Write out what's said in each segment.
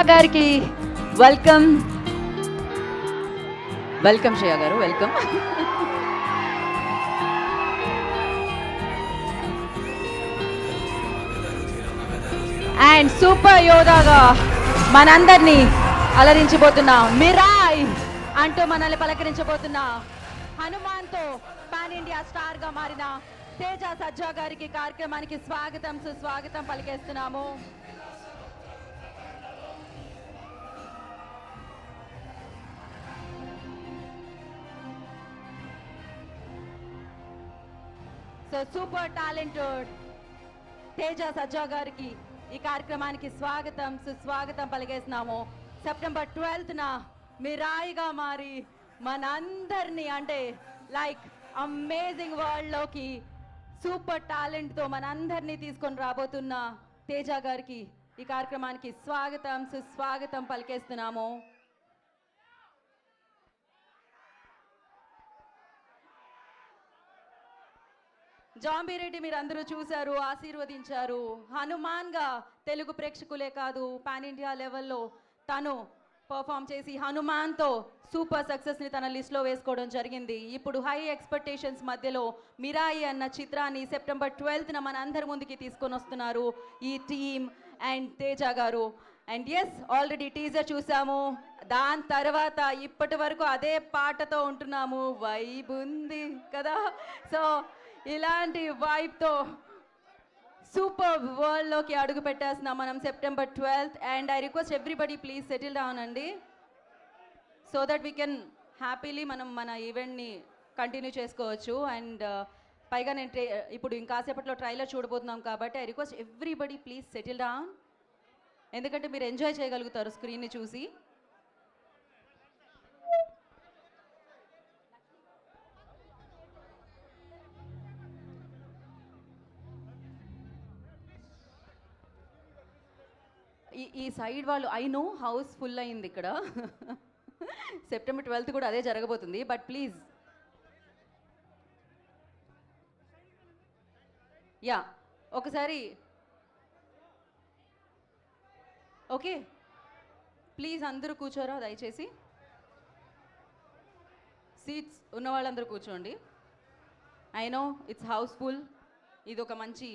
గారికి welcome. Welcome Shreya గారు, welcome. And super యోధాగా మనందరినీ అలరించబోతున్నా మిరాయ్ అంటూ మనల్ని పలకరించబోతున్న హనుమాన్తో పాన్ ఇండియా స్టార్ గా మారిన తేజ సజ్జా గారికి కార్యక్రమానికి స్వాగతం సుస్వాగతం పలికేస్తున్నాము. సో సూపర్ టాలెంటెడ్ తేజ సజ్జా గారికి ఈ కార్యక్రమానికి స్వాగతం సుస్వాగతం పలికేస్తున్నాము. సెప్టెంబర్ 12న మిరాయిగా మారి మనందరినీ అంటే లైక్ అమేజింగ్ వరల్డ్ లోకి సూపర్ టాలెంట్ తో మనందరినీ తీసుకొని రాబోతున్న తేజ గారికి ఈ కార్యక్రమానికి స్వాగతం సుస్వాగతం పలికేస్తున్నాము. జాంబీరెడ్డి మీరు అందరూ చూశారు, ఆశీర్వదించారు. హనుమాన్ గా తెలుగు ప్రేక్షకులే కాదు పాన్ ఇండియా లెవెల్లో తను పర్ఫామ్ చేసి హనుమాన్తో సూపర్ సక్సెస్ని తన లిస్ట్లో వేసుకోవడం జరిగింది. ఇప్పుడు హై ఎక్స్పెక్టేషన్స్ మధ్యలో మిరాయి అన్న చిత్రాన్ని సెప్టెంబర్ 12న మన అందరి ముందుకి తీసుకొని వస్తున్నారు ఈ టీమ్ అండ్ తేజ గారు. అండ్ ఎస్, ఆల్రెడీ టీజర్ చూసాము. దాని తర్వాత ఇప్పటి వరకు అదే పాటతో ఉంటున్నాము. వైబ్ ఉంది కదా. సో ఇలాంటి వైబ్తో సూపర్ వరల్డ్లోకి అడుగు పెట్టేస్తున్నాం మనం September 12th. And I request everybody please settle down అండి, so that we can happily మనం మన ఈవెంట్ని కంటిన్యూ చేసుకోవచ్చు. అండ్ పైగా నేను ఇప్పుడు ఇంకాసేపట్లో ట్రైలర్ చూడబోతున్నాం కాబట్టి I request everybody please settle down, ఎందుకంటే మీరు ఎంజాయ్ చేయగలుగుతారు స్క్రీన్ని చూసి. ఈ సైడ్ వాళ్ళు ఐ నో హౌస్ ఫుల్ అయింది ఇక్కడ. సెప్టెంబర్ 12th కూడా అదే జరగబోతుంది. బట్ ప్లీజ్ యా ఒకసారి ఓకే ప్లీజ్ అందరూ కూర్చోరా దయచేసి. సీట్స్ ఉన్న వాళ్ళందరూ కూర్చోండి. ఐ నో ఇట్స్ హౌస్ఫుల్, ఇది ఒక మంచి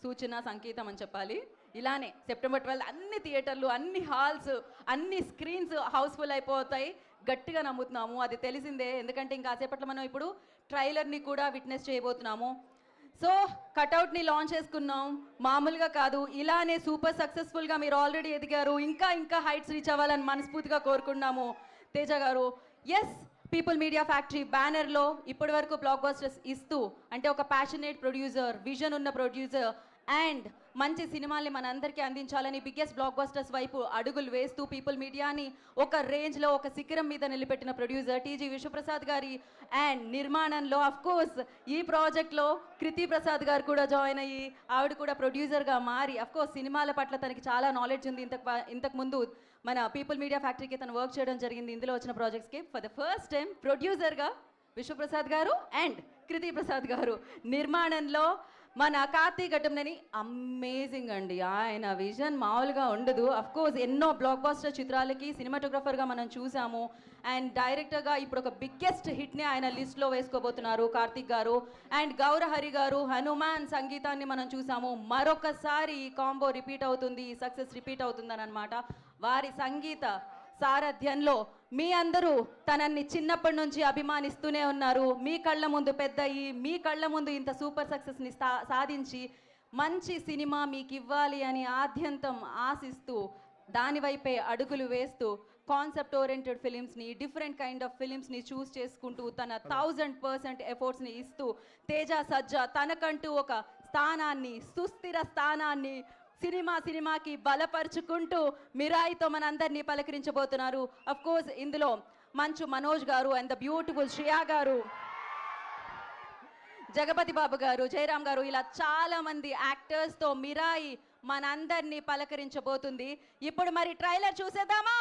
సూచన సంకేతం అని చెప్పాలి. ఇలానే సెప్టెంబర్ 12 అన్ని థియేటర్లు, అన్ని హాల్స్, అన్ని స్క్రీన్స్ హౌస్ఫుల్ అయిపోతాయి గట్టిగా నమ్ముతున్నాము. అది తెలిసిందే, ఎందుకంటే ఇంకాసేపట్లో మనం ఇప్పుడు ట్రైలర్ని కూడా విట్నెస్ చేయబోతున్నాము. సో కట్అవుట్ని లాంచ్ చేసుకున్నాం, మామూలుగా కాదు. ఇలానే సూపర్ సక్సెస్ఫుల్గా మీరు ఆల్రెడీ ఎదిగారు, ఇంకా ఇంకా హైట్స్ రీచ్ అవ్వాలని మనస్ఫూర్తిగా కోరుకున్నాము తేజ గారు. ఎస్, పీపుల్ మీడియా ఫ్యాక్టరీ బ్యానర్లో ఇప్పటి వరకు బ్లాక్ బస్టర్స్ ఇస్తూ, అంటే ఒక ప్యాషనేట్ ప్రొడ్యూసర్, విజన్ ఉన్న ప్రొడ్యూసర్ అండ్ మంచి సినిమాల్ని మనందరికీ అందించాలని బిగ్గెస్ట్ బ్లాక్ బస్టర్స్ వైపు అడుగులు వేస్తూ పీపుల్ మీడియాని ఒక రేంజ్లో ఒక శిఖరం మీద నిలబెట్టిన ప్రొడ్యూసర్ టీజీ విశ్వప్రసాద్ గారి అండ్ నిర్మాణంలో అఫ్ కోర్స్ ఈ ప్రాజెక్ట్లో కృతి ప్రసాద్ గారు కూడా జాయిన్ అయ్యి ఆవిడ కూడా ప్రొడ్యూసర్గా మారి, అఫ్ కోర్స్ సినిమాల పట్ల తనకి చాలా నాలెడ్జ్ ఉంది. ఇంతకుముందు మన పీపుల్ మీడియా ఫ్యాక్టరీకి తను వర్క్ చేయడం జరిగింది. ఇందులో వచ్చిన ప్రాజెక్ట్స్కి ఫర్ ద ఫస్ట్ టైం ప్రొడ్యూసర్గా విశ్వప్రసాద్ గారు అండ్ కృతి ప్రసాద్ గారు నిర్మాణంలో మన కార్తీక్ ఘట్టంనేని అమేజింగ్ అండి. ఆయన విజన్ మామూలుగా ఉండదు. అఫ్ కోర్స్ ఎన్నో బ్లాక్ బస్టర్ చిత్రాలకి సినిమాటోగ్రఫర్గా మనం చూసాము అండ్ డైరెక్టర్గా ఇప్పుడు ఒక బిగ్గెస్ట్ హిట్ని ఆయన లిస్ట్లో వేసుకోబోతున్నారు కార్తీక్ గారు. అండ్ గౌరహరి గారు హనుమాన్ సంగీతాన్ని మనం చూసాము. మరొకసారి ఈ కాంబో రిపీట్ అవుతుంది, సక్సెస్ రిపీట్ అవుతుందని అనమాట. వారి సంగీత సారథ్యంలో మీ అందరూ తనని చిన్నప్పటి నుంచి అభిమానిస్తూనే ఉన్నారు. మీ కళ్ళ ముందు పెద్దయి, మీ కళ్ళ ముందు ఇంత సూపర్ సక్సెస్ని సాధించి మంచి సినిమా మీకు ఇవ్వాలి అని ఆద్యంతం ఆశిస్తూ దానివైపే అడుగులు వేస్తూ కాన్సెప్ట్ ఓరియంటెడ్ ఫిలిమ్స్ని, డిఫరెంట్ కైండ్ ఆఫ్ ఫిలిమ్స్ని చూస్ చేసుకుంటూ తన 1000% ఎఫర్ట్స్ని ఇస్తూ తేజ సజ్జా తనకంటూ ఒక స్థానాన్ని, సుస్థిర స్థానాన్ని సినిమాకి బలపరుచుకుంటూ మిరాయితో మనందరినీ పలకరించబోతున్నారు. అఫ్ కోర్స్ ఇందులో మంచు మనోజ్ గారు అండ్ ద బ్యూటిఫుల్ శ్రేయా గారు, జగపతి బాబు గారు, జయరామ్ గారు, ఇలా చాలా మంది యాక్టర్స్తో మిరాయి మనందరినీ పలకరించబోతుంది. ఇప్పుడు మరి ట్రైలర్ చూసేద్దామా?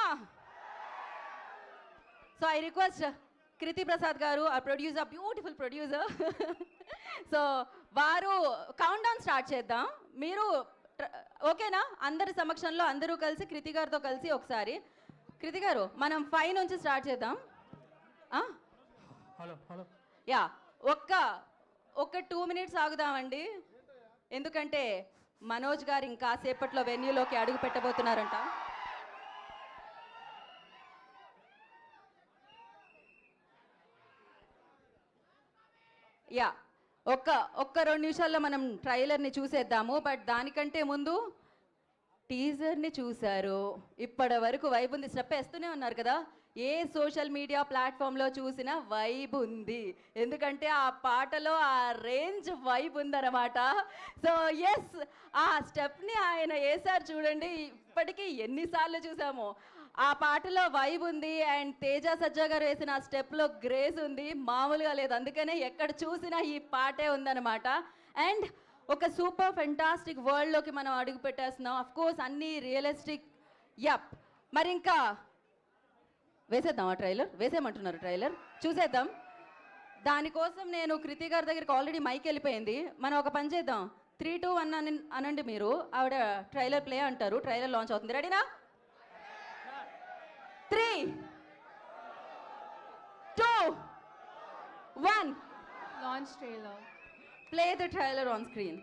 సో ఐ రిక్వెస్ట్ కృతి ప్రసాద్ గారు, ఆ ప్రొడ్యూసర్, బ్యూటిఫుల్ ప్రొడ్యూసర్, సో వారు కౌంట్ డౌన్ స్టార్ట్ చేద్దాం. మీరు ఓకేనా? అందరి సమక్షంలో అందరూ కలిసి కృతి గారితో కలిసి ఒకసారి. కృతి గారు, మనం 5 నుంచి స్టార్ట్ చేద్దాం. హలో హలో యా, ఒక్క 2 మినిట్స్ ఆగుదామండి. ఎందుకంటే మనోజ్ గారు ఇంకా సేపట్లో వెన్యూలోకి అడుగు పెట్టబోతున్నారంట. యా, ఒక్క 2 నిమిషాల్లో మనం ట్రైలర్ని చూసేద్దాము. బట్ దానికంటే ముందు టీజర్ని చూశారు, ఇప్పటి వరకు వైబ్ ఉంది. స్టెప్ వేస్తూనే ఉన్నారు కదా. ఏ సోషల్ మీడియా ప్లాట్ఫామ్లో చూసినా వైబ్ ఉంది, ఎందుకంటే ఆ పాటలో ఆ రేంజ్ వైబ్ ఉందన్నమాట. సో ఎస్, ఆ స్టెప్ని ఆయన వేసారు చూడండి. ఇప్పటికీ ఎన్నిసార్లు చూసామో ఆ పాటలో వైబ్ ఉంది. అండ్ తేజ సజ్జా గారు వేసిన ఆ స్టెప్లో గ్రేస్ ఉంది, మామూలుగా లేదు. అందుకనే ఎక్కడ చూసినా ఈ పాటే ఉందన్నమాట. అండ్ ఒక సూపర్ ఫెంటాస్టిక్ వరల్డ్లోకి మనం అడుగు పెట్టేస్తున్నాం. అఫ్ కోర్స్ అన్నీ రియలిస్టిక్. యప్, మరి ఇంకా వేసేద్దాం. ఆ ట్రైలర్ వేసేయమంటున్నారు, ట్రైలర్ చూసేద్దాం. దానికోసం నేను కృతి గారి దగ్గరికి ఆల్రెడీ మైక్ వెళ్ళిపోయింది. మనం ఒక పని చేద్దాం, 3, 2, 1 అనండి మీరు. ఆవిడ ట్రైలర్ ప్లే అంటారు, ట్రైలర్ లాంచ్ అవుతుంది. రెడీనా? 3, 2, 1. Launch trailer. Play the trailer on screen.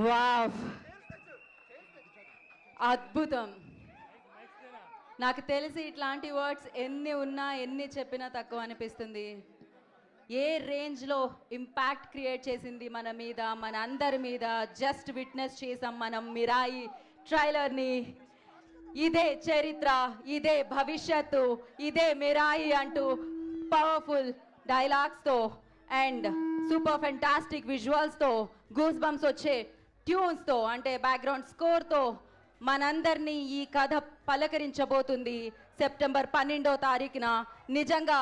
Wow! అద్భుతం. నాకు తెలిసి ఇట్లాంటి వర్డ్స్ ఎన్ని ఉన్నా ఎన్ని చెప్పినా తక్కువ అనిపిస్తుంది. ఏ రేంజ్లో ఇంపాక్ట్ క్రియేట్ చేసింది మన మీద, మన అందరి మీద. జస్ట్ విట్నెస్ చేసాం మనం మిరాయి ట్రైలర్ని. ఇదే చరిత్ర, ఇదే భవిష్యత్తు, ఇదే మిరాయి అంటూ పవర్ఫుల్ డైలాగ్స్తో అండ్ సూపర్ ఫెంటాస్టిక్ విజువల్స్తో, గూస్ బంప్స్ వచ్చే ట్యూన్స్తో, అంటే బ్యాక్గ్రౌండ్ స్కోర్తో మనందరినీ ఈ కథ పలకరించబోతుంది సెప్టెంబర్ 12వ తారీఖున. నిజంగా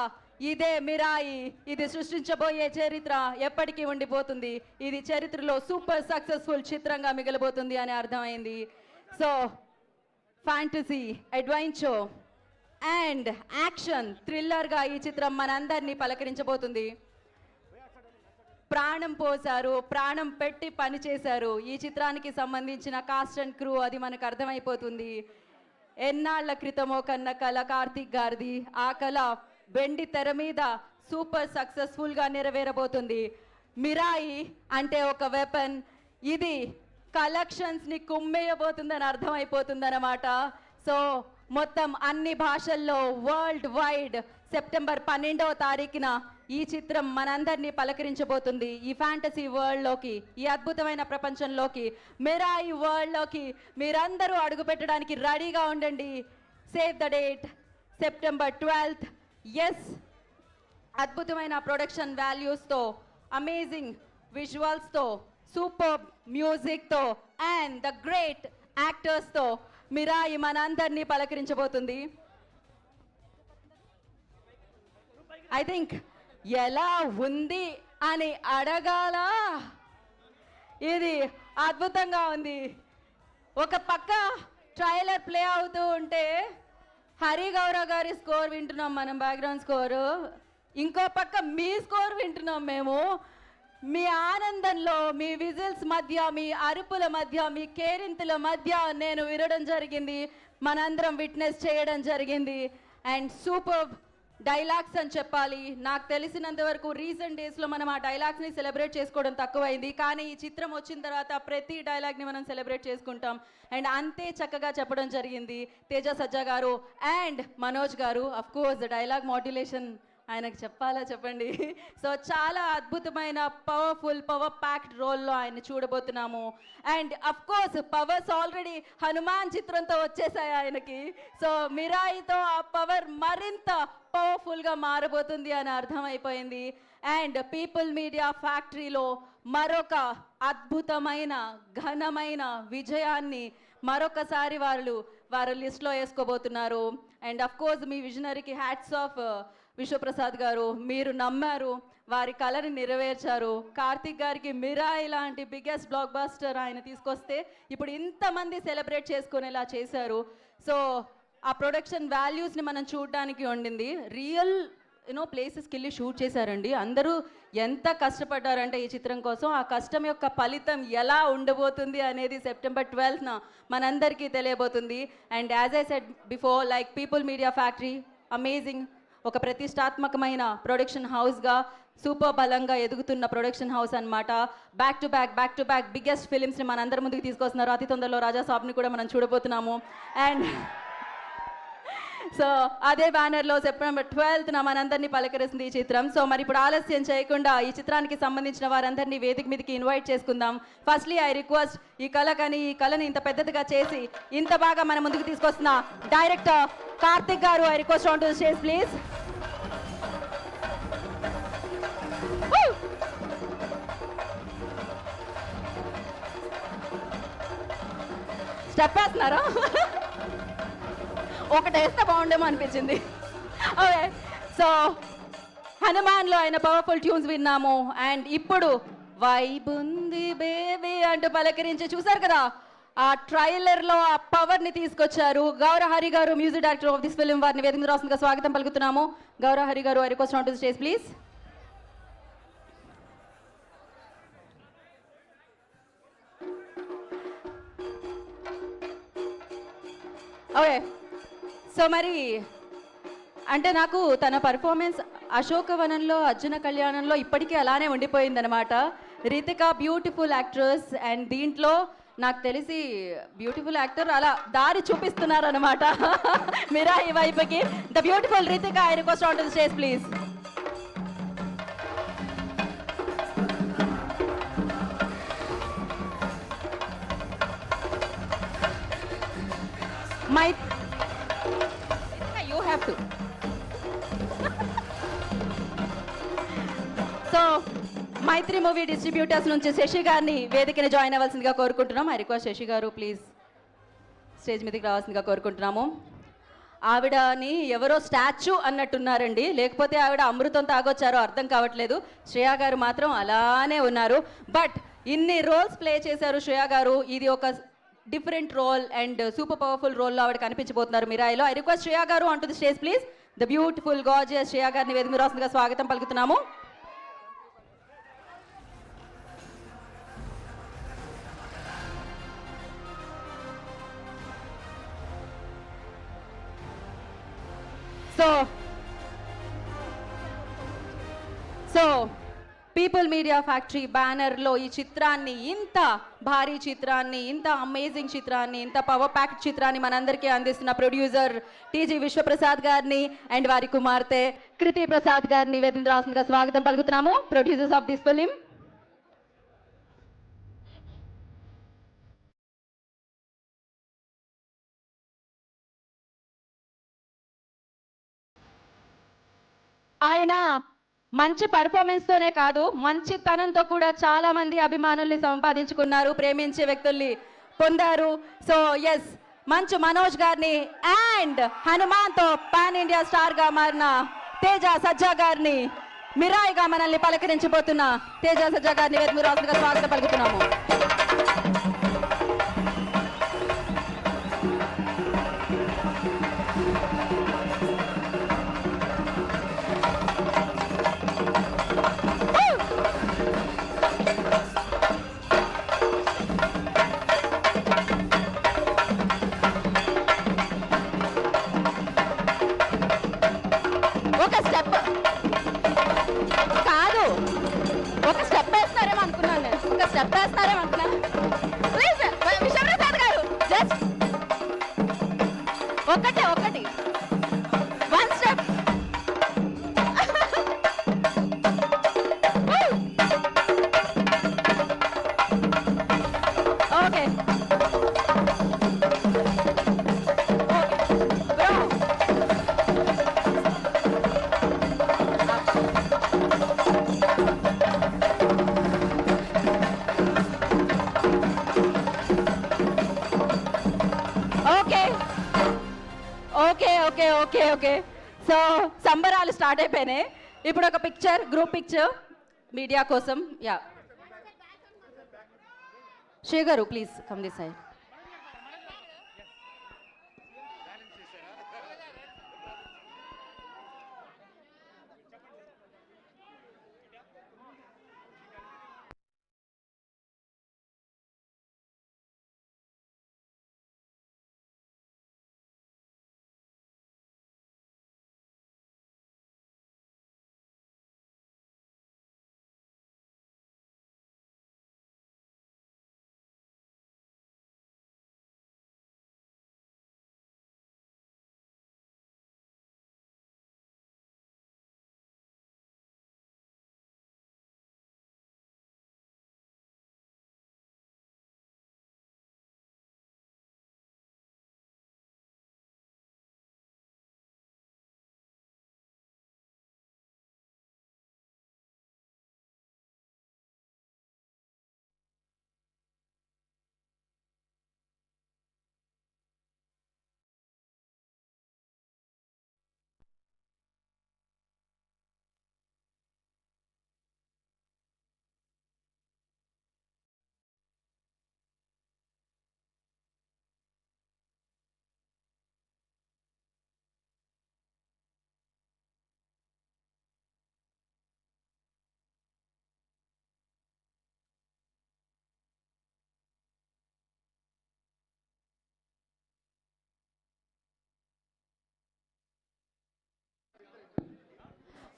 ఇదే మిరాయి, ఇది సృష్టించబోయే చరిత్ర ఎప్పటికీ ఉండిపోతుంది. ఇది చరిత్రలో సూపర్ సక్సెస్ఫుల్ చిత్రంగా మిగలబోతుంది అని అర్థమైంది. So fantasy, adventure and action థ్రిల్లర్గా ఈ చిత్రం మనందరినీ పలకరించబోతుంది. ప్రాణం పోసారు, ప్రాణం పెట్టి పనిచేశారు. ఈ చిత్రానికి సంబంధించిన కాస్ట్ అండ్ క్రూ, అది మనకు అర్థమైపోతుంది. ఎన్నాళ్ల క్రితమో కన్న కళ కార్తీక్ గారిది. ఆ కళ వెండి తెర మీద సూపర్ సక్సెస్ఫుల్గా నెరవేరబోతుంది. మిరాయి అంటే ఒక వెపన్, ఇది కలెక్షన్స్ని కుమ్మేయబోతుందని అర్థమైపోతుందన్నమాట. సో మొత్తం అన్ని భాషల్లో వరల్డ్ వైడ్ సెప్టెంబర్ 12వ తారీఖున ఈ చిత్రం మనందరినీ పలకరించబోతుంది. ఈ ఫ్యాంటసీ వరల్డ్లోకి, ఈ అద్భుతమైన ప్రపంచంలోకి, మిరాయి వరల్డ్లోకి మీరందరూ అడుగుపెట్టడానికి రెడీగా ఉండండి. Save the date, September 12th. Yes, అద్భుతమైన ప్రొడక్షన్ వాల్యూస్తో, అమేజింగ్ విజువల్స్తో, సూపర్ మ్యూజిక్తో అండ్ ద గ్రేట్ యాక్టర్స్తో మిరాయి మనందరినీ పలకరించబోతుంది. ఐ థింక్ ఎలా ఉంది అని అడగాల. ఇది అద్భుతంగా ఉంది. ఒక పక్క ట్రైలర్ ప్లే అవుతూ ఉంటే హరి గౌరవ్ గారి స్కోర్ వింటున్నాం మనం, బ్యాక్గ్రౌండ్ స్కోరు. ఇంకో పక్క మీ స్కోర్ వింటున్నాం మేము. మీ ఆనందంలో, మీ విజిల్స్ మధ్య, మీ అరుపుల మధ్య, మీ కేరింతల మధ్య నేను వినడం జరిగింది, మనందరం విట్నెస్ చేయడం జరిగింది. అండ్ సూపర్ డైలాగ్స్ అని చెప్పాలి. నాకు తెలిసినంత వరకు రీసెంట్ డేస్లో మనం ఆ డైలాగ్స్ని సెలబ్రేట్ చేసుకోవడం తక్కువైంది, కానీ ఈ చిత్రం వచ్చిన తర్వాత ప్రతి డైలాగ్ని మనం సెలబ్రేట్ చేసుకుంటాం. అండ్ అంతే చక్కగా చెప్పడం జరిగింది తేజ సజ్జా గారు అండ్ మనోజ్ గారు. అఫ్ కోర్స్ డైలాగ్ మాడ్యులేషన్ ఆయనకు చెప్పాలా చెప్పండి. సో చాలా అద్భుతమైన పవర్ఫుల్, పవర్ ప్యాక్డ్ రోల్లో ఆయన చూడబోతున్నాము. And of course powers already Hanuman చిత్రంతో వచ్చేసాయి ఆయనకి. సో మిరాయితో ఆ పవర్ మరింత పవర్ఫుల్గా మారబోతుంది అని అర్థమైపోయింది. అండ్ పీపుల్ మీడియా ఫ్యాక్టరీలో మరొక అద్భుతమైన ఘనమైన విజయాన్ని మరొకసారి వారు లిస్ట్లో వేసుకోబోతున్నారు. అండ్ అఫ్ కోర్స్ మీ విజనరీకి హ్యాట్స్ ఆఫ్ విశ్వప్రసాద్ గారు. మీరు నమ్మారు, వారి కళని నెరవేర్చారు. కార్తిక్ గారికి మిరాయి లాంటి బిగ్గెస్ట్ బ్లాక్ బస్టర్ ఆయన తీసుకొస్తే ఇప్పుడు ఇంతమంది సెలబ్రేట్ చేసుకునేలా చేశారు. సో ఆ ప్రొడక్షన్ వాల్యూస్ని మనం చూడడానికి ఉండింది. రియల్ ప్లేసెస్కి వెళ్ళి షూట్ చేశారండి. అందరూ ఎంత కష్టపడ్డారంటే ఈ చిత్రం కోసం, ఆ కష్టం యొక్క ఫలితం ఎలా ఉండబోతుంది అనేది సెప్టెంబర్ 12న మనందరికీ తెలియబోతుంది. And as I said before, like People media Factory amazing, ఒక ప్రతిష్టాత్మకమైన ప్రొడక్షన్ హౌస్గా సూపర్ బలంగా ఎదుగుతున్న ప్రొడక్షన్ హౌస్ అన్నమాట. బ్యాక్ టు బ్యాక్ బిగ్గెస్ట్ ఫిలిమ్స్ని మనందరి ముందుకు తీసుకొస్తున్నారు. అతి తొందరలో రాజా సాబ్ని కూడా మనం చూడబోతున్నాము. అండ్ సో అదే బ్యానర్లో సెప్టెంబర్ 12న మనందరినీ పలకరిస్తుంది ఈ చిత్రం. సో మరి ఇప్పుడు ఆలస్యం చేయకుండా ఈ చిత్రానికి సంబంధించిన వారందరినీ వేదిక మీదకి ఇన్వైట్ చేసుకుందాం. ఫస్ట్లీ ఐ రిక్వెస్ట్ ఈ కళని ఇంత పెద్దదిగా చేసి ఇంత బాగా మన ముందుకు తీసుకొస్తున్న డైరెక్టర్ కార్తిక్ గారు, I request on to the stage please. Step వేస్తున్నారా? ఒకటి వేస్తే బాగుండేమో అనిపించింది. ఓకే, సో హనుమాన్లో ఆయన పవర్ఫుల్ ట్యూన్స్ విన్నాము. అండ్ ఇప్పుడు వైబ్ ఉంది బేబీ అంటూ పలకరించి చూసారు కదా, ఆ ట్రైలర్లో ఆ పవర్ని తీసుకొచ్చారు. గౌరహరి గారు, music director of this film, వారిని వేదిక మీద రాస్తుందిగా స్వాగతం పలుకుతున్నాము. గౌరహరి గారు, I request on to the stage please. Okay, so మరి అంటే నాకు తన పర్ఫార్మెన్స్ అశోకవనంలో, అర్జున కళ్యాణంలో ఇప్పటికీ అలానే ఉండిపోయిందనమాట. రితిక బ్యూటిఫుల్ యాక్ట్రెస్, అండ్ దీంట్లో నాకు తెలిసి బ్యూటిఫుల్ యాక్టర్ అలా దారి చూపిస్తున్నారు అనమాట మీరా ఈ వైపుకి. The beautiful Ritika, I request on to the stage please. You have to. So Mythri movie distributors నుంచి శశి గారిని వేదికని జాయిన్ అవ్వాల్సిందిగా కోరుకుంటున్నాం. ఐ రిక్వెస్ట్ శశి గారు ప్లీజ్ స్టేజ్ మీదకి రావాల్సిందిగా కోరుకుంటున్నాము. ఆవిడని ఎవరో స్టాచ్యూ అన్నట్టున్నారండి, లేకపోతే ఆవిడ అమృతం తాగొచ్చారో అర్థం కావట్లేదు. శ్రేయా గారు మాత్రం అలానే ఉన్నారు. బట్ ఇన్ని రోల్స్ ప్లే చేశారు శ్రేయా గారు. ఇది ఒక different role and super powerful రోల్లో ఆవిడ కనిపించబోతున్నారు మిరాయిలో. I request Shreya garu on to the stage please. The beautiful gorgeous Shreya గారిని వేదిక మీద రాస్తుందిగా స్వాగతం పలుకుతున్నాము. సో పీపుల్ మీడియా ఫ్యాక్టరీ బ్యానర్లో ఈ చిత్రాన్ని, ఇంత భారీ చిత్రాన్ని, ఇంత అమేజింగ్ చిత్రాన్ని, ఇంత పవర్ ప్యాక్డ్ చిత్రాన్ని మనందరికీ అందిస్తున్న ప్రొడ్యూసర్ టీజీ విశ్వప్రసాద్ గారిని అండ్ వారి కుమార్తె కృతి ప్రసాద్ గారిని వేదిక రాసిందిగా స్వాగతం పలుకుతున్నాము. Producers of this film. ఆయన మంచి పర్ఫార్మెన్స్తోనే కాదు, మంచి తనంతో కూడా చాలా మంది అభిమానుల్ని సంపాదించుకున్నారు, ప్రేమించే వ్యక్తుల్ని పొందారు. సో ఎస్, మంచు మనోజ్ గారిని అండ్ హనుమాన్తో పాన్ ఇండియా స్టార్గా మారిన తేజ సజ్జా గారిని, మిరాయిగా మనల్ని పలకరించబోతున్న తేజ సజ్జా గారిని వేదిక రాసుగా స్వాగతం పలుకుతున్నాము. ఒకటి one step. Okay okay okay okay okay so సంబరాలు స్టార్ట్ అయిపోయినాయి. ఇప్పుడు ఒక పిక్చర్, గ్రూప్ పిక్చర్ మీడియా కోసం. యా, శ్రీ గారు please come this side.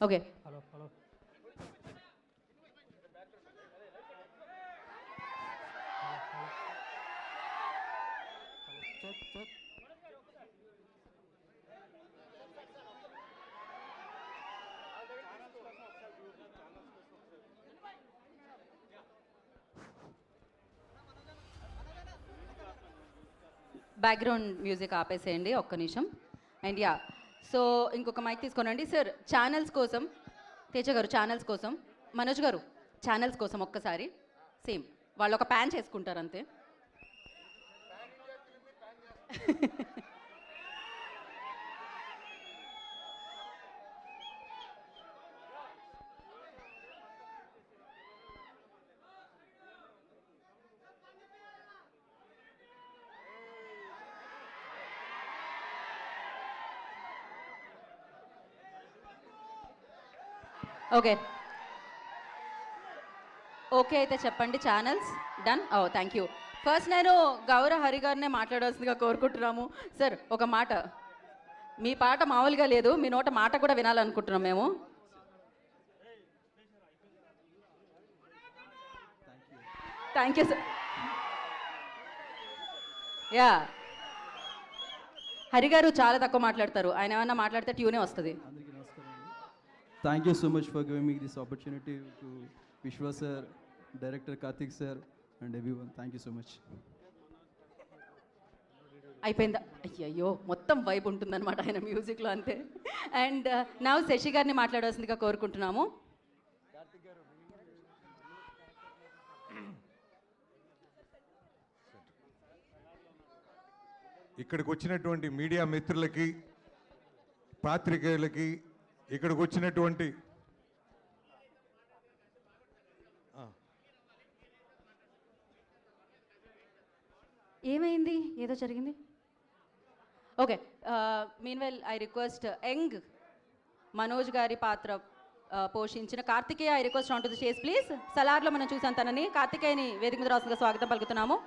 Okay, background music ఆపేసేయండి ఒక్క నిమిషం. అండ్ యా, సో ఇంకొక మైక్ తీసుకోనండి సార్. ఛానల్స్ కోసం తేజ గారు, ఛానల్స్ కోసం మనోజ్ గారు, ఛానల్స్ కోసం ఒక్కసారి సేమ్ వాళ్ళు ఒక ప్యాన్ చేసుకుంటారు అంతే. ఓకే ఓకే అయితే చెప్పండి channels. Done. Oh thank you. First నేను గౌరవ హరి గారినే మాట్లాడాల్సిందిగా కోరుకుంటున్నాము. సార్ ఒక మాట, మీ పాట మామూలుగా లేదు, మీ నోట మాట కూడా వినాలనుకుంటున్నాం మేము. Thank you sir. Yeah, Hari గారు చాలా తక్కువ మాట్లాడతారు, ఆయన ఏమన్నా మాట్లాడితే ట్యూనే వస్తుంది. Thank you so much for giving me this opportunity to Vishwa sir, director Karthik sir and everyone. Thank you so much. అయిపోయిందా? అయ్యయ్యో, మొత్తం వైబ్ ఉంటుందన్నమాట ఆయన మ్యూజిక్లో అంతే. అండ్ నా శశి గారిని మాట్లాడాల్సిందిగా కోరుకుంటున్నాము. ఇక్కడికి వచ్చినటువంటి మీడియా మిత్రులకి, పాత్రికేయులకి, ఇక్కడికి వచ్చినటువంటి ఏమైంది? ఏదో జరిగింది. Okay, meanwhile I request young Manoj గారి పాత్ర పోషించిన Karthikeya, I request on to the stage please. సలార్లో మనం చూసాం తనని. కార్తికేయని వేదిక మీద రాస్తుందిగా స్వాగతం పలుకుతున్నాము.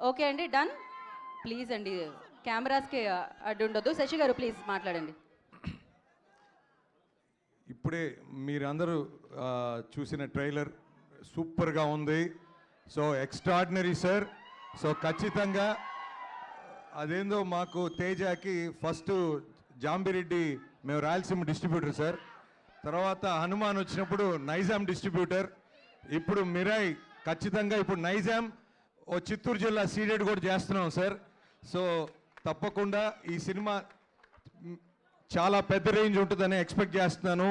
ఓకే అండి, డన్. ప్లీజ్ అండి, కెమెరాస్కి అడ్డు ఉండొద్దు. శశి గారు ప్లీజ్ మాట్లాడండి. ఇప్పుడే మీరందరూ చూసిన ట్రైలర్ సూపర్గా ఉంది. So extraordinary sir. సో ఖచ్చితంగా అదేందో మాకు తేజాకి ఫస్ట్ జాంబిరెడ్డి మేము రాయలసీమ డిస్ట్రిబ్యూటర్ సార్, తర్వాత హనుమాన్ వచ్చినప్పుడు నైజాం డిస్ట్రిబ్యూటర్, ఇప్పుడు మిరాయ్ ఖచ్చితంగా ఇప్పుడు నైజాం ఓ చిత్తూరు జిల్లా సీడెడ్ కూడా చేస్తున్నాం సార్. సో తప్పకుండా ఈ సినిమా చాలా పెద్ద రేంజ్ ఉంటుందని ఎక్స్పెక్ట్ చేస్తున్నాను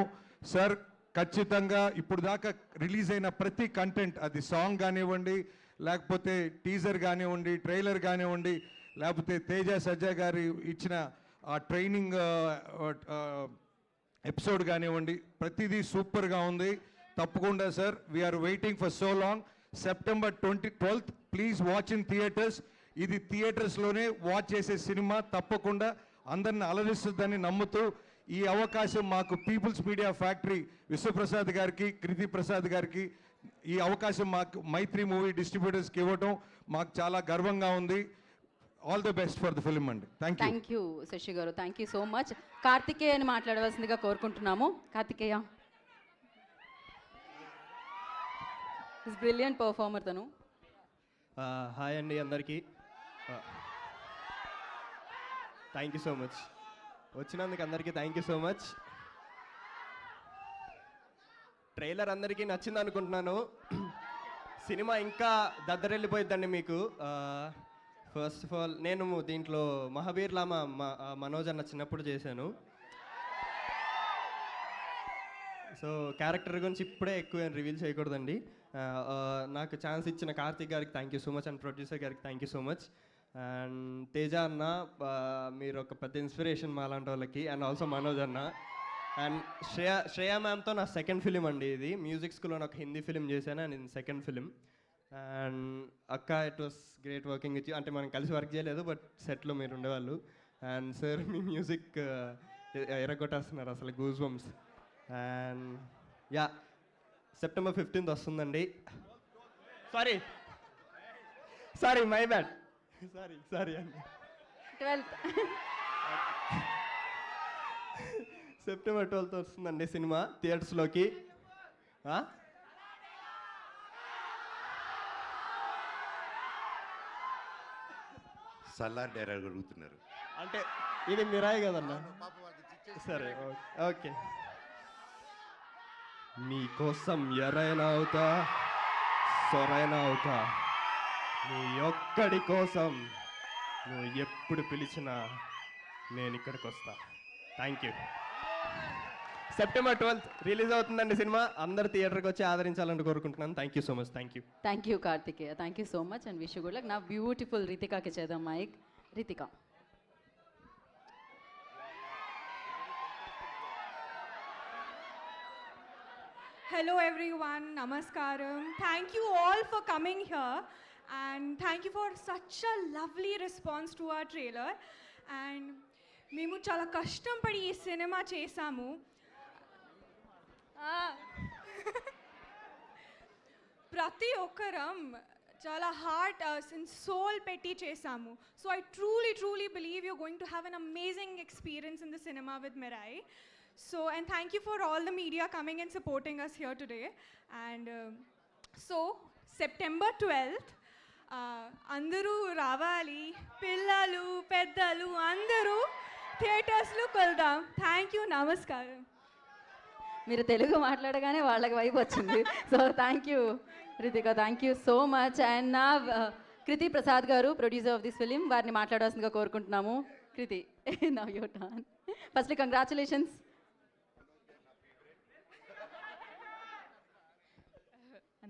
సార్. ఖచ్చితంగా ఇప్పుడు దాకా రిలీజ్ అయిన ప్రతి కంటెంట్, అది సాంగ్ కానివ్వండి లేకపోతే టీజర్ కానివ్వండి, ట్రైలర్ కానివ్వండి, లేకపోతే తేజ సజ్జా గారి ఇచ్చిన ఆ ట్రైనింగ్ ఎపిసోడ్ కానివ్వండి, ప్రతిదీ సూపర్గా ఉంది. తప్పకుండా sir, we are waiting for so long. September 12th please watch in theatres. ఇది థియేటర్స్లోనే వాచ్ చేసే సినిమా. తప్పకుండా అందరిని అలరిస్తుందని నమ్ముతూ ఈ అవకాశం మాకు పీపుల్స్ మీడియా ఫ్యాక్టరీ విశ్వప్రసాద్ గారికి, కృతి ప్రసాద్ గారికి ఈ అవకాశం మాకు మైత్రి మూవీ డిస్ట్రిబ్యూటర్స్కి ఇవ్వటం మాకు చాలా గర్వంగా ఉంది. All the best for the film అండి. Thank you. Thank you Sashi గారు, థ్యాంక్ యూ సో మచ్. కార్తికేయని మాట్లాడవలసిందిగా కోరుకుంటున్నాము. కార్తికేయ ఇస్ బ్రిలియంట్ పర్ఫార్మర్ తను. హాయ్ అండి అందరికీ. థ్యాంక్ యూ సో మచ్, వచ్చినందుకు అందరికీ thank you so much. Trailer అందరికీ నచ్చింది అనుకుంటున్నాను. సినిమా ఇంకా దద్దరెళ్ళిపోయిద్దండి మీకు. ఫస్ట్ ఆఫ్ ఆల్ నేను దీంట్లో మహావీర్ లామా మనోజ్ అన్న చిన్నప్పుడు చేశాను. సో క్యారెక్టర్ గురించి ఇప్పుడే ఎక్కువ రివీల్ చేయకూడదండి. నాకు ఛాన్స్ ఇచ్చిన కార్తిక్ గారికి thank you so much and producer గారికి thank you so much. And Teja అన్న, మీరు ఒక పెద్ద ఇన్స్పిరేషన్ మా లాంటి వాళ్ళకి. అండ్ ఆల్సో మనోజ్ అన్న అండ్ శ్రేయా మ్యామ్తో నా సెకండ్ ఫిలిం అండి ఇది. మ్యూజిక్ స్కూల్లో నాకు హిందీ ఫిలిం చేశాను అండ్ ఇది సెకండ్ ఫిలిం. అండ్ అక్క, it was great working with you. అంటే మనం కలిసి వర్క్ చేయలేదు, బట్ సెట్లో మీరు ఉండేవాళ్ళు. అండ్ సార్, మీ మ్యూజిక్ ఎరగొట్టేస్తున్నారు అసలు, goose bumps. And yeah, September 15th వస్తుందండి. సారీ మై బ్యాడ్, సారీ అండి. 12th September 12th వస్తుందండి సినిమా థియేటర్స్లోకి. సల్లార్ డైరెక్ట్ అడుగుతున్నారు. అంటే ఇది మిరాయి కదన్నా. సరే, ఓకే. నీకోసం ఎరైనా అవుతా, సొరైనా అవుతా, నీ ఒక్కడి కోసం నువ్వు ఎప్పుడు పిలిచినా నేను ఇక్కడికి వస్తా. Thank you. September 12th release అవుతుందండి సినిమా. అందరు థియేటర్కి వచ్చి ఆదరించాలని కోరుకుంటున్నాను. Thank you so much. Thank you. Thank you Karthikeya, thank you so much and wish you good luck. నా బ్యూటిఫుల్ రితికాకి చేద్దాం mic. Ritika. Hello everyone, namaskaram. Thank you all for coming here and thank you for such a lovely response to our trailer. And మేము చాలా కష్టం పడి ఈ cinema చేసాము. ప్రతి ఒక్కరం చాలా హార్ట్ అండ్ సోల్ పెట్టి చేసాము. So I truly believe you going to have an amazing experience in the cinema with Mirai. So, and thank you for all the media coming and supporting us here today. And so, September 12th, andaru ravali, pillalu, peddalu, andaru theaters lo koldam. Thank you, namaskaram. మీరు తెలుగు మాట్లాడగానే వాళ్ళకి వైపు వచ్చింది. So thank you Ritika, thank you so much. And నా కృతి ప్రసాద్ గారు, producer of this film, వారిని మాట్లాడాల్సిందిగా కోరుకుంటున్నాము. Kriti, now your turn. Firstly congratulations.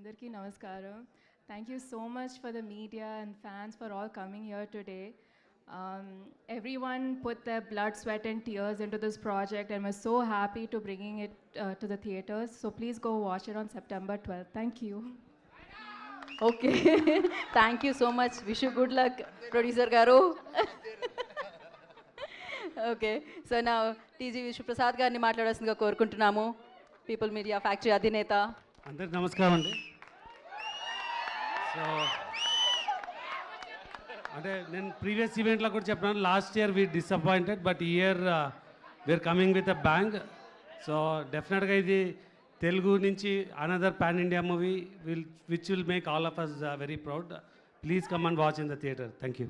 Andarki namaskaram. Thank you so much for the media and fans for all coming here today. Everyone put their blood, sweat and tears into this project and we're so happy to bringing it to the theaters. So please go watch it on September 12th. Thank you. Okay, thank you so much. Wish you good luck producer గారు. Okay, so నా TG Vishwaprasad గారిని మాట్లాడాల్సిందిగా కోరుకుంటున్నాము. People media factory అధినేత. అందరికి నమస్కారం అండి. So అంటే నేను ప్రీవియస్ ఈవెంట్లో కూడా చెప్పినాను, last year we disappointed but ఈ year we are coming with a bang. So డెఫినెట్గా ఇది తెలుగు నుంచి another pan India movie which will make all of us very proud. Please come and watch in the theatre. Thank you.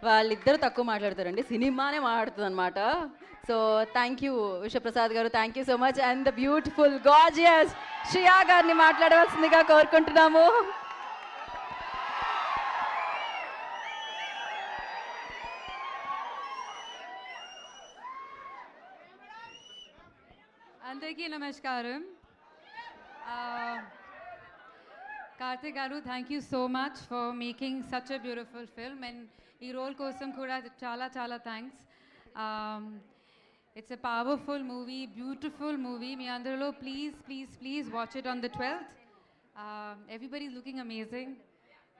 వాళ్ళిద్దరూ తక్కువ మాట్లాడతారండి, సినిమానే మాట్లాడుతుంది అనమాట. సో థ్యాంక్ యూ విశ్వప్రసాద్ గారు, thank you so much. And the beautiful gorgeous Shriya గారిని మాట్లాడవలసిందిగా కోరుకుంటున్నాము. అందరికీ నమస్కారం. Karthik Garu, thank you so much for making such a beautiful film. And ee role kosam kuda chala chala thanks. It's a powerful movie, beautiful movie. Me andarlo please watch it on the 12th. Everybody's looking amazing.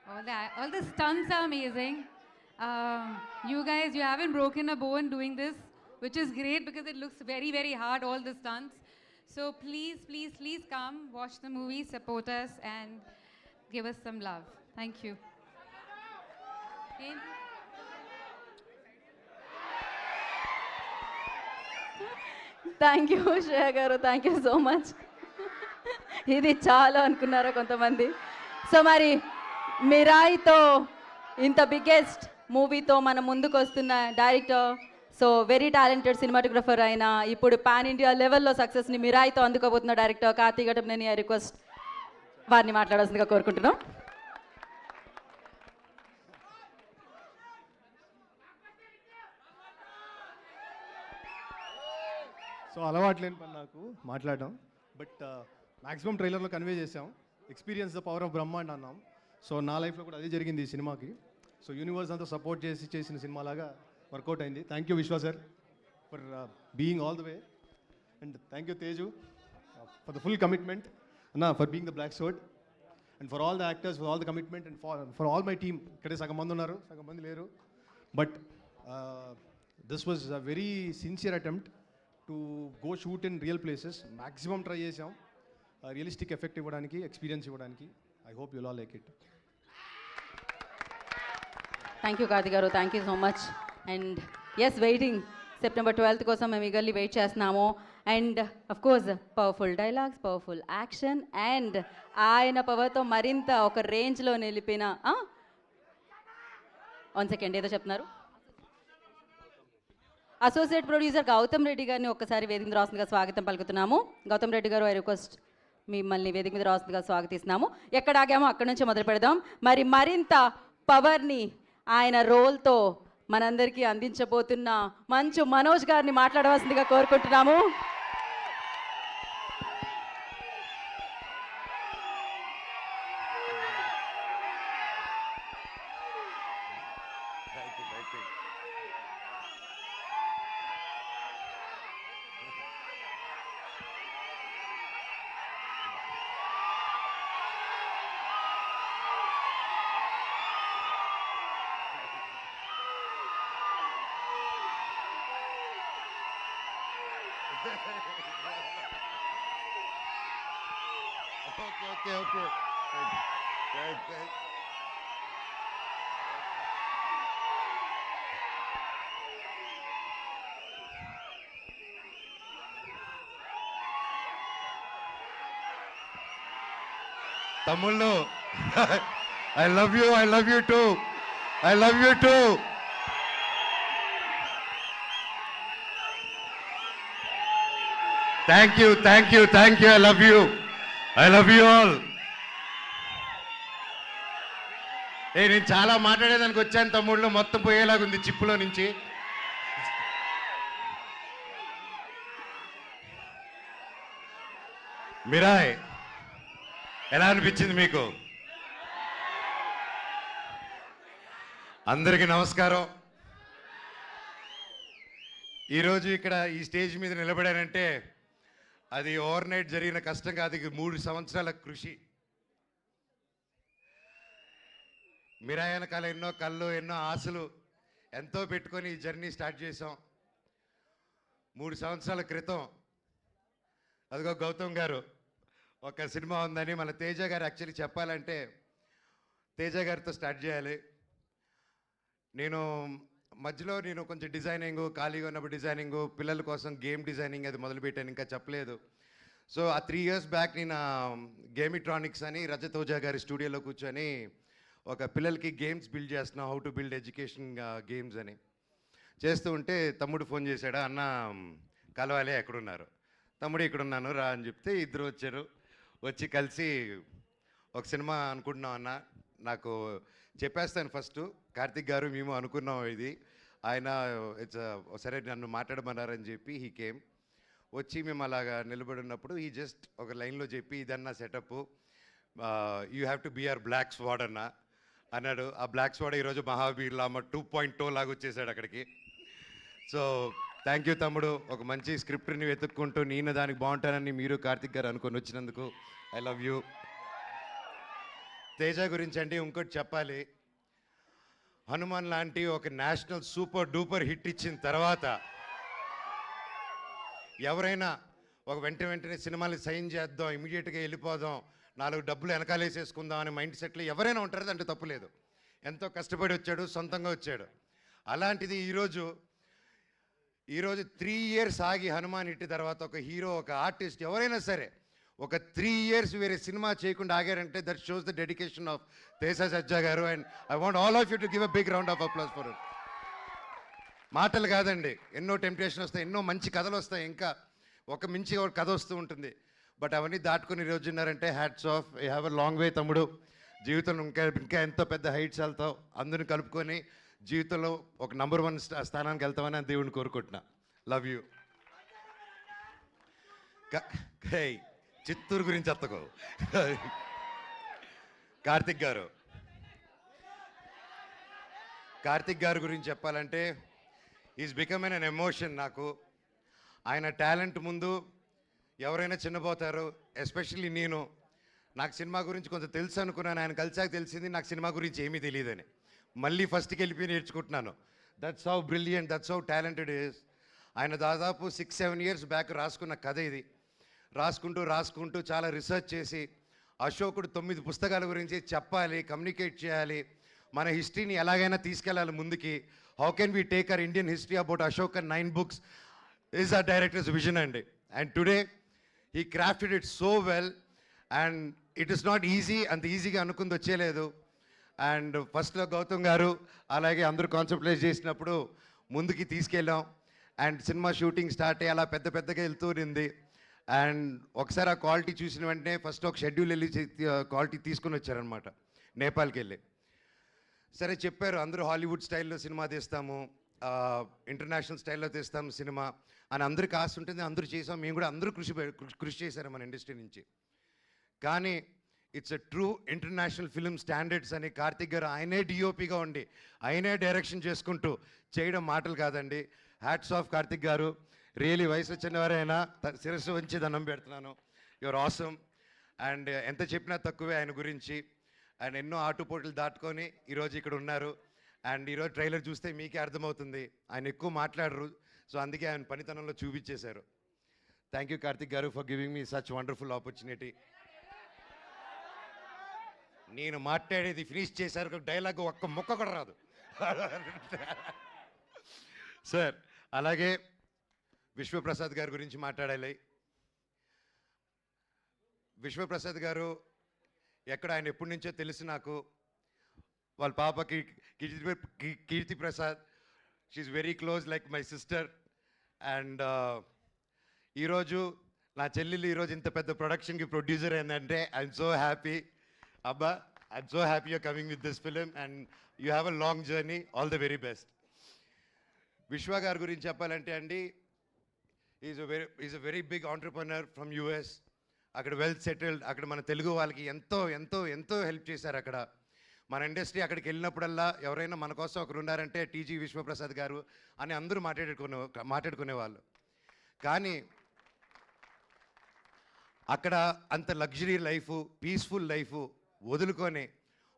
All the stunts are amazing. You guys, you haven't broken a bone doing this, which is great because it looks very hard, all the stunts. So please come, watch the movie, support us and give us some love. Thank you. Thank you Shreya గారు, thank you so much. ఇది చాలా అనుకున్నారా కొంతమంది. So మరి మిరాయితో ఇంత biggest మూవీతో మన ముందుకు వస్తున్న director, so very talented cinematographer అయిన, ఇప్పుడు పాన్ ఇండియా లెవెల్లో సక్సెస్ని మిరాయితో అందుకోబోతున్న director Karthik Ghattamaneni, I request వారిని మాట్లాడాల్సిందిగా కోరుకుంటున్నాం. సో అలవాటు లేని పని నాకు మాట్లాడడం, బట్ మ్యాక్సిమం ట్రైలర్లో కన్వే చేసాం. Experience the power of Brahmand అన్నాం. సో నా లైఫ్లో కూడా అదే జరిగింది ఈ సినిమాకి. సో యూనివర్స్ అంతా సపోర్ట్ చేసి చేసిన సినిమాలాగా వర్కౌట్ అయింది. Thank you Vishwa sir for being all the way, and thank you Teju for the full commitment అన్న, for being the black sword, and for all the actors for all the commitment, and for all my team. ఇక్కడే సగం మంది ఉన్నారు, సగం మంది లేరు, but this was a very sincere attempt to go shoot in real places. Maximum try చేసాం realistic effect ఇవ్వడానికి, experience ఇవ్వడానికి. I hope you'll all like it. Thank you Karthik గారు, thank you so much. And yes, waiting September 12th కోసం మేము eagerly wait చేస్తున్నాము. And of course powerful dialogues, powerful action, and ఆయన పవర్తో మరింత ఒక రేంజ్లో నిలిపిన, 1 సెకండ్ ఏదో చెప్తున్నారు, అసోసియేట్ ప్రొడ్యూసర్ గౌతమ్ రెడ్డి గారిని ఒక్కసారి వేదిక మీద రాస్తుందిగా స్వాగతం పలుకుతున్నాము. గౌతమ్ రెడ్డి గారు, ఐ రిక్వెస్ట్ మిమ్మల్ని వేదిక మీద రాస్తుందిగా స్వాగతిస్తున్నాము. ఎక్కడ ఆగామో అక్కడి నుంచి మొదలు పెడదాం. మరి మరింత పవర్ని ఆయన రోల్తో మనందరికీ అందించబోతున్న మంచు మనోజ్ గారిని మాట్లాడవలసిందిగా కోరుకుంటున్నాము. Okay. Thank. తమ్ముళ్ళు, I love you too. Thank you, I love you all. నేను చాలా మాట్లాడేదానికి వచ్చాను తమ్ముళ్ళు, మొత్తం పోయేలాగుంది చిప్పులో నుంచి. మిరాయ్ ఎలా అనిపించింది మీకు? అందరికీ నమస్కారం. ఈరోజు ఇక్కడ ఈ స్టేజ్ మీద నిలబడానంటే అది ఓవర్ నైట్ జరిగిన కష్టం కాదు, 3 సంవత్సరాల కృషి. మిరాయ్ వెనకాల ఎన్నో కళ్ళు, ఎన్నో ఆశలు, ఎంతో పెట్టుకొని ఈ జర్నీ స్టార్ట్ చేసాం. 3 సంవత్సరాల క్రితం అదిగో గౌతమ్ గారు ఒక సినిమా ఉందని మన తేజ గారు, యాక్చువల్లీ చెప్పాలంటే తేజ గారితో స్టార్ట్ చేయాలి. మధ్యలో నేను కొంచెం డిజైనింగ్, ఖాళీగా ఉన్నప్పుడు డిజైనింగ్, పిల్లల కోసం గేమ్ డిజైనింగ్ అది మొదలుపెట్టాను, ఇంకా చెప్పలేదు. సో ఆ 3 years బ్యాక్ నేను గేమిట్రానిక్స్ అని రజత్ ఓజా గారి స్టూడియోలో కూర్చొని ఒక పిల్లలకి గేమ్స్ బిల్డ్ చేస్తున్నాం, how to build education games అని చేస్తూ ఉంటే తమ్ముడు ఫోన్ చేశాడు, అన్న కలవాలి, ఎక్కడున్నారు? తమ్ముడు ఇక్కడున్నాను రా అని చెప్తే ఇద్దరు వచ్చారు. వచ్చి కలిసి ఒక సినిమా అనుకుంటున్నాం అన్న, నాకు చెప్పేస్తాను ఫస్ట్, కార్తిక్ గారు మేము అనుకున్నాం ఇది, ఆయన సరే నన్ను మాట్లాడమన్నారని చెప్పి హీ కేమ్. వచ్చి మేము అలాగా నిలబడి ఉన్నప్పుడు ఈ జస్ట్ ఒక లైన్లో చెప్పి, ఇదన్నా setup, you have to be our black sword అన్న అన్నాడు. ఆ బ్లాక్ స్వాడ్ ఈరోజు మహావీర్ లామ 2.0 లాగా వచ్చేసాడు అక్కడికి. సో థ్యాంక్ యూ తమ్ముడు, ఒక మంచి స్క్రిప్ట్ని వెతుక్కుంటూ నేను దానికి బాగుంటానని మీరు కార్తిక్ గారు అనుకొని వచ్చినందుకు ఐ లవ్ యూ. తేజ గురించి అంటే ఇంకోటి చెప్పాలి. హనుమాన్ లాంటి ఒక నేషనల్ సూపర్ డూపర్ హిట్ ఇచ్చిన తర్వాత ఎవరైనా ఒక వెంటనే సినిమాలు సైన్ చేద్దాం, ఇమీడియట్గా వెళ్ళిపోదాం, 4 డబ్బులు వెనకాలేసేసుకుందాం అనే మైండ్ సెట్లో ఎవరైనా ఉంటారు, అంటే తప్పులేదు. ఎంతో కష్టపడి వచ్చాడు, సొంతంగా వచ్చాడు. అలాంటిది ఈరోజు 3 ఇయర్స్ ఆగి హనుమాన్ హిట్ తర్వాత ఒక హీరో, ఒక ఆర్టిస్ట్ ఎవరైనా సరే ఒక 3 ఇయర్స్ వేరే సినిమా చేయకుండా ఆగారంటే that shows the dedication of Teja Sajja గారు. And I want all of you to give a big round of applause for it. మాటలు కాదండి, ఎన్నో టెంప్టేషన్ వస్తాయి, ఎన్నో మంచి కథలు వస్తాయి, ఇంకా ఒక మించి ఒక కథ వస్తూ ఉంటుంది. బట్ అవన్నీ దాటుకుని ఈరోజు ఉన్నారంటే hats off. You have a long way తమ్ముడు. జీవితంలో ఇంకా ఎంతో పెద్ద హైట్స్ వెళ్తావు. అందరిని కలుపుకొని జీవితంలో ఒక నంబర్ 1 స్థానానికి వెళ్తామని దేవుడిని కోరుకుంటున్నా. Love you. చిత్తూరు గురించి ఎత్తకో. కార్తిక్ గారు గురించి చెప్పాలంటే ఈజ్ బికమ్ ఎన్ ఎమోషన్ నాకు. ఆయన టాలెంట్ ముందు ఎవరైనా చిన్నపోతారు. ఎస్పెషల్లీ నాకు సినిమా గురించి కొంచెం తెలుసు అనుకున్నాను, ఆయన కలిసాక తెలిసింది నాకు సినిమా గురించి ఏమీ తెలియదని. మళ్ళీ ఫస్ట్కి వెళ్ళిపోయి నేర్చుకుంటున్నాను. That's how brilliant, that's how talented is. ఆయన దాదాపు 6-7 ఇయర్స్ బ్యాక్ రాసుకున్న కథ ఇది. రాసుకుంటూ చాలా రీసెర్చ్ చేసి అశోకుడు 9 పుస్తకాల గురించి చెప్పాలి, కమ్యూనికేట్ చేయాలి, మన హిస్టరీని ఎలాగైనా తీసుకెళ్ళాలి ముందుకి. How can we take our Indian history about Ashok and 9 books is ఆ డైరెక్టర్స్ విజన్ అండి. And today he crafted it so well. And it is not easy, అంత ఈజీగా అనుకుంది వచ్చేలేదు. అండ్ ఫస్ట్లో గౌతమ్ గారు అలాగే అందరూ కాన్సెప్టలైజ్ చేసినప్పుడు ముందుకి తీసుకెళ్ళాం. అండ్ సినిమా షూటింగ్ స్టార్ట్ అయ్యి అలా పెద్దగా వెళ్తూనింది. అండ్ ఒకసారి ఆ క్వాలిటీ చూసిన వెంటనే ఫస్ట్ ఒక షెడ్యూల్ వెళ్ళి క్వాలిటీ తీసుకుని వచ్చారనమాట, నేపాల్కి వెళ్ళి. సరే చెప్పారు, అందరూ హాలీవుడ్ స్టైల్లో సినిమా తీస్తాము, ఇంటర్నేషనల్ స్టైల్లో తీస్తాము సినిమా అని అందరికి ఆశ ఉంటుంది. అందరూ చేసాం, మేము కూడా అందరూ కృషి చేశారు మన ఇండస్ట్రీ నుంచి. కానీ it's a true international film standards అని కార్తిక్ గారు ఆయనే డిఓపిగా ఉండి ఆయనే డైరెక్షన్ చేసుకుంటూ చేయడం మాటలు కాదండి. హ్యాట్స్ ఆఫ్ కార్తిక్ గారు. రియలీ వయసు వచ్చిన వారైనా శిరస్సు వంచి దండం పెడుతున్నాను. Your awesome. అండ్ ఎంత చెప్పినా తక్కువే ఆయన గురించి. ఆయన ఎన్నో ఆటుపోట్లు దాటుకొని ఈరోజు ఇక్కడ ఉన్నారు. అండ్ ఈరోజు ట్రైలర్ చూస్తే మీకే అర్థమవుతుంది, ఆయన ఎక్కువ మాట్లాడరు. సో అందుకే ఆయన పనితనంలో చూపించేశారు. థ్యాంక్ యూ కార్తిక్ గారు for giving me such wonderful opportunity. నేను మాట్లాడేది ఫినిష్ చేశారు, డైలాగ్ ఒక్క ముక్క కూడా రాదు సార్. అలాగే విశ్వప్రసాద్ గారి గురించి మాట్లాడాలి. విశ్వప్రసాద్ గారు ఎక్కడ, ఆయన ఎప్పటి నుంచో తెలుసు నాకు. వాళ్ళ పాపకి Keerthi Prasad, she's very close like my sister. And ఈరోజు నా చెల్లెలు ఈరోజు ఇంత పెద్ద ప్రొడక్షన్కి ప్రొడ్యూసర్ అయిందంటే ఐఎమ్ సో హ్యాపీ. అబ్బా, I'm so happy you're coming with this film and you have a long journey. All the very best. Vishwa గారి గురించి చెప్పాలంటే అండి, is a very big entrepreneur from US. అక్కడ వెల్ సెటిల్డ్. అక్కడ మన తెలుగు వాళ్ళకి ఎంతో హెల్ప్ చేశారు. అక్కడ మన ఇండస్ట్రీ అక్కడికి వెళ్ళినప్పుడల్లా ఎవరైనా మన కోసం ఒకరు ఉన్నారంటే టీజీ విశ్వప్రసాద్ గారు అని అందరూ మాట్లాడుకునేవాళ్ళు. కానీ అక్కడ అంత లగ్జరీ లైఫ్, పీస్ఫుల్ లైఫ్ వదులుకొని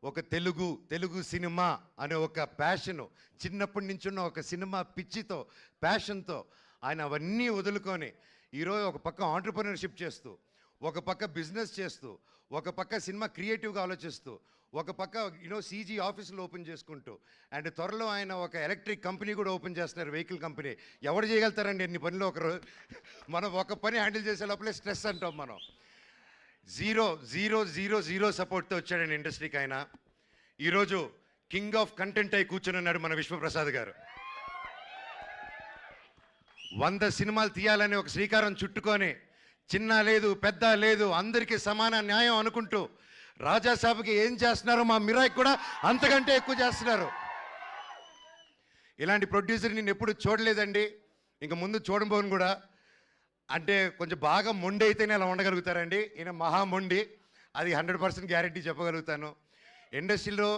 ఒక తెలుగు సినిమా అనే ఒక ప్యాషను, చిన్నప్పటి నుంచి ఉన్న ఒక సినిమా పిచ్చితో, ప్యాషన్తో ఆయన అవన్నీ వదులుకొని ఈరోజు ఒక పక్క ఆంటర్ప్రెన్యూర్షిప్ చేస్తూ, ఒక పక్క బిజినెస్ చేస్తూ, ఒక పక్క సినిమా క్రియేటివ్గా ఆలోచిస్తూ, ఒక పక్క సీజీ ఆఫీసులు ఓపెన్ చేసుకుంటూ, అండ్ త్వరలో ఆయన ఒక ఎలక్ట్రిక్ కంపెనీ కూడా ఓపెన్ చేస్తున్నారు, వెహికల్ కంపెనీ. ఎవరు చేయగలుగుతారండి ఎన్ని పనులు ఒకరు? మనం ఒక పని హ్యాండిల్ చేసే లోపలే స్ట్రెస్ అంటాం మనం. జీరో సపోర్ట్తో వచ్చాడండి ఇండస్ట్రీకి ఆయన. ఈరోజు కింగ్ ఆఫ్ కంటెంట్ అయి కూర్చొని ఉన్నాడు మన విశ్వప్రసాద్ గారు. 100 సినిమాలు తీయాలని ఒక శ్రీకారం చుట్టుకొని, చిన్న లేదు పెద్ద లేదు అందరికీ సమాన న్యాయం అనుకుంటూ రాజాసాబ్కి ఏం చేస్తున్నారో మా మిరాయికి కూడా అంతకంటే ఎక్కువ చేస్తున్నారు. ఇలాంటి ప్రొడ్యూసర్ నేను ఎప్పుడు చూడలేదండి, ఇంక ముందు చూడబోను కూడా. అంటే కొంచెం బాగా మొండి అయితేనే అలా ఉండగలుగుతారండి. ఈయన మహా మొండి. అది 100% గ్యారెంటీ చెప్పగలుగుతాను. ఇండస్ట్రీలో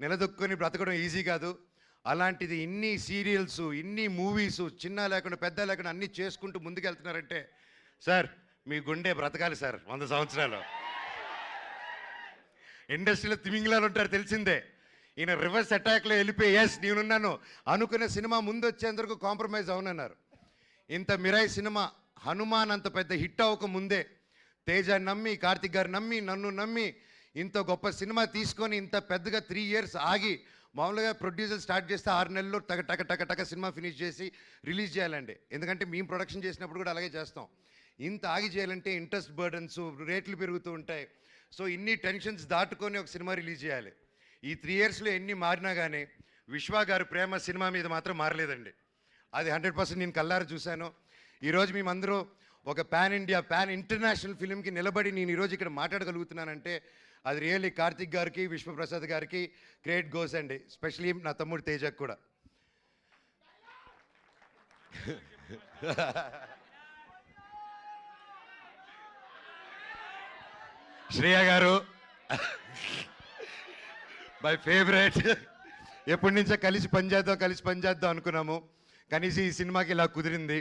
నిలదొక్కుని బ్రతకడం ఈజీ కాదు. అలాంటిది ఇన్ని సీరియల్స్, ఇన్ని మూవీస్, చిన్న లేకుండా పెద్ద లేకుండా అన్నీ చేసుకుంటూ ముందుకెళ్తున్నారంటే సార్ మీ గుండె బ్రతకాలి సార్ 100 సంవత్సరాలు. ఇండస్ట్రీలో తిమింగిలాలు ఉంటారు తెలిసిందే. ఈయన రివర్స్ అటాక్లో వెళ్ళిపోయి ఎస్ నేనున్నాను అనుకునే సినిమా ముందు వచ్చేందుకు కాంప్రమైజ్ అవునన్నారు. ఇంత మిరాయి సినిమా హనుమాన్ అంత పెద్ద హిట్ అవ్వక ముందే తేజ నమ్మి, కార్తిక్ గారు నమ్మి, నన్ను నమ్మి ఇంత గొప్ప సినిమా తీసుకొని ఇంత పెద్దగా 3 years ఆగి, మామూలుగా ప్రొడ్యూసర్ స్టార్ట్ చేస్తే 6 నెలల్లో టక టక టక టక సినిమా ఫినిష్ చేసి రిలీజ్ చేయాలండి. ఎందుకంటే మేము ప్రొడక్షన్ చేసినప్పుడు కూడా అలాగే చేస్తాం. ఇంత ఆగి చేయాలంటే ఇంట్రెస్ట్ బర్డన్స్, రేట్లు పెరుగుతూ ఉంటాయి. సో ఇన్ని టెన్షన్స్ దాటుకొని ఒక సినిమా రిలీజ్ చేయాలి. ఈ 3 yearsలో ఎన్ని మారినా కానీ విశ్వ గారి ప్రేమ సినిమా మీద మాత్రం మారలేదండి. అది 100% నేను కల్లారా చూశాను. ఈరోజు మేమందరూ ఒక పాన్ ఇండియా, పాన్ ఇంటర్నేషనల్ ఫిలింకి నిలబడి నేను ఈరోజు ఇక్కడ మాట్లాడగలుగుతున్నానంటే అది రియల్లీ కార్తిక్ గారికి, విశ్వప్రసాద్ గారికి క్రెడిట్ గోస్ అండి. స్పెషలీ నా తమ్ముడు తేజకు కూడా. శ్రేయ గారు మై ఫేవరెట్. ఎప్పటి నుంచో కలిసి పనిచేద్దాం అనుకున్నాము. కనీసం ఈ సినిమాకి ఇలా కుదిరింది.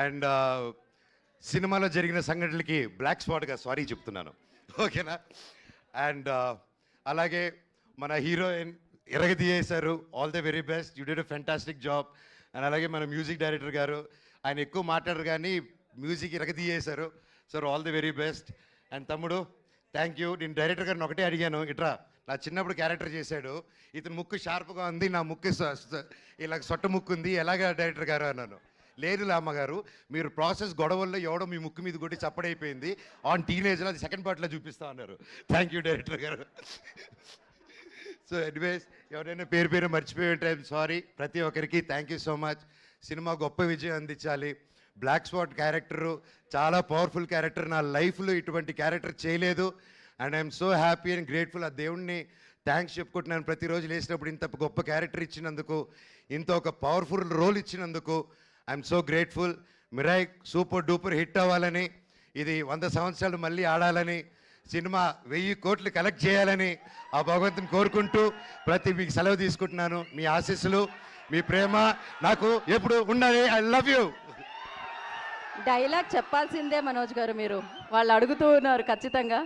అండ్ సినిమాలో జరిగిన సంఘటనలకి బ్లాక్ స్పాట్గా సారీ చెప్తున్నాను, ఓకేనా? అండ్ అలాగే మన హీరోయిన్ ఎరగదీయేశారు. All the very best, you did a fantastic job. And అలాగే మన మ్యూజిక్ డైరెక్టర్ గారు, ఆయన ఎక్కువ మాట్లాడరు కానీ మ్యూజిక్ ఎరగదీయేశారు. Sir all the very best. And తమ్ముడు థ్యాంక్ యూ. నేను డైరెక్టర్ గారిని ఒకటే అడిగాను, ఇట్రా నా చిన్నప్పుడు క్యారెక్టర్ చేశాడు, ఇతను ముక్కు షార్ప్గా ఉంది, నా ముక్కు ఇలా సొట్ట ముక్కు ఉంది, ఎలాగా డైరెక్టర్ గారు అన్నాను. లేదు అమ్మగారు, మీరు ప్రాసెస్ గొడవల్లో ఎవడో మీ ముక్కు మీద కొట్టి చప్పడైపోయింది, ఆన్ టీనేజ్లో అది సెకండ్ పార్ట్లో చూపిస్తా అన్నారు. థ్యాంక్ యూ డైరెక్టర్ గారు. సో ఎనీవేస్ ఎవరైనా పేరు మర్చిపోయి ఉంటే ఐఎమ్ సారీ. ప్రతి ఒక్కరికి thank you so much. Cinema గొప్ప విజయం అందించాలి. బ్లాక్ స్పాట్ క్యారెక్టరు చాలా పవర్ఫుల్ క్యారెక్టర్. నా లైఫ్లో ఇటువంటి క్యారెక్టర్ చేయలేదు. And I'm so happy and grateful. ఆ దేవుణ్ణి థ్యాంక్స్ చెప్పుకుంటున్నాను. ప్రతిరోజు లేచినప్పుడు ఇంత గొప్ప క్యారెక్టర్ ఇచ్చినందుకు, ఇంత ఒక పవర్ఫుల్ రోల్ ఇచ్చినందుకు I'm so grateful. Mirai super duper hit అవ్వాలని, ఇది 100 సంవత్సరాలు మళ్ళీ ఆడాలని, సినిమా 1000 కోట్లు కలెక్ట్ చేయాలని ఆ భగవంతుని కోరుకుంటూ మీకు సెలవు తీసుకుంటున్నాను. మీ ఆశీస్సులు, మీ ప్రేమ నాకు ఎప్పుడు ఉండాలి. I love you. డైలాగ్ చెప్పాల్సిందే మనోజ్ గారు, మీరు వాళ్ళు అడుగుతూ ఉన్నారు ఖచ్చితంగా.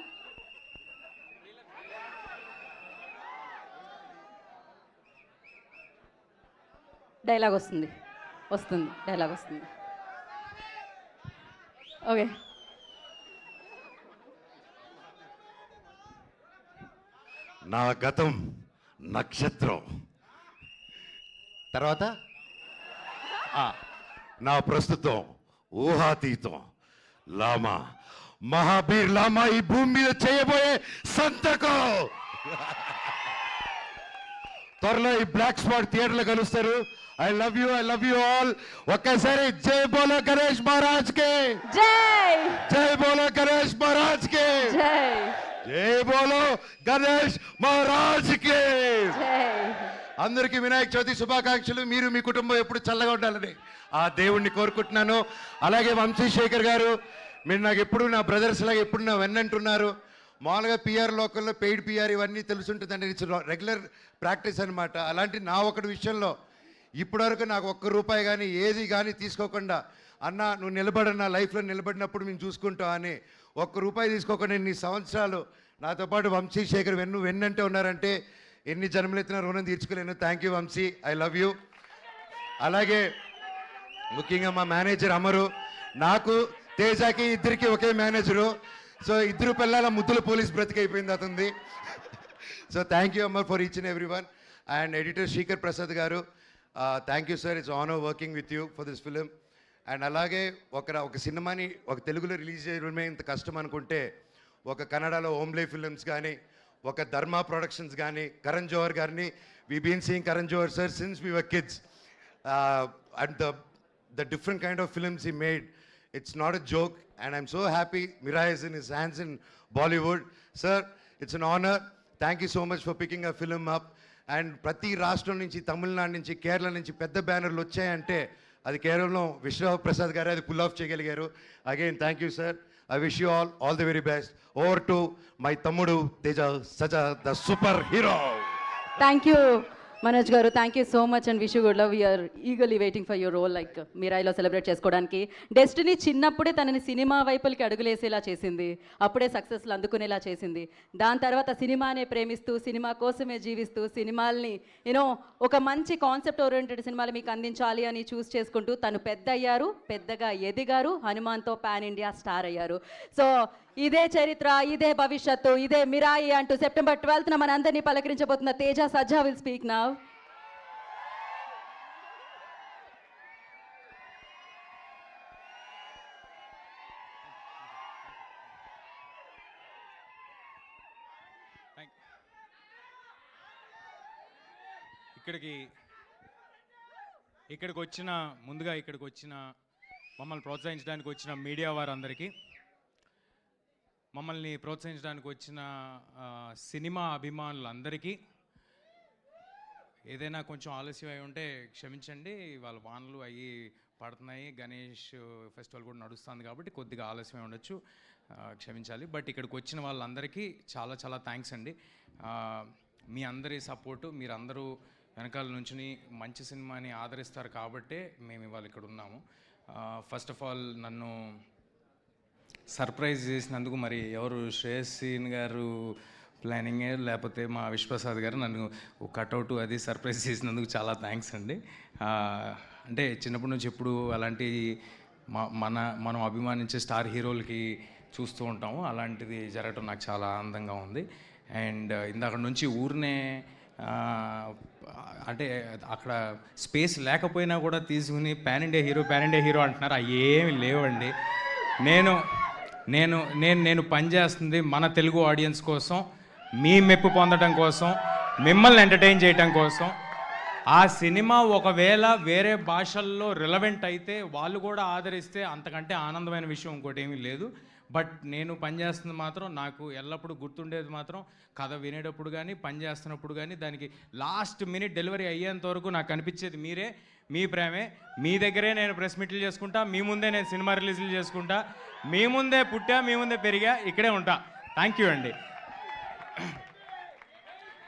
డైలాగ్ వస్తుంది డైలాగ్ వస్తుంది. ఓకే. నా గతం నక్షత్రం, తర్వాత నా ప్రస్తుతం ఊహాతీతం. లామా, మహాబీర్ లామా ఈ భూమి మీద చేయబోయే సంతకం. త్వరలో ఈ బ్లాక్ స్పాట్ థియేటర్లో కలుస్తారు. I love you all. ఒక్కసారి జై బోలో గణేష్ మహారాజ్ కే జై. జై బోలో గణేష్ మహారాజ్ కే జై. జై బోలో గణేష్ మహారాజ్ కే జై. అందరికీ వినాయక చవితి శుభాకాంక్షలు. మీరు మీ కుటుంబం ఎప్పుడు చల్లగా ఉండాలని ఆ దేవుణ్ణి కోరుకుంటున్నాను. అలాగే వంశీశేఖర్ గారు, మీరు నాకు ఎప్పుడు నా బ్రదర్స్ లాగా ఎప్పుడు నా వెన్నంటున్నారు. మామూలుగా పిఆర్ లోకల్లో పెయిడ్ పిఆర్ ఇవన్నీ తెలుసుంటుందండి, ఇట్స్ రెగ్యులర్ ప్రాక్టీస్ అనమాట. అలాంటి నా ఒకటి విషయంలో ఇప్పటివరకు నాకు ₹1 కానీ ఏది కానీ తీసుకోకుండా, అన్న నువ్వు నిలబడన్నా లైఫ్లో నిలబడినప్పుడు మేము చూసుకుంటాం అని ₹1 తీసుకోకుండా ఇన్ని సంవత్సరాలు నాతో పాటు వంశీశేఖర్ వెన్నంటే ఉన్నారంటే ఎన్ని జన్మలెత్తిన రుణం తీర్చుకోలేను. Thank you Vamsi, I love you. అలాగే ముఖ్యంగా మా మేనేజర్ అమరు, నాకు తేజాకి ఇద్దరికి ఒకే మేనేజరు. సో ఇద్దరు పిల్లల ముద్దుల పోలీస్ బ్రతికైపోయింది అతనిది. So thank you Amar for each and every one. And editor Srikar Prasad గారు, thank you sir, it's honour working with you for this film. And అలాగే ఒక సినిమాని ఒక తెలుగులో రిలీజ్ చేయడమే ఇంత కష్టం అనుకుంటే, ఒక కన్నడలో ఓమ్లే ఫిలిమ్స్ కానీ, ఒక ధర్మా ప్రొడక్షన్స్ కానీ, కరణ్ జోహర్ గారిని, we been seeing Karan Johar sir since we were kids. And the different kind of films he made, it's not a joke, and I'm so happy Mirai is in his hands in Bollywood. Sir, it's an honor. Thank you so much for picking a film up. And ప్రతి రాష్ట్రం నుంచి, తమిళనాడు నుంచి, కేరళ నుంచి పెద్ద బ్యానర్లు వచ్చాయంటే అది కేవలం విశ్వప్రసాద్ గారు అది పుల్ ఆఫ్ చేయగలిగారు. Again thank you sir. I wish you all the very best. Over to my Tammudu Teja Saja, the super hero. Thank you Manoj గారు, thank you so much and wish you good luck. We are eagerly waiting for your role like మీరాయిలో celebrate చేసుకోవడానికి. Destiny చిన్నప్పుడే తనని cinema వైపులకి అడుగులేసేలా చేసింది, అప్పుడే సక్సెస్లు అందుకునేలా చేసింది. దాని తర్వాత సినిమానే ప్రేమిస్తూ, సినిమా కోసమే జీవిస్తూ, సినిమాల్ని యూనో ఒక మంచి కాన్సెప్ట్ ఓరియంటెడ్ సినిమాలు మీకు అందించాలి అని చూస్ చేసుకుంటూ తను పెద్ద అయ్యారు, పెద్దగా ఎదిగారు, హనుమాన్తో పాన్ ఇండియా స్టార్ అయ్యారు. సో ఇదే చరిత్ర, ఇదే భవిష్యత్తు, ఇదే మిరాయి అంటూ September 12th మనందరినీ పలకరించబోతున్న తేజ సజ్జా విల్ స్పీక్ నౌ. ఇక్కడికి వచ్చిన మమ్మల్ని ప్రోత్సహించడానికి వచ్చిన మీడియా వారందరికీ, మమ్మల్ని ప్రోత్సహించడానికి వచ్చిన సినిమా అభిమానులందరికీ, ఏదైనా కొంచెం ఆలస్యం అయి ఉంటే క్షమించండి. వాళ్ళ వానలు అవి పడుతున్నాయి, గణేష్ ఫెస్టివల్ కూడా నడుస్తుంది కాబట్టి కొద్దిగా ఆలస్యం ఉండొచ్చు, క్షమించాలి. బట్ ఇక్కడికి వచ్చిన వాళ్ళందరికీ చాలా చాలా థ్యాంక్స్ అండి. మీ అందరి సపోర్టు, మీరందరూ వెనకాల నుంచి మంచి సినిమాని ఆదరిస్తారు కాబట్టే మేము ఇవాళ ఇక్కడ ఉన్నాము. ఫస్ట్ ఆఫ్ ఆల్ నన్ను సర్ప్రైజ్ చేసినందుకు మరి ఎవరు శ్రేయస్సీన్ గారు ప్లానింగే లేకపోతే మా విశ్వప్రసాద్ గారు నన్ను కట్అవుట్ అది సర్ప్రైజ్ చేసినందుకు చాలా థ్యాంక్స్ అండి. అంటే చిన్నప్పటి నుంచి ఎప్పుడు అలాంటి మనం అభిమానించే స్టార్ హీరోలకి చూస్తూ ఉంటాము, అలాంటిది జరగటం నాకు చాలా ఆనందంగా ఉంది. అండ్ ఇందాక నుంచి ఊరినే అంటే అక్కడ స్పేస్ లేకపోయినా కూడా తీసుకుని పాన్ ఇండియా హీరో అంటున్నారు. అవి ఏమి లేవండి. నేను పనిచేస్తుంది మన తెలుగు ఆడియన్స్ కోసం, మీ మెప్పు పొందడం కోసం, మిమ్మల్ని ఎంటర్టైన్ చేయటం కోసం. ఆ సినిమా ఒకవేళ వేరే భాషల్లో రిలవెంట్ అయితే వాళ్ళు కూడా ఆదరిస్తే అంతకంటే ఆనందమైన విషయం ఇంకోటి ఏమీ లేదు. బట్ నేను పనిచేస్తుంది మాత్రం నాకు ఎల్లప్పుడూ గుర్తుండేది మాత్రం కథ వినేటప్పుడు కానీ పని చేస్తున్నప్పుడు కానీ దానికి లాస్ట్ మినిట్ డెలివరీ అయ్యేంత వరకు నాకు అనిపించేది మీరే, మీ ప్రేమే. మీ దగ్గరే నేను ప్రెస్ మీట్లు చేసుకుంటా, మీ ముందే నేను సినిమా రిలీజులు చేసుకుంటా, మీ ముందే పుట్టా, మీ ముందే పెరిగా, ఇక్కడే ఉంటా. థ్యాంక్ యూ అండి.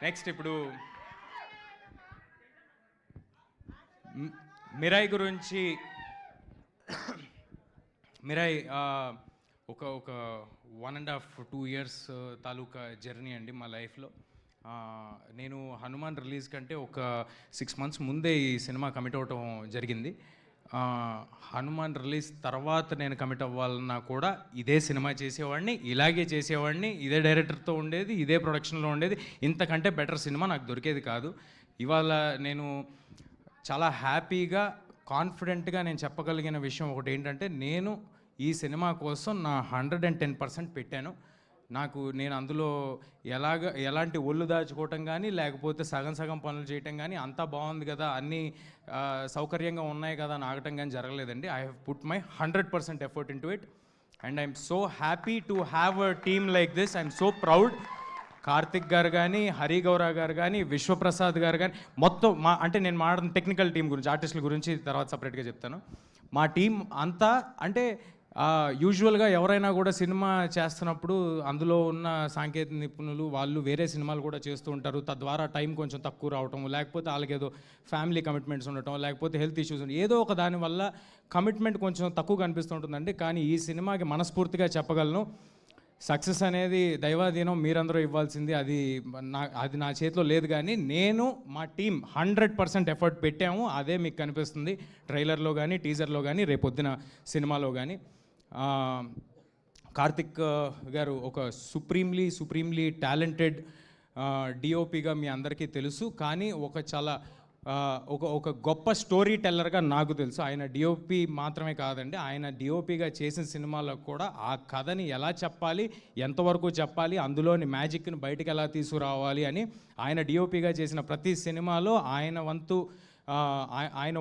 నెక్స్ట్ ఇప్పుడు మిరాయి గురించి. మిరాయి ఒక 1.5-2 years తాలూకా జర్నీ అండి మా లైఫ్లో. నేను హనుమాన్ రిలీజ్ కంటే ఒక 6 months ముందే ఈ సినిమా కమిట్ అవ్వటం జరిగింది. హనుమాన్ రిలీజ్ తర్వాత నేను కమిట్ అవ్వాలన్నా కూడా ఇదే సినిమా చేసేవాడిని, ఇలాగే చేసేవాడిని, ఇదే డైరెక్టర్తో ఉండేది, ఇదే ప్రొడక్షన్లో ఉండేది. ఇంతకంటే బెటర్ సినిమా నాకు దొరికేది కాదు. ఇవాళ నేను చాలా హ్యాపీగా కాన్ఫిడెంట్గా నేను చెప్పగలిగిన విషయం ఒకటి ఏంటంటే, నేను ఈ సినిమా కోసం నా 110% పెట్టాను. నేను అందులో ఎలాంటి ఒళ్ళు దాచుకోవటం కానీ లేకపోతే సగం పనులు చేయటం కానీ అంతా బాగుంది కదా, అన్నీ సౌకర్యంగా ఉన్నాయి కదా అని ఆగటం కానీ జరగలేదండి. I have put my 100% effort into it and I'm so happy to have a team like this. I'm so proud. Karthik గారు కానీ, హరి గౌరా గారు కానీ, విశ్వప్రసాద్ గారు కానీ, మొత్తం నేను మాట్లాడిన టెక్నికల్ టీం గురించి, ఆర్టిస్టుల గురించి తర్వాత సపరేట్గా చెప్తాను. మా టీం అంతా అంటే యూజువల్గా ఎవరైనా కూడా సినిమా చేస్తున్నప్పుడు అందులో ఉన్న సాంకేతిక నిపుణులు వాళ్ళు వేరే సినిమాలు కూడా చేస్తూ ఉంటారు. తద్వారా టైం కొంచెం తక్కువ రావటం, లేకపోతే వాళ్ళకి ఏదో ఫ్యామిలీ కమిట్మెంట్స్ ఉండటం, లేకపోతే హెల్త్ ఇష్యూస్ ఉండటం, ఏదో ఒక దానివల్ల కమిట్మెంట్ కొంచెం తక్కువ కనిపిస్తుంటుందండి. కానీ ఈ సినిమాకి మనస్ఫూర్తిగా చెప్పగలను, సక్సెస్ అనేది దైవాధీనం, మీరందరూ ఇవ్వాల్సింది. అది నా చేతిలో లేదు. కానీ నేను మా టీం 100% ఎఫర్ట్ పెట్టాము. అదే మీకు కనిపిస్తుంది ట్రైలర్లో కానీ, టీజర్లో కానీ, రేపొద్దున సినిమాలో కానీ. కార్తిక్ గారు ఒక సుప్రీంలీ టాలెంటెడ్ డిఓపిగా మీ అందరికీ తెలుసు. కానీ ఒక గొప్ప స్టోరీ టెల్లర్గా నాకు తెలుసు. ఆయన డిఓపి మాత్రమే కాదండి, ఆయన డిఓపిగా చేసిన సినిమాలకు కూడా ఆ కథని ఎలా చెప్పాలి, ఎంతవరకు చెప్పాలి, అందులోని మ్యాజిక్ని బయటికి ఎలా తీసుకురావాలి అని ఆయన డిఓపిగా చేసిన ప్రతి సినిమాలో ఆయన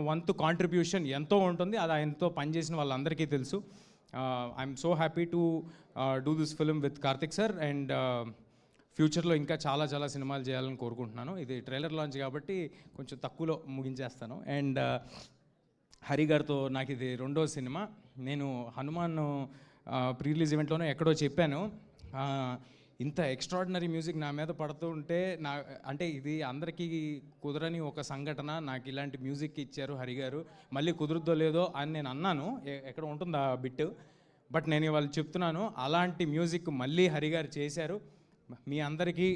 వంతు కాంట్రిబ్యూషన్ ఎంతో ఉంటుంది. అది ఆయనతో పనిచేసిన వాళ్ళందరికీ తెలుసు. I'm so happy to do this film with Karthik sir. And ఫ్యూచర్లో ఇంకా చాలా సినిమాలు చేయాలని కోరుకుంటున్నాను. ఇది ట్రైలర్ లాంచ్ కాబట్టి కొంచెం తక్కువలో ముగించేస్తాను. అండ్ హరి గారితో నాకు ఇది 2వ సినిమా. నేను హనుమాన్ ప్రీ రిలీజ్ ఈవెంట్లోనో ఎక్కడో చెప్పాను, ఇంత ఎక్స్ట్రాడినరీ మ్యూజిక్ నా మీద పడుతూ ఉంటే అంటే ఇది అందరికీ కుదరని ఒక సంఘటన, నాకు ఇలాంటి మ్యూజిక్ ఇచ్చారు హరి గారు, మళ్ళీ కుదురుద్దో లేదో అని నేను అన్నాను, ఎక్కడ ఉంటుంది ఆ బిట్, బట్ నేను ఇవాళ చెప్తున్నాను అలాంటి మ్యూజిక్ మళ్ళీ హరి గారు చేశారు. మీ అందరికీ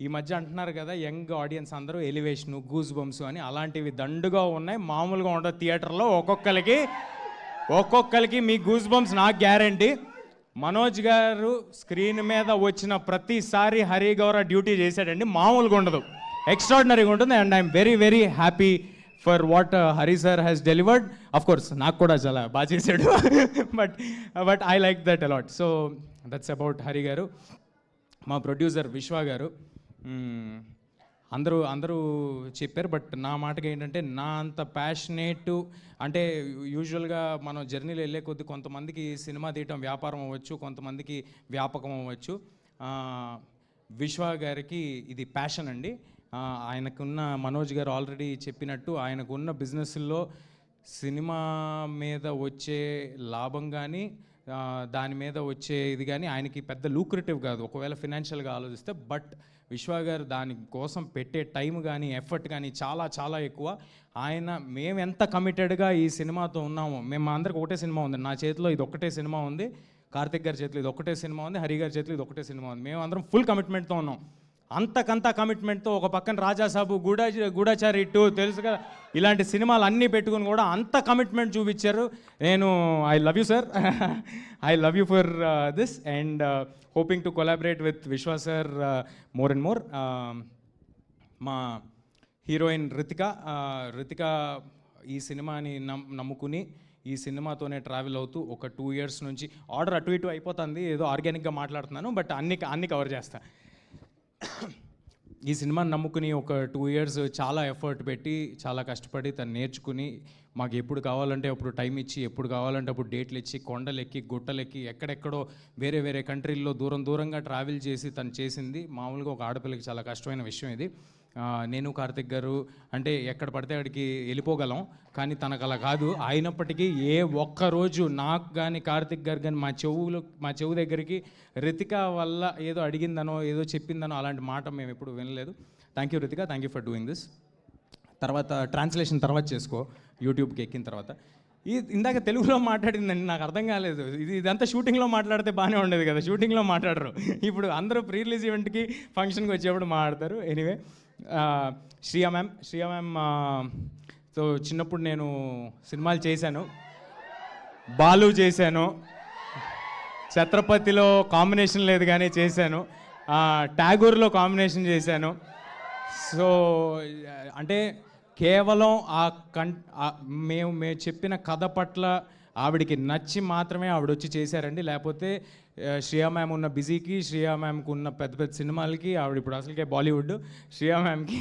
ఈ మధ్య అంటున్నారు కదా యంగ్ ఆడియన్స్ అందరూ ఎలివేషను, గూస్ బంప్స్ అని, అలాంటివి దండుగా ఉన్నాయి, మామూలుగా ఉండదు థియేటర్లో. ఒక్కొక్కరికి మీ గూస్ బంప్స్ నాకు గ్యారంటీ. మనోజ్ గారు స్క్రీన్ మీద వచ్చిన ప్రతిసారి హరి గౌర డ్యూటీ చేశాడండి, మామూలుగా ఉండదు, ఎక్స్ట్రాడినరీగా ఉంటుంది. And I'm very very happy for what Hari sir has delivered. Of course నాకు కూడా చాలా బాగా చేశాడు, but I like that a lot. So that's about Hari గారు. మా ప్రొడ్యూసర్ విశ్వ గారు, అందరూ చెప్పారు, బట్ నా మాటకి ఏంటంటే నా అంత ప్యాషనేటు అంటే యూజువల్గా మనం జర్నీలో వెళ్ళే కొద్దీ కొంతమందికి సినిమా తీయటం వ్యాపారం అవ్వచ్చు, కొంతమందికి వ్యాపకం అవ్వచ్చు. విశ్వ గారికి ఇది ప్యాషన్ అండి. ఆయనకున్న మనోజ్ గారు ఆల్రెడీ చెప్పినట్టు ఆయనకున్న బిజినెస్లో సినిమా మీద వచ్చే లాభం కానీ దాని మీద వచ్చే ఇది కానీ ఆయనకి పెద్ద లూక్రేటివ్ కాదు ఒకవేళ ఫినాన్షియల్గా ఆలోచిస్తే. బట్ విశ్వ గారు దాని కోసం పెట్టే టైం కానీ ఎఫర్ట్ కానీ చాలా చాలా ఎక్కువ. మేము ఎంత కమిటెడ్గా ఈ సినిమాతో ఉన్నామో, మేము అందరికి ఒకటే సినిమా ఉంది, నా చేతిలో ఇది ఒకటే సినిమా ఉంది, కార్తిక్ గారి చేతిలో ఇది ఒకటే సినిమా ఉంది, హరి గారి చేతిలో ఇది ఒకటే సినిమా ఉంది, మేము అందరం ఫుల్ కమిట్మెంట్తో ఉన్నాం. అంతకంతా కమిట్మెంట్తో ఒక పక్కన రాజాసాబు, గూఢాచారి 2 తెలుసు కదా, ఇలాంటి సినిమాలు అన్నీ పెట్టుకుని కూడా అంత కమిట్మెంట్ చూపించారు. నేను I love you sir, I love you for this and hoping to collaborate with విశ్వ సార్ మోర్ అండ్ మోర్. మా హీరోయిన్ రితిక ఈ సినిమాని నమ్ముకుని ఈ సినిమాతోనే ట్రావెల్ అవుతూ ఒక 2 years నుంచి ఆర్డర్ అటు ఇటు అయిపోతుంది, ఏదో ఆర్గానిక్గా మాట్లాడుతున్నాను, బట్ అన్ని కవర్ చేస్తా. ఈ సినిమాని నమ్ముకుని ఒక 2 years చాలా ఎఫర్ట్ పెట్టి చాలా కష్టపడి తను నేర్చుకుని మాకు ఎప్పుడు కావాలంటే అప్పుడు టైం ఇచ్చి ఎప్పుడు కావాలంటే అప్పుడు డేట్లు ఇచ్చి కొండలెక్కి గుట్టలెక్కి ఎక్కడెక్కడో వేరే కంట్రీల్లో దూరంగా ట్రావెల్ చేసి తను చేసింది మామూలుగా ఒక ఆడపిల్లకి చాలా కష్టమైన విషయం ఇది. నేను కార్తిక్ గారు అంటే ఎక్కడ పడితే అక్కడికి వెళ్ళిపోగలం, కానీ తనకు అలా కాదు. అయినప్పటికీ ఏ ఒక్కరోజు నాకు కానీ కార్తిక్ గారు కానీ మా చెవు దగ్గరికి రితిక వల్ల ఏదో అడిగిందనో ఏదో చెప్పిందనో అలాంటి మాట మేము ఎప్పుడు వినలేదు. Thank you Ritika, thank you for doing this. తర్వాత ట్రాన్స్లేషన్ తర్వాత చేసుకో యూట్యూబ్కి ఎక్కిన తర్వాత. ఇందాక తెలుగులో మాట్లాడిందండి, నాకు అర్థం కాలేదు. ఇదంతా షూటింగ్లో మాట్లాడితే బాగానే ఉండేది కదా, షూటింగ్లో మాట్లాడరు. ఇప్పుడు అందరూ ప్రీ రిలీజ్ ఈవెంట్కి ఫంక్షన్కి వచ్చేప్పుడు మాట్లాడతారు. ఎనీవే, శ్రియా మ్యామ్ సో చిన్నప్పుడు నేను సినిమాలు చేశాను, బాలు చేశాను, ఛత్రపతిలో కాంబినేషన్ లేదు కానీ చేశాను, ట్యాగూర్లో కాంబినేషన్ చేశాను. సో అంటే కేవలం మేము చెప్పిన కథ పట్ల ఆవిడికి నచ్చి మాత్రమే ఆవిడ వచ్చి చేశారండి. లేకపోతే శ్రియా మ్యామ్ ఉన్న బిజీకి, శ్రియా మ్యామ్కి ఉన్న పెద్ద సినిమాలకి, ఆవిడ ఇప్పుడు అసలుకే బాలీవుడ్, శ్రియా మ్యామ్కి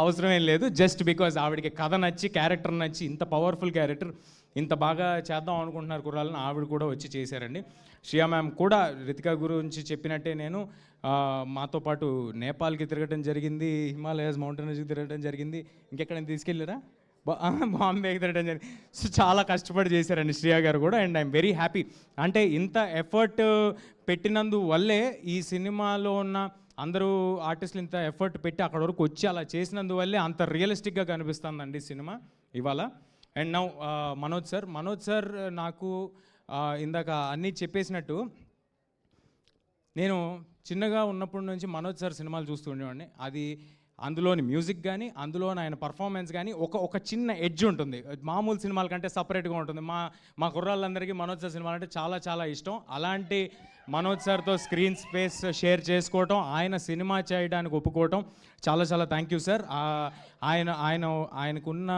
అవసరమేం లేదు. జస్ట్ బికాజ్ ఆవిడకి కథ నచ్చి, క్యారెక్టర్ నచ్చి, ఇంత పవర్ఫుల్ క్యారెక్టర్ ఇంత బాగా చేద్దాం అనుకుంటున్నారు కుర్రాలని, ఆవిడ కూడా వచ్చి చేశారండి. శ్రియా మ్యామ్ కూడా రితిక గురించి చెప్పినట్టే నేను మాతో పాటు నేపాల్కి తిరగడం జరిగింది, హిమాలయాస్ మౌంటైన్స్కి తిరగడం జరిగింది, ఇంకెక్కడైనా తీసుకెళ్ళారా, బాంబేకి తిరగడం జరిగింది. సో చాలా కష్టపడి చేశారండి శ్రియా గారు కూడా. And I'm very happy. అంటే ఇంత ఎఫర్ట్ పెట్టినందువల్లే ఈ సినిమాలో ఉన్న అందరూ ఆర్టిస్టులు ఇంత ఎఫర్ట్ పెట్టి అక్కడ వరకు వచ్చి అలా చేసినందువల్లే అంత రియలిస్టిక్గా కనిపిస్తుందండి సినిమా ఇవాళ. అండ్ నౌ మనోజ్ సార్ నాకు ఇందాక అన్నీ చెప్పేసినట్టు నేను చిన్నగా ఉన్నప్పటి నుంచి మనోజ్ సార్ సినిమాలు చూస్తూ ఉండేవాడిని. అది అందులోని మ్యూజిక్ కానీ, అందులోని ఆయన పర్ఫార్మెన్స్ కానీ ఒక చిన్న ఎడ్జ్ ఉంటుంది, మామూలు సినిమాల కంటే సపరేట్గా ఉంటుంది. మా కుర్రాళ్ళందరికీ మనోజ్ సార్ సినిమాలు అంటే చాలా చాలా ఇష్టం. అలాంటి మనోజ్ సార్తో స్క్రీన్ స్పేస్ షేర్ చేసుకోవటం, ఆయన సినిమా చేయడానికి ఒప్పుకోవటం చాలా చాలా థ్యాంక్ యూ సార్. ఆయనకున్న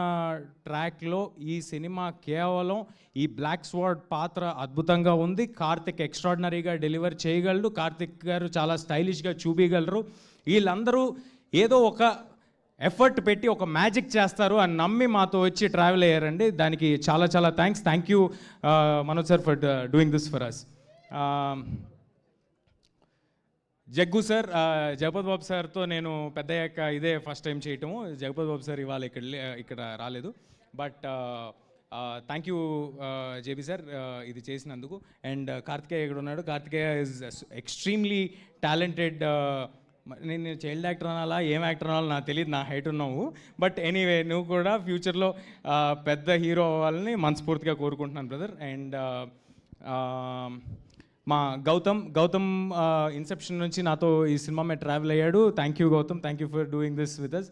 ట్రాక్లో ఈ సినిమా కేవలం ఈ బ్లాక్ స్వార్డ్ పాత్ర అద్భుతంగా ఉంది. కార్తిక్ ఎక్స్ట్రాడినరీగా డెలివర్ చేయగలడు, కార్తిక్ గారు చాలా స్టైలిష్గా చూపించగలరు. వీళ్ళందరూ ఏదో ఒక ఎఫర్ట్ పెట్టి ఒక మ్యాజిక్ చేస్తారు అని నమ్మి మాతో వచ్చి ట్రావెల్ అయ్యారండి. దానికి చాలా చాలా thank you Manoj sir for doing this for us. Jaggu sir, Jagapathi Babu సార్తో నేను పెద్దయ్యాక ఇదే ఫస్ట్ టైం చేయటము. జగపతి బాబు సార్ ఇవాళ ఇక్కడ రాలేదు, but thank you JB sir ఇది చేసినందుకు. అండ్ కార్తికేయ ఇక్కడ ఉన్నాడు. Karthikeya is extremely talented. నేను చైల్డ్ యాక్టర్ అనాలా ఏం యాక్టర్ అనాలో నాకు తెలియదు, నా హైట్ ఉన్నావు. బట్ ఎనీవే నువ్వు కూడా ఫ్యూచర్లో పెద్ద హీరో అవ్వాలని మనస్ఫూర్తిగా కోరుకుంటున్నాను బ్రదర్. అండ్ మా గౌతమ్ ఇన్సెప్షన్ నుంచి నాతో ఈ సినిమా మీద ట్రావెల్ అయ్యాడు. Thank you Gautham, thank you for doing this with us,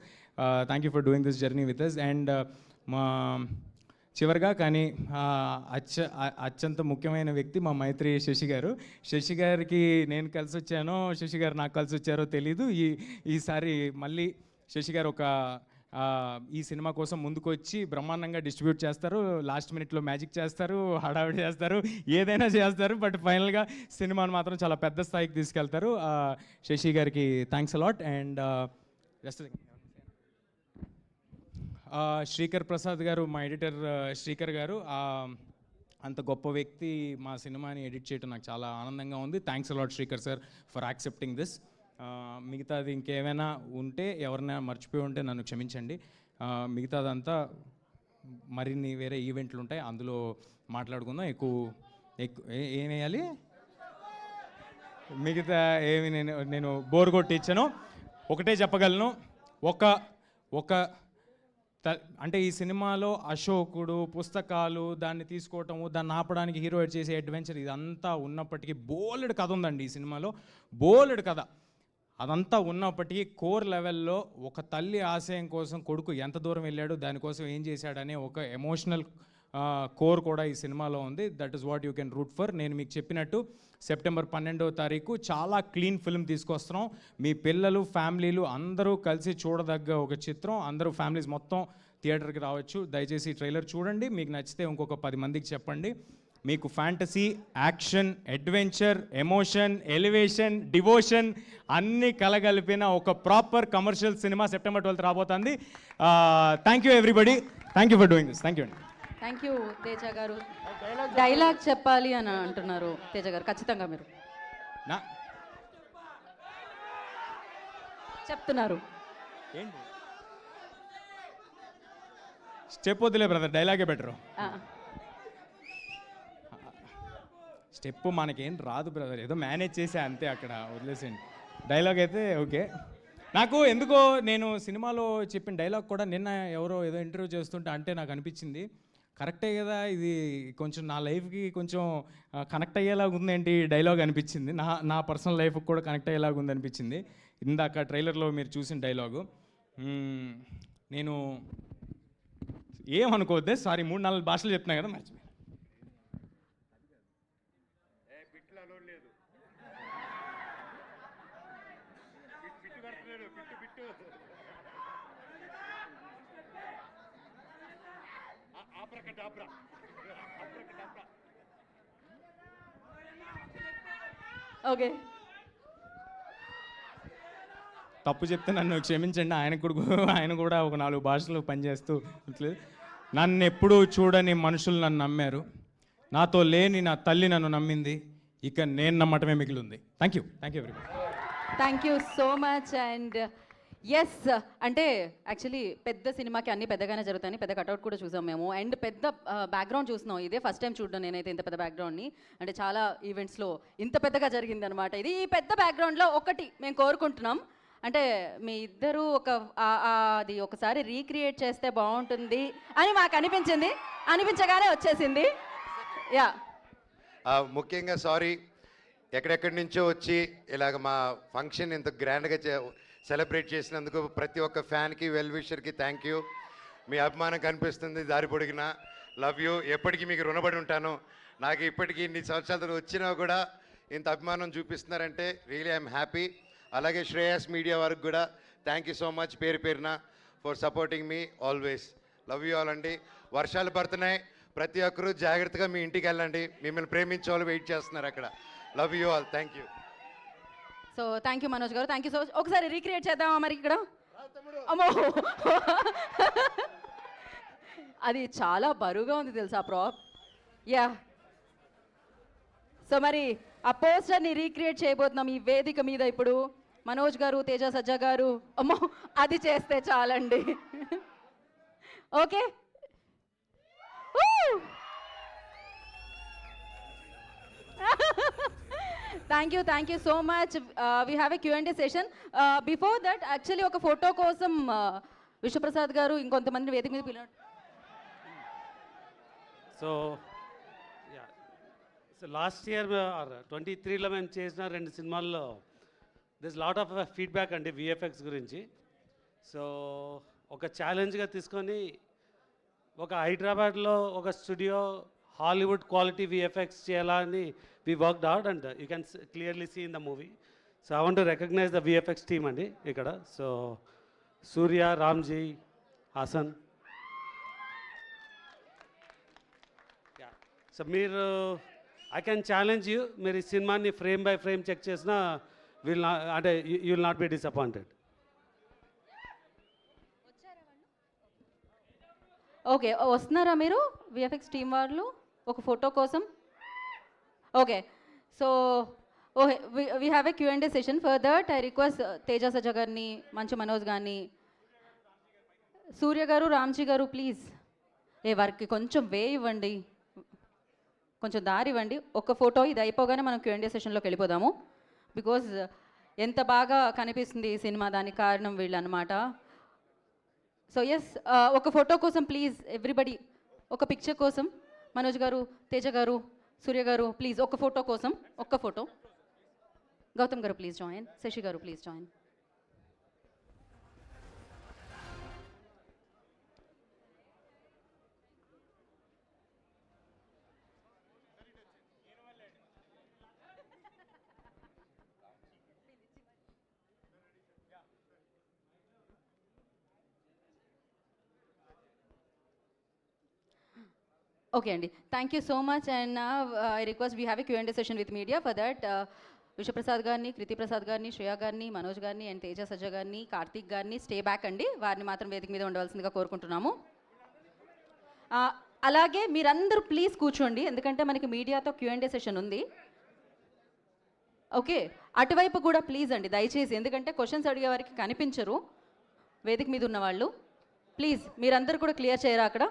thank you for doing this journey with us. And మా చివరిగా కానీ అత్యంత ముఖ్యమైన వ్యక్తి మా మైత్రి శశి గారు. శశి గారికి నేను కలిసి వచ్చానో శశి గారు నాకు కలిసి వచ్చారో తెలీదు. ఈసారి మళ్ళీ శశి గారు ఈ సినిమా కోసం ముందుకు వచ్చి బ్రహ్మాండంగా డిస్ట్రిబ్యూట్ చేస్తారు. లాస్ట్ మినిట్లో మ్యాజిక్ చేస్తారు, హడావిడి చేస్తారు, ఏదైనా చేస్తారు. బట్ ఫైనల్గా సినిమాను మాత్రం చాలా పెద్ద స్థాయికి తీసుకెళ్తారు. శశి గారికి thanks a lot. And Srikar Prasad గారు, మా ఎడిటర్ శ్రీకర్ గారు, అంత గొప్ప వ్యక్తి మా సినిమాని ఎడిట్ చేయడం నాకు చాలా ఆనందంగా ఉంది. Thanks a lot Srikar sir for accepting this. మిగతాది ఇంకేమైనా ఉంటే ఎవరైనా మర్చిపోయి ఉంటే నన్ను క్షమించండి. మిగతాదంతా మరిన్ని వేరే ఈవెంట్లు ఉంటాయి, అందులో మాట్లాడుకుందాం. ఏం వేయాలి మిగతా ఏమి నేను బోర్ కొట్టించాను. ఒకటే చెప్పగలను, అంటే ఈ సినిమాలో అశోకుడు, పుస్తకాలు, దాన్ని తీసుకోవటము, దాన్ని ఆపడానికి హీరో చేసే అడ్వెంచర్ ఇదంతా ఉన్నప్పటికీ బోలెడు కథ ఉందండి ఈ సినిమాలో, బోలెడు కథ. అదంతా ఉన్నప్పటికీ కోర్ లెవెల్లో ఒక తల్లి ఆశయం కోసం కొడుకు ఎంత దూరం వెళ్ళాడు, దానికోసం ఏం చేశాడనే ఒక ఎమోషనల్ కోర్ కూడా ఈ సినిమాలో ఉంది. That is what you can root for. నేను మీకు చెప్పినట్టు సెప్టెంబర్ 12వ తారీఖు చాలా క్లీన్ ఫిల్మ్ తీసుకొస్తున్నాం. మీ పిల్లలు, ఫ్యామిలీలు అందరూ కలిసి చూడదగ్గ ఒక చిత్రం. అందరూ ఫ్యామిలీస్ మొత్తం థియేటర్కి రావచ్చు. దయచేసి ట్రైలర్ చూడండి, మీకు నచ్చితే ఇంకొక 10 మందికి చెప్పండి. మీకు fantasy, action, adventure, emotion, elevation, devotion అన్నీ కలగలిపిన ఒక proper commercial cinema September 12th రాబోతుంది. Thank you everybody, thank you for doing this. Thank you అండి. థ్యాంక్ యూ తేజ గారు. డైలాగ్ చెప్పాలి అని అంటున్నారు తేజ గారు, ఖచ్చితంగా మీరు చెప్తున్నారు. ఏంటి స్టెప్ వద్దులే బ్రదర్, డైలాగే బెటరు. స్టెప్ మనకేం రాదు బ్రదర్, ఏదో మేనేజ్ చేసా అంతే, అక్కడ వదిలేసేయండి. డైలాగ్ అయితే ఓకే. నాకు ఎందుకో నేను సినిమాలో చెప్పిన డైలాగ్ కూడా నిన్న ఎవరో ఏదో ఇంటర్వ్యూ చేస్తుంటే అంటే నాకు అనిపించింది, కరెక్టే కదా, ఇది కొంచెం నా లైఫ్కి కొంచెం కనెక్ట్ అయ్యేలాగా ఉందేంటి డైలాగ్ అనిపించింది. నా పర్సనల్ లైఫ్కి కూడా కనెక్ట్ అయ్యేలాగా ఉంది అనిపించింది ఇందాక ట్రైలర్లో మీరు చూసిన డైలాగు. నేను ఏమనుకోవద్దే, సారీ 3-4 భాషలు చెప్తున్నా కదా, మర్చిపోయి. ఓకే, తప్పు చెప్తే నన్ను క్షమించండి. ఆయన కూడా ఒక 4 భాషలు పనిచేస్తూ నన్ను ఎప్పుడూ చూడని మనుషులు నన్ను నమ్మారు, నాతో లేని నా తల్లి నన్ను నమ్మింది, ఇక నేను నమ్మటమే మిగిలింది. Thank you everybody. Thank you so much. And yes, అంటే యాక్చువల్లీ పెద్ద సినిమాకి అన్ని పెద్దగానే జరుగుతాయని పెద్ద కట్అవుట్ కూడా చూసాం మేము. అండ్ పెద్ద బ్యాక్గ్రౌండ్ చూస్తున్నాం, ఇదే ఫస్ట్ టైం చూడడం నేనైతే ఇంత పెద్ద బ్యాక్గ్రౌండ్ని. అంటే చాలా ఈవెంట్స్లో ఇంత పెద్దగా జరిగింది అనమాట ఇది. ఈ పెద్ద బ్యాక్గ్రౌండ్లో ఒకటి మేము కోరుకుంటున్నాం, అంటే మీ ఇద్దరు అది ఒకసారి రీక్రియేట్ చేస్తే బాగుంటుంది అని మాకు అనిపించగానే వచ్చేసింది. యా, ముఖ్యంగా సారీ, ఎక్కడెక్కడి నుంచో వచ్చి ఇలాగ మా ఫంక్షన్ ఇంత గ్రాండ్గా సెలబ్రేట్ చేసినందుకు ప్రతి ఒక్క ఫ్యాన్కి, వెల్ విషర్కి థ్యాంక్ యూ. మీ అభిమానం కనిపిస్తుంది దారి పొడిగిన. Love you. ఎప్పటికీ మీకు రుణపడి ఉంటాను. నాకు ఇప్పటికీ ఇన్ని సంవత్సరాలు వచ్చినా కూడా ఇంత అభిమానం చూపిస్తున్నారంటే రియలీ ఐఎమ్ హ్యాపీ. అలాగే శ్రేయస్ మీడియా వారికి కూడా థ్యాంక్ యూ సో మచ్, పేరు పేరున for supporting me always. Love you all అండి. వర్షాలు పడుతున్నాయి, ప్రతి ఒక్కరూ జాగ్రత్తగా మీ ఇంటికి వెళ్ళండి. మిమ్మల్ని ప్రేమించే వాళ్ళు వెయిట్ చేస్తున్నారు అక్కడ. Love you all, thank you. So thank you Manoj గారు, థ్యాంక్ యూ సో మచ్. ఒకసారి రీక్రియేట్ చేద్దామా మరి ఇక్కడ? అమ్మో, అది చాలా బరువుగా ఉంది తెలుసా ప్రాప్. యా, సో మరి ఆ పోస్టర్ని రీక్రియేట్ చేయబోతున్నాం ఈ వేదిక మీద ఇప్పుడు. మనోజ్ గారు, తేజ సజ్జా గారు, అమ్మో అది చేస్తే చాలండి. Okay, thank you so much. We have a Q&A session. Before that actually ఒక ఫోటో కోసం విశ్వప్రసాద్ గారు ఇంకొంతమంది వేదిక మీద పిలిచారు. సో లాస్ట్ ఇయర్ 23లో మేము చేసిన 2 సినిమాల్లో దిస్ లాట్ ఆఫ్ ఫీడ్బ్యాక్ అండి విఎఫ్ఎక్స్ గురించి. సో ఒక ఛాలెంజ్గా తీసుకొని ఒక హైదరాబాద్లో ఒక స్టూడియో హాలీవుడ్ క్వాలిటీ విఎఫ్ఎక్స్ చేయాలని we worked out and you can clearly see in the movie. So I want to recognize the VFX team అండి ఇక్కడ. సో సూర్య, రామ్జీ, హాసన్. సో మీరు ఐ కెన్ ఛాలెంజ్ యూ, మీరు ఈ సినిమాని ఫ్రేమ్ బై ఫ్రేమ్ చెక్ చేసినా అంటే you will not be disappointed. Okay, వస్తున్నారా మీరు విఎఫ్ఎక్స్ టీం వాళ్ళు ఒక ఫోటో కోసం? Okay, so okay, we have a Q&A session. For that I request Teja సజ్జ గారిని, మంచు మనోజ్ గారిని, సూర్య గారు, రామ్జీ గారు ప్లీజ్ వారికి కొంచెం వే ఇవ్వండి, కొంచెం దారి ఇవ్వండి. ఒక ఫోటో ఇది అయిపోగానే మనం Q&A సెషన్లోకి వెళ్ళిపోదాము. బికాజ్ ఎంత బాగా కనిపిస్తుంది ఈ సినిమా, దానికి కారణం వీళ్ళు అనమాట. సో ఎస్, ఒక ఫోటో కోసం ప్లీజ్ ఎవ్రీబడి, ఒక పిక్చర్ కోసం. మనోజ్ గారు, తేజ గారు, సూర్య గారు ప్లీజ్ ఒక ఫోటో కోసం, ఒక్క ఫోటో. గౌతమ్ గారు ప్లీజ్ జాయిన్, శశి గారు ప్లీజ్ జాయిన్. ఓకే అండి, thank you so much. And I request we have a Q&A session with media. For that Vishwaprasad గారిని, కృతి ప్రసాద్ గారిని, శ్రేయ గారిని, మనోజ్ గారిని అండ్ తేజ సజ్జ గారిని, కార్తీక్ గారిని స్టే బ్యాక్ అండి, వారిని మాత్రం వేదిక మీద ఉండవలసిందిగా కోరుకుంటున్నాము. అలాగే మీరందరూ ప్లీజ్ కూర్చోండి, ఎందుకంటే మనకి మీడియాతో Q&A సెషన్ ఉంది. ఓకే, అటువైపు కూడా ప్లీజ్ అండి దయచేసి, ఎందుకంటే క్వశ్చన్స్ అడిగే వారికి కనిపించరు వేదిక మీద ఉన్న వాళ్ళు. ప్లీజ్ మీరందరూ కూడా క్లియర్ చేయరా అక్కడ.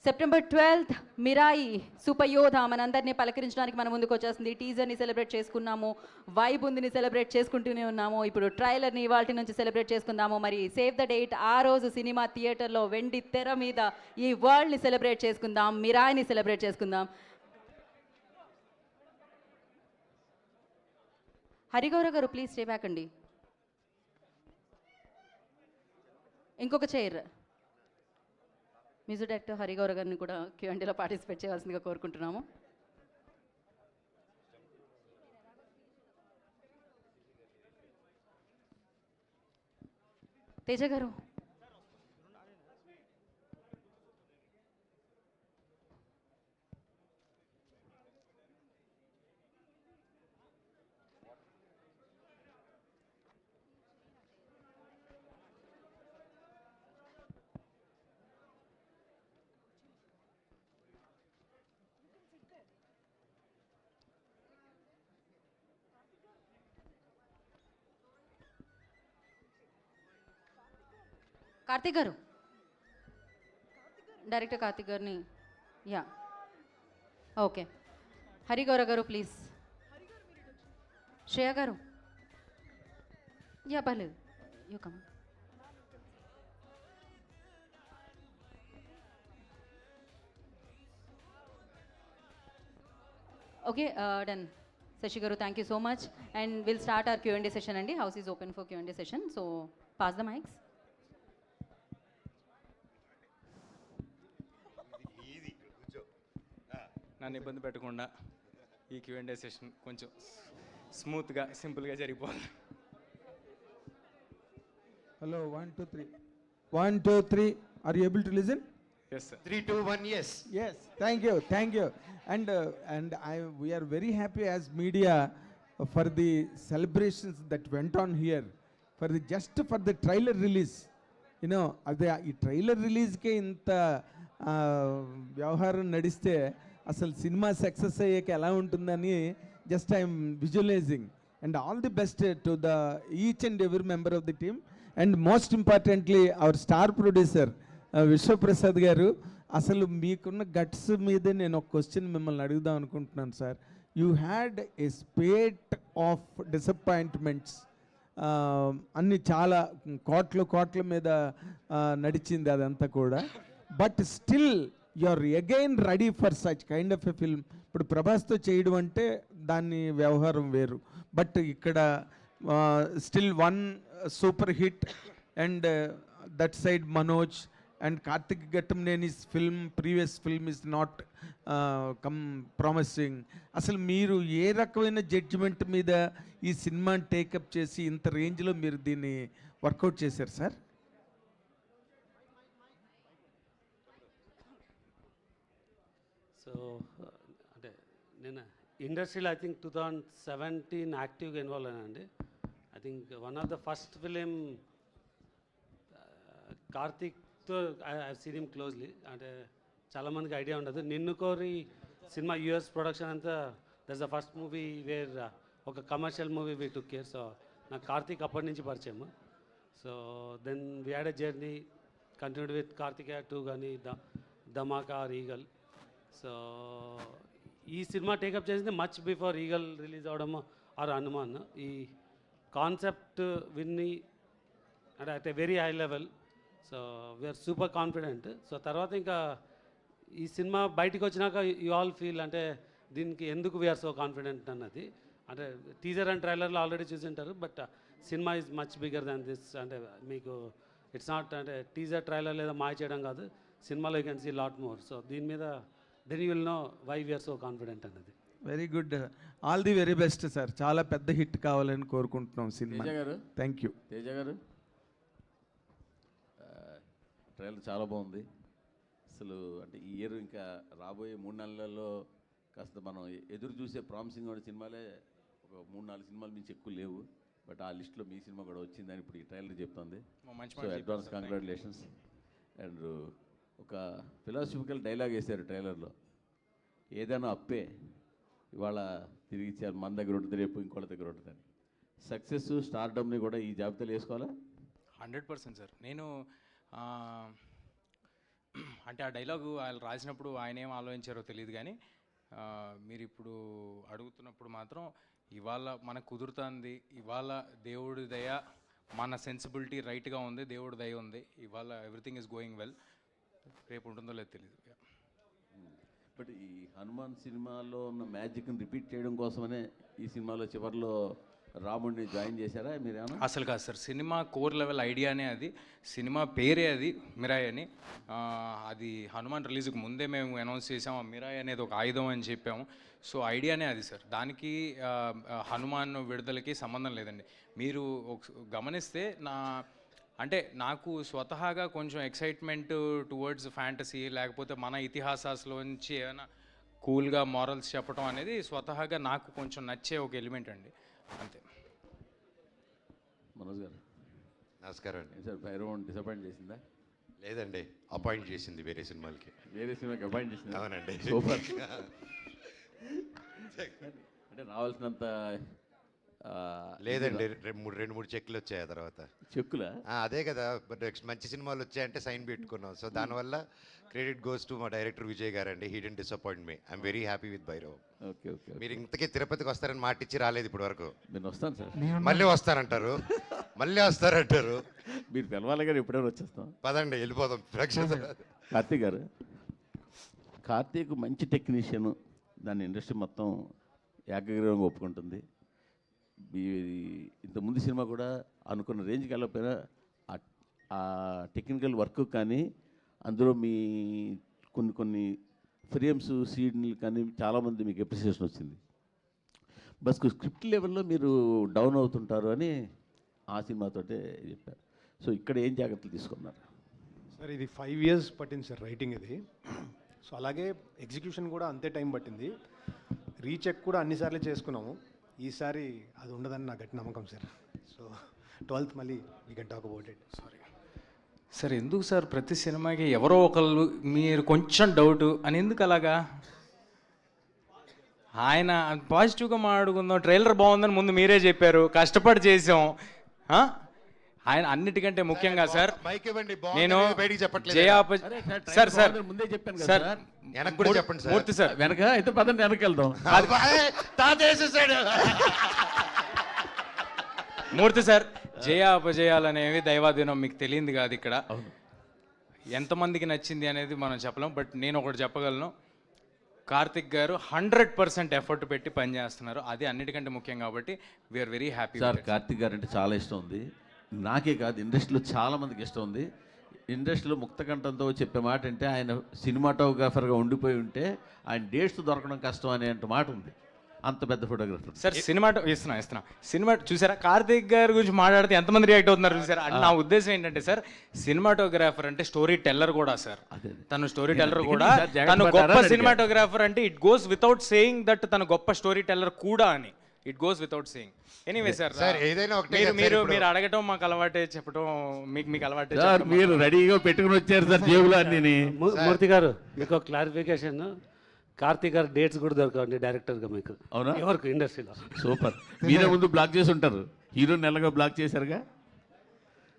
సెప్టెంబర్ 12th మిరాయి సూపర్ యోధ మనందరినీ పలకరించడానికి మన ముందుకు వచ్చేస్తుంది. టీజర్ని సెలబ్రేట్ చేసుకున్నాము, వైబ్ ఉందిని సెలబ్రేట్ చేసుకుంటూనే ఉన్నాము, ఇప్పుడు ట్రైలర్ని ఇవాల్టి నుంచి సెలబ్రేట్ చేసుకుందాము. మరి సేవ్ ద డేట్, ఆ రోజు సినిమా థియేటర్లో వెండి తెర మీద ఈ వరల్డ్ని సెలబ్రేట్ చేసుకుందాం, మిరాయిని సెలబ్రేట్ చేసుకుందాం. హరిగౌర గారు ప్లీజ్ స్టే బ్యాక్ అండి. ఇంకొక చైర్, మ్యూజిక్ డైరెక్టర్ హరిగౌర గారిని కూడా Q&Aలో పార్టిసిపేట్ చేయాల్సిందిగా కోరుకుంటున్నాము. తేజ గారు కార్తీక్ గారు, డైరెక్టర్ కార్తీక్ గారిని, యా ఓకే. హరిగౌర గారు ప్లీజ్. శ్రేయ గారు, యా పర్లేదు, you come. Okay done. Sashi గారు thank you so much. And will start our Q&A session అండి. House is open for Q&A session, so pass the mics. నన్ను ఇబ్బంది పెట్టకుండా ఈ Q&A సెషన్ కొంచెం స్మూత్గా, సింపుల్గా జరిగిపోవాలి. Hello, 1 2 3. 1 2 3. Are you able to listen? Yes, sir. 3 2 1 yes. Yes. Thank you. And we are very happy as media for the celebrations that went on here. Just for the trailer release. You know, ఈ trailer రిలీజ్కే ఇంత వ్యవహారం నడిస్తే అసలు cinema success అయ్యాక ఎలా ఉంటుందని just I'm visualizing. And all the best to the each and every member of the team, and most importantly our star producer Vishwaprasad గారు, అసలు మీకున్న గట్స్ మీదే నేను ఒక క్వశ్చన్ మిమ్మల్ని అడుగుదాం అనుకుంటున్నాను sir. You had a spate of disappointments, అన్ని చాలా కోట్ల మీద నడిచింది అదంతా కూడా. But still you are again ready for such kind of a film. ఇప్పుడు ప్రభాస్తో చేయడం అంటే దాని వ్యవహారం వేరు, బట్ ఇక్కడ still one super hit and that side Manoj and Karthik Ghattamaneni's film, previous film is not promising. అసలు మీరు ఏ రకమైన జడ్జిమెంట్ మీద ఈ సినిమాని టేకప్ చేసి ఇంత రేంజ్లో మీరు దీన్ని వర్కౌట్ చేశారు సార్? సో అంటే నేను ఇండస్ట్రీలో ఐ థింక్ 2017 యాక్టివ్గా ఇన్వాల్వ్ అయ్యానండి. I think one of the first film కార్తిక్తో ఐ సీన్ హిమ్ క్లోజ్లీ. అంటే చాలామందికి ఐడియా ఉండదు, నిన్ను కోరి సినిమా యూఎస్ ప్రొడక్షన్ అంతా that's the first movie where ఒక commercial movie we took care. So నాకు కార్తిక్ అప్పటి నుంచి పరిచయం. So then we had a journey continued with Karthikeya 2 కానీ ధమాకా ఆర్ ఈగల్. సో ఈ సినిమా టేకప్ చేసింది మచ్ బిఫోర్ ఈగల్ రిలీజ్ అవడం ఆర్ హనుమాన్. ఈ కాన్సెప్ట్ విన్ని అంటే at a very high level. So we're super confident. So తర్వాత ఇంకా ఈ సినిమా బయటికి వచ్చినాక యూ ఆల్ ఫీల్ అంటే దీనికి ఎందుకు వీఆర్ సో కాన్ఫిడెంట్ అన్నది. అంటే టీజర్ అండ్ ట్రైలర్లో ఆల్రెడీ చూసింటారు, బట్ సినిమా is much bigger than this. అంటే మీకు ఇట్స్ నాట్ అంటే టీజర్ ట్రైలర్ లేదా మాయ చేయడం కాదు, సినిమాలో you can see lot more. So దీని మీద then you will know why we are so confident అన్నది. Very good, all the very best sir. చాలా పెద్ద హిట్ కావాలని కోరుకుంటున్నాం సినిమా. Thank you. తేజ గారు, ట్రైలర్ చాలా బాగుంది. అసలు అంటే ఈ ఇయర్ ఇంకా రాబోయే 3 నెలల్లో కాస్త మనం ఎదురు చూసే ప్రామిసింగ్ ఉన్న సినిమాలే ఒక 3-4 సినిమాలు మించి ఎక్కువ లేవు. బట్ ఆ లిస్ట్లో మీ సినిమా కూడా వచ్చిందని ఇప్పుడు ఈ ట్రైలర్ చెప్తుంది. So advance congratulations. అండ్ ఒక ఫిలాసఫికల్ డైలాగ్ వేశారు ట్రైలర్లో, ఏదైనా అప్పే ఇవాళ తిరిగి ఇచ్చారు, మన దగ్గర ఉంటుంది రేపు ఇంకోళ్ళ దగ్గర ఉంటుందని. సక్సెస్ స్టార్డమ్ని కూడా ఈ జాబితాలో వేసుకోవాలా? 100% సార్. నేను అంటే ఆ డైలాగు ఆయన రాసినప్పుడు ఆయన ఏం ఆలోచించారో తెలియదు, కానీ మీరు ఇప్పుడు అడుగుతున్నప్పుడు మాత్రం ఇవాళ మనకు కుదురుతుంది, ఇవాళ దేవుడి దయ, మన సెన్సిబిలిటీ రైట్గా ఉంది, దేవుడి దయ ఉంది, ఇవాళ ఎవ్రీథింగ్ ఈజ్ గోయింగ్ వెల్. రేపు ఉంటుందో లేదో తెలియదు. బట్ ఈ హనుమాన్ సినిమాలో ఉన్న మ్యాజిక్ని రిపీట్ చేయడం కోసమనే ఈ సినిమాలో చివరిలో రాముడిని జాయిన్ చేశారా మీరేమన్నా? అసలు కాదు సార్, సినిమా కోర్ లెవెల్ ఐడియానే అది, సినిమా పేరే అది మిరాయ్ అని. అది హనుమాన్ రిలీజ్కి ముందే మేము అనౌన్స్ చేసాము, మిరాయ్ అనేది ఒక ఆయుధం అని చెప్పాము. సో ఐడియానే అది సార్, దానికి హనుమాన్ విడుదలకి సంబంధం లేదండి. మీరు గమనిస్తే అంటే నాకు స్వతహాగా కొంచెం ఎక్సైట్మెంట్ టువర్డ్స్ ఫ్యాంటసీ, లేకపోతే మన ఇతిహాసాల్లోంచి ఏమైనా కూల్గా మారల్స్ చెప్పడం అనేది స్వతహాగా నాకు కొంచెం నచ్చే ఒక ఎలిమెంట్ అండి, అంతే. మనోజ్ గారు నమస్కారం అండి. సార్ భైరవన్ డిసప్పాయింట్ చేసిందా? లేదండి, అపాయింట్ చేసింది వేరే సినిమాలకి. వేరే సినిమాకి అపాయింట్ చేసింది? అవునండి. సూపర్. అంటే రావాల్సినంత లేదండి, 2-3 చెక్కులు వచ్చాయి ఆ తర్వాత. చెక్కులా? అదే కదా, నెక్స్ట్ మంచి సినిమాలు వచ్చాయంటే సైన్ పెట్టుకున్నాం. సో దానివల్ల క్రెడిట్ గోస్ టు మా డైరెక్టర్ విజయ్ గారు అండి. He didn't disappoint me. I'm very happy with Bhairav. Okay okay. మీరు ఇంతకీ తిరుపతికి వస్తారని మాట ఇచ్చి రాలేదు ఇప్పటి వరకు. నేను వస్తాను సార్. మళ్ళీ వస్తారంటారు, మళ్ళీ వస్తారంటారు. మీరు పిలవాలి కానీ ఎప్పుడైనా వచ్చేస్తాం. పదండి వెళ్ళిపోదాం. కార్తీక్ గారు, కార్తీక్ మంచి టెక్నీషియన్, దాన్ని ఇండస్ట్రీ మొత్తం ఏకగ్రీవంగా ఒప్పుకుంటుంది. ఇంతకుముందు సినిమా కూడా అనుకున్న రేంజ్కి వెళ్ళకపోయినా ఆ టెక్నికల్ వర్క్ కానీ అందులో మీ కొన్ని ఫ్రేమ్స్ సీన్లు కానీ చాలామంది మీకు అప్రిసియేషన్ వచ్చింది. బస్ స్క్రిప్ట్ లెవెల్లో మీరు డౌన్ అవుతుంటారు అని ఆ సినిమాతోటే చెప్పారు. సో ఇక్కడ ఏం జాగ్రత్తలు తీసుకున్నారు సార్? ఇది 5 years పట్టింది సార్ రైటింగ్ ఇది. సో అలాగే ఎగ్జిక్యూషన్ కూడా అంతే టైం పట్టింది. రీచెక్ కూడా అన్నిసార్లు చేసుకున్నాము. ఈసారి అది ఉండదని నా గట్టి నమ్మకం సార్. సో 12th మళ్ళీ we can talk about it. Sorry sir, ఎందుకు సార్ ప్రతి సినిమాకి ఎవరో ఒకళ్ళు మీరు కొంచెం డౌట్ అని ఎందుకు అలాగా? ఆయన పాజిటివ్గా మాట్లాడుకుందాం, ట్రైలర్ బాగుందని ముందు మీరే చెప్పారు, కష్టపడి చేసాం. ఆయన అన్నిటికంటే ముఖ్యంగా సార్ మైక్ ఇవ్వండి నేను బయటికి చెప్పట్లేదు జయ సార్ సార్ ముందే చెప్పాను కదా సార్ సార్. వెనక్కి కూడా చెప్పండి సార్. మూర్తి సార్ వెనక అయితే పదండి వెనక్కి వెళ్దాం. తాత వేసేసాడు. మూర్తి సార్ జయ అపజయాలు అనేవి దైవాధీనం, మీకు తెలియంది కాదు ఇక్కడ. ఎంతమందికి నచ్చింది అనేది మనం చెప్పలేం, బట్ నేను ఒకటి చెప్పగలను, కార్తిక్ గారు 100% ఎఫర్ట్ పెట్టి పనిచేస్తున్నారు, అది అన్నిటికంటే ముఖ్యం. కాబట్టి we're very happy. Sir Karthik గారు అంటే చాలా ఇష్టం ఉంది, నాకే కాదు ఇండస్ట్రీలో చాలా మందికి ఇష్టం ఉంది. ఇండస్ట్రీలో ముక్తకంఠంతో చెప్పే మాట అంటే ఆయన సినిమాటోగ్రాఫర్గా ఉండిపోయి ఉంటే ఆయన డేట్స్ దొరకడం కష్టం అనే మాట ఉంది, అంత పెద్ద ఫోటోగ్రాఫర్. సార్ ఇస్తున్నా సినిమా చూసారా, కార్తిక్ గారి గురించి మాట్లాడితే ఎంతమంది రియాక్ట్ అవుతున్నారు చూసారా. నా ఉద్దేశం ఏంటంటే సార్, సినిమాటోగ్రాఫర్ అంటే స్టోరీ టెల్లర్ కూడా సార్. తను స్టోరీ టెల్లర్ కూడా, తను గొప్ప సినిమాటోగ్రాఫర్ అంటే it goes without saying that తను గొప్ప స్టోరీ టెల్లర్ కూడా అని, it goes without saying. Anyway sir, ఏదైనా మీరు అడగటం మాకు అలవాటే, చెప్పడం మీకు అలవాటే. సార్ మీరు రెడీగా పెట్టుకుని వచ్చారు సార్ జేబులో అన్ని. మూర్తి గారు మీకు ఒక క్లారిఫికేషన్, కార్తీక్ గారు డేట్స్ కూడా దొరకండి డైరెక్టర్గా మీకు. అవునా? ఎవరికి ఇండస్ట్రీలో సూపర్. మీరే ముందు బ్లాక్ చేసి ఉంటారు, హీరో నెలగా బ్లాక్ చేశారుగా.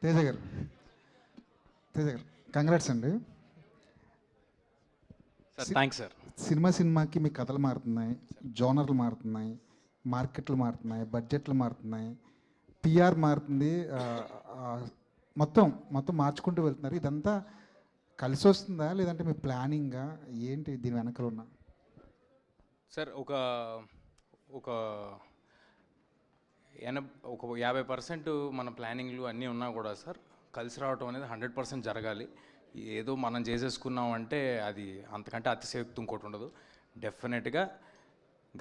తేజ గారు కంగ్రాట్స్ అండి. Thanks sir. సినిమాకి మీ కథలు మారుతున్నాయి, జోనర్లు మారుతున్నాయి, మార్కెట్లు మారుతున్నాయి, బడ్జెట్లు మారుతున్నాయి, పిఆర్ మారుతుంది, మొత్తం మార్చుకుంటూ వెళ్తున్నారు. ఇదంతా కలిసి వస్తుందా లేదంటే మీ ప్లానింగా ఏంటి దీని వెనకాల ఉన్న? సార్ ఒక 50% మన ప్లానింగ్లు అన్నీ ఉన్నా కూడా సార్, కలిసి రావటం అనేది 100% జరగాలి. ఏదో మనం చేసేసుకున్నామంటే అది అంతకంటే అతిశయోక్తి ఇంకోటి ఉండదు. డెఫినెట్గా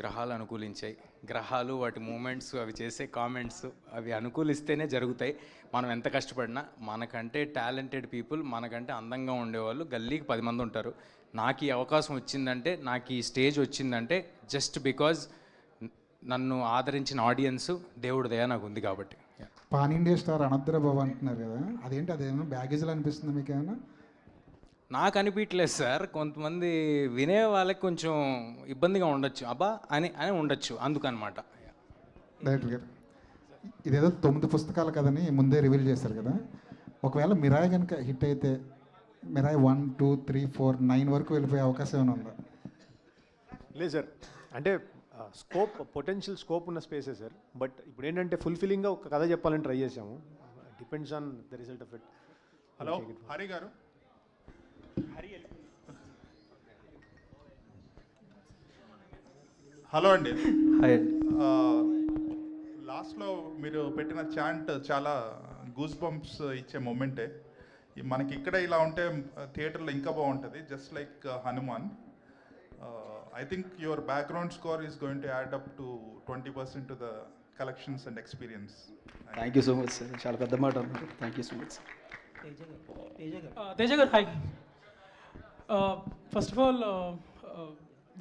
గ్రహాలు అనుకూలించాయి, గ్రహాలు వాటి మూమెంట్స్ అవి చేసే కామెంట్స్ అవి అనుకూలిస్తేనే జరుగుతాయి. మనం ఎంత కష్టపడినా, మనకంటే టాలెంటెడ్ పీపుల్, మనకంటే అందంగా ఉండేవాళ్ళు గల్లీకి 10 మంది ఉంటారు. నాకు ఈ అవకాశం వచ్చిందంటే, నాకు ఈ స్టేజ్ వచ్చిందంటే జస్ట్ బికాజ్ నన్ను ఆదరించిన ఆడియన్స్ దేవుడి దయ నాకు ఉంది కాబట్టి. పాన్ ఇండియా స్టార్ అనద్ర బాబు అంటున్నారు కదా, అదేంటి, అదేమో బ్యాగేజ్లో అనిపిస్తుంది మీకు ఏమైనా? నాకు అనిపించలేదు సార్, కొంతమంది వినే వాళ్ళకి కొంచెం ఇబ్బందిగా ఉండొచ్చు, అబ్బా అని ఉండొచ్చు, అందుకనమాట. డైరెక్టర్ గారు ఇదేదో 9 పుస్తకాలు కదని ముందే రివీల్ చేశారు కదా, ఒకవేళ మిరాయి కనుక హిట్ అయితే మిరాయి 1, 2, 3, 4, 9 వరకు వెళ్ళిపోయే అవకాశం ఏమైనా ఉందా? లేదు సార్, అంటే పొటెన్షియల్ స్కోప్ ఉన్న స్పేసే సార్. బట్ ఇప్పుడు ఏంటంటే ఫుల్ఫిల్లింగ్గా ఒక కథ చెప్పాలని ట్రై చేసాము. Depends on the result of it. Hello Hari గారు. హలో అండి. లాస్ట్లో మీరు పెట్టిన చాంట్ చాలా గూస్ బంప్స్ ఇచ్చే మూమెంటే. మనకి ఇక్కడ ఇలా ఉంటే థియేటర్లో ఇంకా బాగుంటుంది. Just like Hanuman, I think your background score is going to add up to 20% to the collections and experience. Thank you so much sir, చాలా పెద్ద మాట అన్నారు. Thank you so much sir. Teja గారు hi. First of all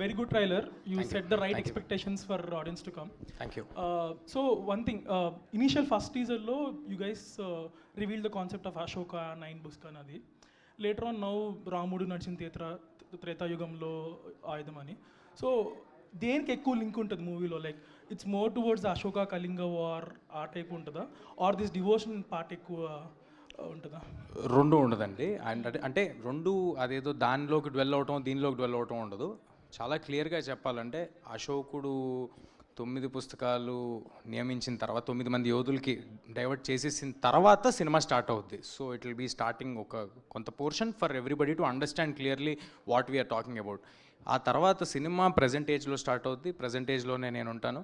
very good trailer. You set the right expectations for audience to come. Thank you. So one thing, initial first teaser lo you guys revealed the concept of Ashoka 9 Buskanadi. Later on now Ramudu నడిచిన త్రేతాయుగంలో ఆయుధమని. So దేనికి ఎక్కువ link ఉంటుంది మూవీలో? Like it's more towards Ashoka Kalinga war ఆ type ఉంటుందా, are this devotion part ఎక్కువ ఉంటుందా? రెండు ఉండదండి. అంటే రెండు అదేదో దానిలోకి డ్వెల్ అవటం దీనిలోకి డ్వెల్ అవటం ఉండదు. చాలా క్లియర్గా చెప్పాలంటే అశోకుడు 9 పుస్తకాలు నియమించిన తర్వాత 9 మంది యోధులకి డైవర్ట్ చేసేసిన తర్వాత సినిమా స్టార్ట్ అవుద్ది. So it will be starting ఒక కొంత portion for everybody to understand clearly what we're talking about. ఆ తర్వాత సినిమా ప్రజెంట్ ఏజ్లో స్టార్ట్ అవుద్ది, ప్రజెంట్ ఏజ్లోనే నేను ఉంటాను.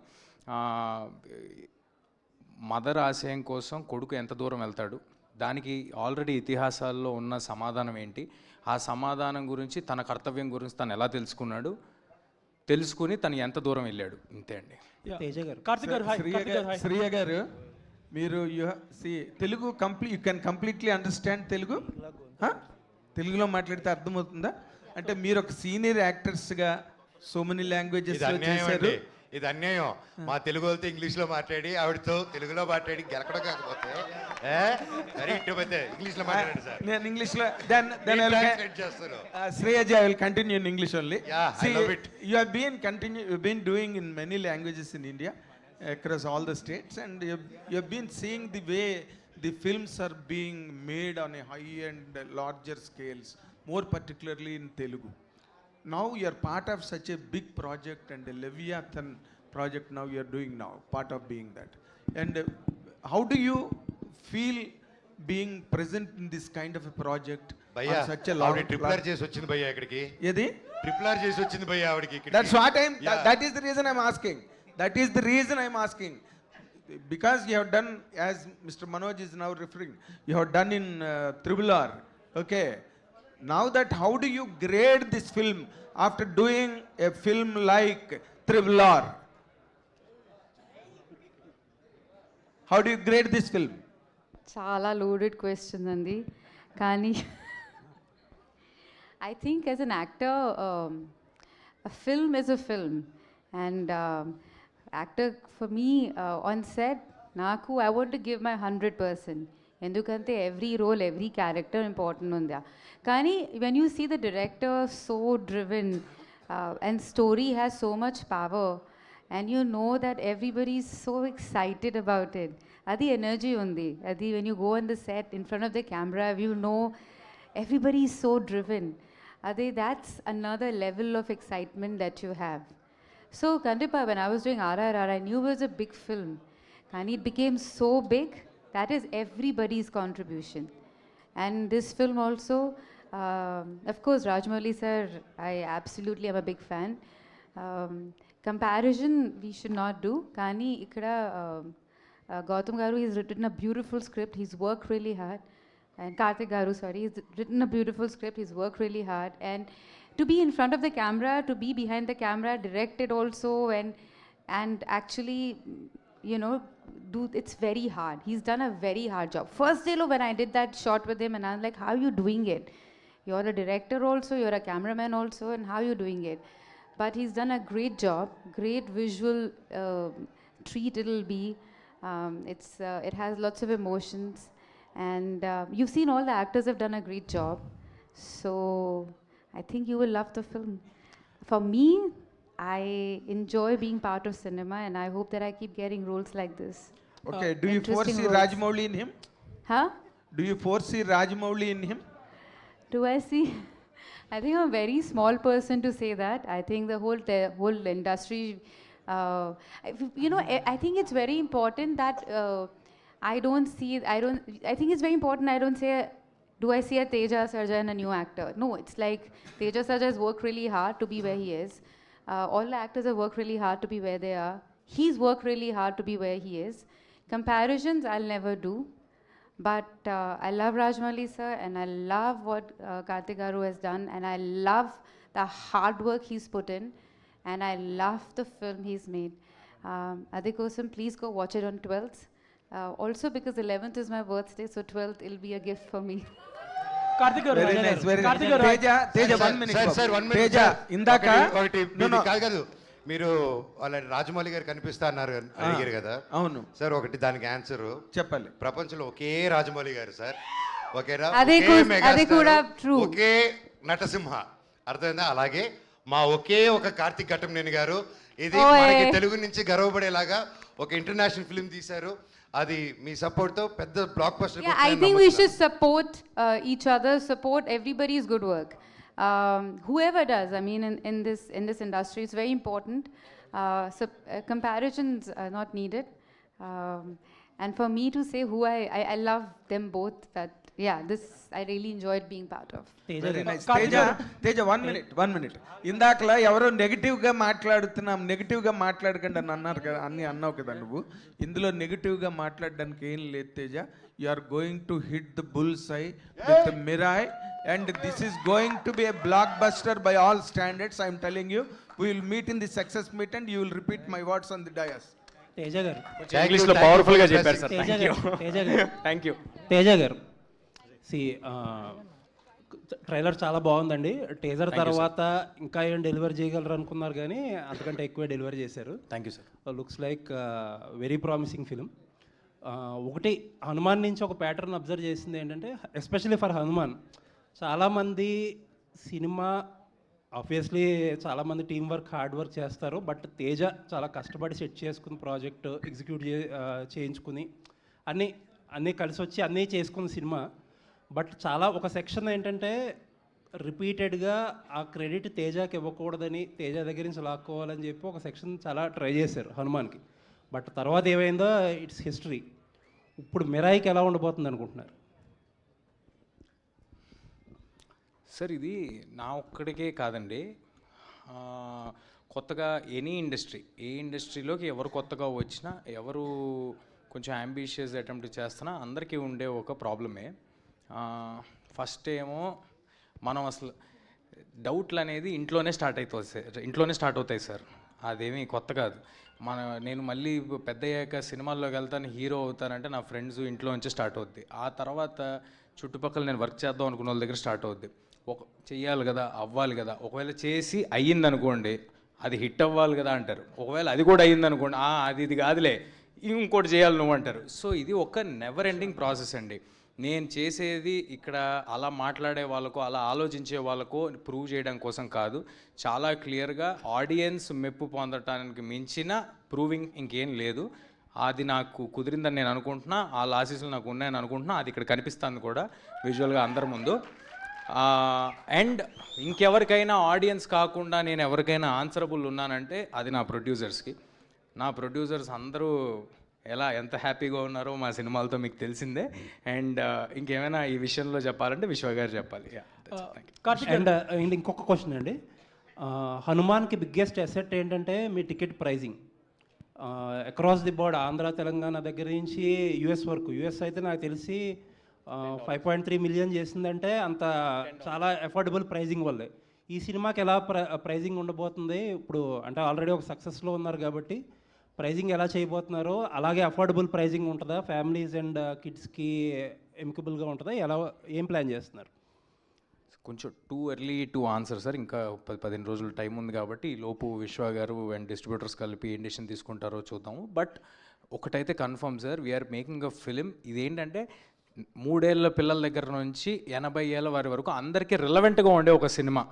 మదర్ ఆశయం కోసం కొడుకు ఎంత దూరం వెళ్తాడు, దానికి ఆల్రెడీ ఇతిహాసాల్లో ఉన్న సమాధానం ఏంటి, ఆ సమాధానం గురించి తన కర్తవ్యం గురించి తను ఎలా తెలుసుకుని తను ఎంత దూరం వెళ్ళాడు, ఇంతే అండి. శ్రీయ గారు మీరు Telugu you can completely understand Telugu? తెలుగులో మాట్లాడితే అర్థమవుతుందా? అంటే మీరు ఒక సీనియర్ యాక్టర్స్గా సో మెనీ లాంగ్వేజెస్ చేశారు. ఇది అన్యాయం. మా తెలుగు వాళ్ళతో ఇంగ్లీష్లో మాట్లాడి ఆవిడతో తెలుగులో మాట్లాడి గెలకడం కాకపోతే ఇంగ్లీష్లో మాట్లాడండి సార్. నేను ఇంగ్లీష్లో Shreyaji, I will continue in English only. Yeah, I love it. You've been doing in many languages in India across all the states, and you've been seeing the way the films are being made on a high and larger scales, more particularly in Telugu. Now you are part of such a big project and a Leviathan project now you are doing now, part of being that. And how do you feel being present in this kind of a project భయ్యా on such a long triple R చేసి వచ్చింది భయ్యా ఇక్కడికి. ఏది? Triple R చేసి వచ్చింది భయ్యా ఆవిడకి ఇక్కడికి. That's what that is the reason I'm asking. That is the reason I'm asking. Because you have done, as Mr. Manoj is now referring, you have done in Triple R. Okay. Now that, how do you grade this film after doing a film like Triple R? How do you grade this film? చాలా loaded question అండి, కానీ I think as an actor, a film is a film, and actor for me on set, నాకు I want to give my 100%. ఎందుకంటే every role, every character important ఉందా. కానీ when you see the director so driven and story has so much power, and you know that everybody is so excited about it. Adi energy undi. Adi when you go on the set in front of the camera, you know everybody is so driven. Adi that's another level of excitement that you have. So Kandipa, when I was doing RRR, I knew it was a big film. And it became so big, that is everybody's contribution. And this film also, of course, Rajamouli sir, I absolutely am a big fan. Comparison we should not do. Kani ikkada Gautam Garu, he's written a beautiful script. He's worked really hard. And Karthik Garu, sorry, he's written a beautiful script. He's worked really hard. And to be in front of the camera, to be behind the camera, directed also, and actually, you know, it's very hard. He's done a very hard job. First day when I did that shot with him, and I was like, how are you doing it? You're a director also, you're a cameraman also, and how are you doing it? But he's done a great job, great visual treat it'll be. It has lots of emotions, and you've seen all the actors have done a great job. So I think you will love the film. For me, I enjoy being part of cinema, and I hope that I keep getting roles like this. Okay, do you Interesting foresee roles. Rajamouli in him? Huh? Do you foresee Rajamouli in him? Do I see? I think I'm a very small person to say that. I think the whole industry, you know, I think it's very important that I think it's very important I don't say, do I see a Teja Sarja and a new actor? No, it's like Teja Sarja has worked really hard to be where he is. All the actors have worked really hard to be where they are. He's worked really hard to be where he is. Comparisons I'll never do. But I love Rajamouli sir, and I love what Karthik Garu has done, and I love the hard work he's put in, and I love the film he's made. Adikosam, please go watch it on 12th. Also because 11th is my birthday, so 12th will be a gift for me. Karthik Garu, Very Raja nice, garu. very nice. Karthik Garu, Teja, 1 minute. Sir 1 minute. Teja, indaka. ఒకటి కాదు మీరు వాళ్ళ రాజమౌళి గారు కనిపిస్తా అన్నారు అడిగారు కదా. అవును సార్ ఒకటి దానికి ఆన్సర్ చెప్పాలి. ప్రపంచంలో ఒకే రాజమౌళి గారు సార్, ఒకేరా, అదే కూడా true. ఒకే నటసింహ, అర్థమైందా? అలాగే మా ఒకే ఒక కార్తిక్ ఘట్టంనేని గారు, ఇది మనకి తెలుగు నుంచి గర్వపడేలాగా ఒక ఇంటర్నేషనల్ ఫిల్మ్ తీశారు. అది మీ సపోర్ట్ తో పెద్ద block buster. Yeah, I think we should support each other, support everybody's good work. Whoever does, I mean, in this industry, it's very important. Comparisons are not needed. And for me to say who I love them both. That I really enjoyed being part of. Very nice. Teja, 1 minute. ఇందాకలా ఎవరో నెగిటివ్గా మాట్లాడుతున్నాం, నెగిటివ్గా మాట్లాడకండి అని అన్నారు కదా, అన్నావు కదా నువ్వు. ఇందులో నెగిటివ్గా మాట్లాడడానికి ఏం లేదు Teja. You are going to hit the bull's eye with Mirai, and this is going to be a blockbuster by all standards. I am telling you, we will meet in the success meet and you will repeat my words on the dais. Teja గారు ఇంగ్లీష్లో పవర్ఫుల్గా చెప్పారు sir. Thank you Teja గారు. Trailer చాలా బాగుందండి. Teaser తర్వాత ఇంకా ఏం డెలివరీ చేయగలరు అనుకున్నారు, కానీ అంతకంటే ఎక్కువే డెలివరీ చేశారు. Thank you sir. Looks like very promising film. ఒకటి హనుమాన్ నుంచి ఒక ప్యాటర్న్ అబ్జర్వ్ చేసింది ఏంటంటే, ఎస్పెషల్లీ ఫర్ హనుమాన్, చాలామంది సినిమా ఆబ్వియస్లీ చాలామంది టీం వర్క్, హార్డ్ వర్క్ చేస్తారు. బట్ తేజ చాలా కష్టపడి సెట్ చేసుకుని ప్రాజెక్ట్ ఎగ్జిక్యూట్ చేయించుకుని అన్నీ అన్నీ కలిసి వచ్చి అన్నీ చేసుకున్న సినిమా. బట్ చాలా ఒక సెక్షన్ ఏంటంటే రిపీటెడ్గా ఆ క్రెడిట్ తేజాకి ఇవ్వకూడదని, తేజ దగ్గర నుంచి లాక్కోవాలని చెప్పి ఒక సెక్షన్ చాలా ట్రై చేశారు హనుమాన్కి. బట్ తర్వాత ఏమైందో ఇట్స్ హిస్టరీ. ఇప్పుడు మిరాయికి ఎలా ఉండబోతుంది అనుకుంటున్నారు? సార్ ఇది నా ఒక్కడికే కాదండి, కొత్తగా ఎనీ ఇండస్ట్రీ, ఏ ఇండస్ట్రీలోకి ఎవరు కొత్తగా వచ్చినా, ఎవరు కొంచెం అంబిషియస్ అటెంప్ట్ చేస్తున్నా అందరికీ ఉండే ఒక ప్రాబ్లమే. ఫస్ట్ ఏమో మనం అసలు డౌట్లు అనేది ఇంట్లోనే స్టార్ట్ అవుతాయి సార్. అదేమీ కొత్త కాదు. నేను మళ్ళీ పెద్ద అయ్యాక సినిమాల్లోకి వెళ్తాను, హీరో అవుతానంటే నా ఫ్రెండ్స్ ఇంట్లో నుంచి స్టార్ట్ అవుద్ది. ఆ తర్వాత చుట్టుపక్కల నేను వర్క్ చేద్దాం అనుకున్న వాళ్ళ దగ్గర స్టార్ట్ అవుద్ది. చెయ్యాలి కదా, అవ్వాలి కదా. ఒకవేళ చేసి అయ్యిందనుకోండి, అది హిట్ అవ్వాలి కదా అంటారు. ఒకవేళ అది కూడా అయ్యిందనుకోండి, ఇది కాదులే ఇంకోటి చేయాలి నువ్వు అంటారు. సో ఇది ఒక నెవర్ ఎండింగ్ ప్రాసెస్ అండి. నేను చేసేది ఇక్కడ అలా మాట్లాడే వాళ్ళకో, అలా ఆలోచించే వాళ్ళకో ప్రూవ్ చేయడం కోసం కాదు. చాలా క్లియర్గా ఆడియన్స్ మెప్పు పొందటానికి మించిన ప్రూవింగ్ ఇంకేం లేదు. అది నాకు కుదిరిందని నేను అనుకుంటున్నా, ఆ ఆశీస్సులు నాకు ఉన్నాయని అనుకుంటున్నా. అది ఇక్కడ కనిపిస్తుంది కూడా విజువల్గా అందరి ముందు. అండ్ ఇంకెవరికైనా ఆడియన్స్ కాకుండా నేను ఎవరికైనా ఆన్సరబుల్ ఉన్నానంటే అది నా ప్రొడ్యూసర్స్కి. నా ప్రొడ్యూసర్స్ అందరూ ఎంత హ్యాపీగా ఉన్నారో మా సినిమాలతో మీకు తెలిసిందే. అండ్ ఇంకేమైనా ఈ విషయంలో చెప్పాలంటే విశ్వ గారు చెప్పాలి. అండ్ ఇంకొక క్వశ్చన్ అండి, హనుమాన్కి బిగ్గెస్ట్ అసెట్ ఏంటంటే మీ ticket pricing. Across the board Andhra Telangana దగ్గర నుంచి యుఎస్ వరకు. యుఎస్ అయితే నాకు తెలిసి 5.3 మిలియన్ చేసిందంటే అంత చాలా అఫోర్డబుల్ ప్రైజింగ్ వల్లే. ఈ సినిమాకి ఎలా ప్రైజింగ్ ఉండబోతుంది ఇప్పుడు? అంటే ఆల్రెడీ ఒక సక్సెస్లో ఉన్నారు కాబట్టి ప్రైజింగ్ ఎలా చేయబోతున్నారో అలాగే అఫోర్డబుల్ ప్రైజింగ్ ఉంటుందా? ఫ్యామిలీస్ అండ్ కిడ్స్కి ఎమికబుల్గా ఉంటుందా? ఏం ప్లాన్ చేస్తున్నారు? కొంచెం too early to answer sir. ఇంకా 15 రోజులు టైం ఉంది కాబట్టి ఈ లోపు విశ్వ గారు అండ్ డిస్ట్రిబ్యూటర్స్ కలిపి ఏం డెసిషన్ తీసుకుంటారో చూద్దాము. బట్ ఒకటైతే confirm sir, we're making a film. ఇదేంటంటే 3 ఏళ్ళ పిల్లల దగ్గర నుంచి 80 ఏళ్ళ వారి వరకు అందరికీ రిలవెంట్గా ఉండే ఒక సినిమా.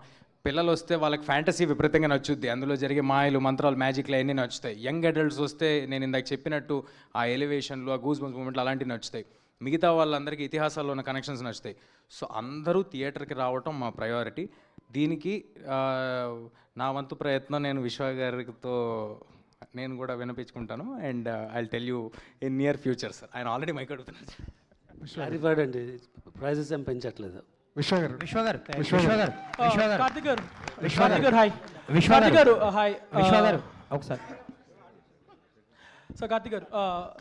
పిల్లలు వస్తే వాళ్ళకి ఫ్యాంటసీ విపరీతంగా నచ్చుద్ది, అందులో జరిగే మాయలు మంత్రాలు మ్యాజిక్లు అన్నీ నచ్చుతాయి. యంగ్ అడల్ట్స్ వస్తే నేను ఇందాక చెప్పినట్టు ఆ ఎలివేషన్లు, ఆ గూస్ బంప్స్ మూమెంట్లు అలాంటివి నచ్చుతాయి. మిగతా వాళ్ళందరికీ ఇతిహాసాల్లో ఉన్న కనెక్షన్స్ నచ్చుతాయి. సో అందరూ థియేటర్కి రావటం మా ప్రయారిటీ. దీనికి నా వంతు ప్రయత్నం నేను విశ్వ గారితో నేను కూడా వినిపించుకుంటాను. And I tell you in near future sir. ఆయన ఆల్రెడీ మైక్ అడుగుతున్నారు. క్లారిఫైడ్ అండి, ప్రైజెస్ ఏం పెంచట్లేదు. ఒకసారి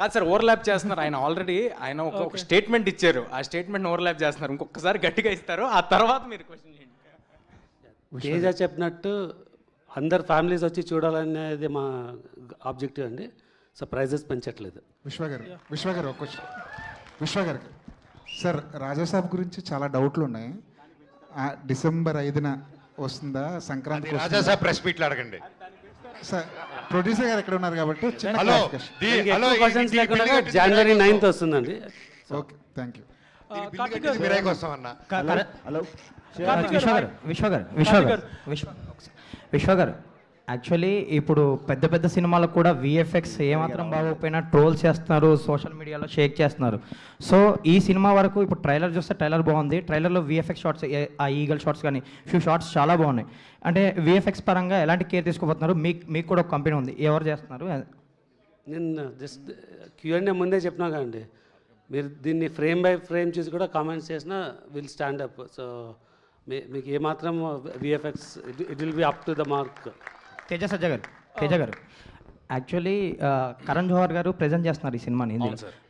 కాదు సార్, ఓవర్లాప్ చేస్తున్నారు. ఆయన ఒక స్టేట్మెంట్ ఇచ్చారు, ఆ స్టేట్మెంట్ ఓవర్లాప్ చేస్తున్నారు. ఇంకొకసారి గట్టిగా ఇస్తారు, ఆ తర్వాత మీరు క్వశ్చన్ చేయండి. తేజ చెప్పినట్టు అందరు ఫ్యామిలీస్ వచ్చి చూడాలనేది మా ఆబ్జెక్టివ్ అండి. సో ప్రైజెస్ పెంచట్లేదు. విశ్వ గారికి సార్, రాజాసాబ్ గురించి చాలా డౌట్లు ఉన్నాయి. డిసెంబర్ 5న వస్తుందా సంక్రాంతి? రాజాసాబ్ ప్రెస్ మీట్లు అడగండి సార్. ప్రొడ్యూసర్ గారు ఎక్కడ ఉన్నారు కాబట్టి జనవరి 9th వస్తుందండి. Okay, thank you. విశ్వ గారు, యాక్చువల్లీ ఇప్పుడు పెద్ద పెద్ద సినిమాలకు కూడా విఎఫ్ఎక్స్ ఏమాత్రం బాగోకపోయినా ట్రోల్ చేస్తున్నారు, సోషల్ మీడియాలో షేక్ చేస్తున్నారు. సో ఈ సినిమా వరకు ఇప్పుడు ట్రైలర్ చూస్తే ట్రైలర్ బాగుంది. ట్రైలర్లో విఎఫ్ఎక్స్ షార్ట్స్, ఆ ఈగల్ షార్ట్స్ కానీ ఫ్యూ షార్ట్స్ చాలా బాగున్నాయి. అంటే విఎఫ్ఎక్స్ పరంగా ఎలాంటి కేర్ తీసుకోబోతున్నారు? మీకు కూడా ఒక కంపెనీ ఉంది, ఎవరు చేస్తున్నారు? నేను జస్ట్ Q&A ముందే చెప్పినా కదండి, మీరు దీన్ని ఫ్రేమ్ బై ఫ్రేమ్ చూసి కూడా కామెంట్స్ చేసినా విల్ స్టాండ్ అప్. సో మీకు ఏమాత్రం VFX it will be up to the mark. Teja గారు యాక్చువల్లీ కరణ్ జోహర్ గారు ప్రజెంట్ చేస్తున్నారు ఈ సినిమాని.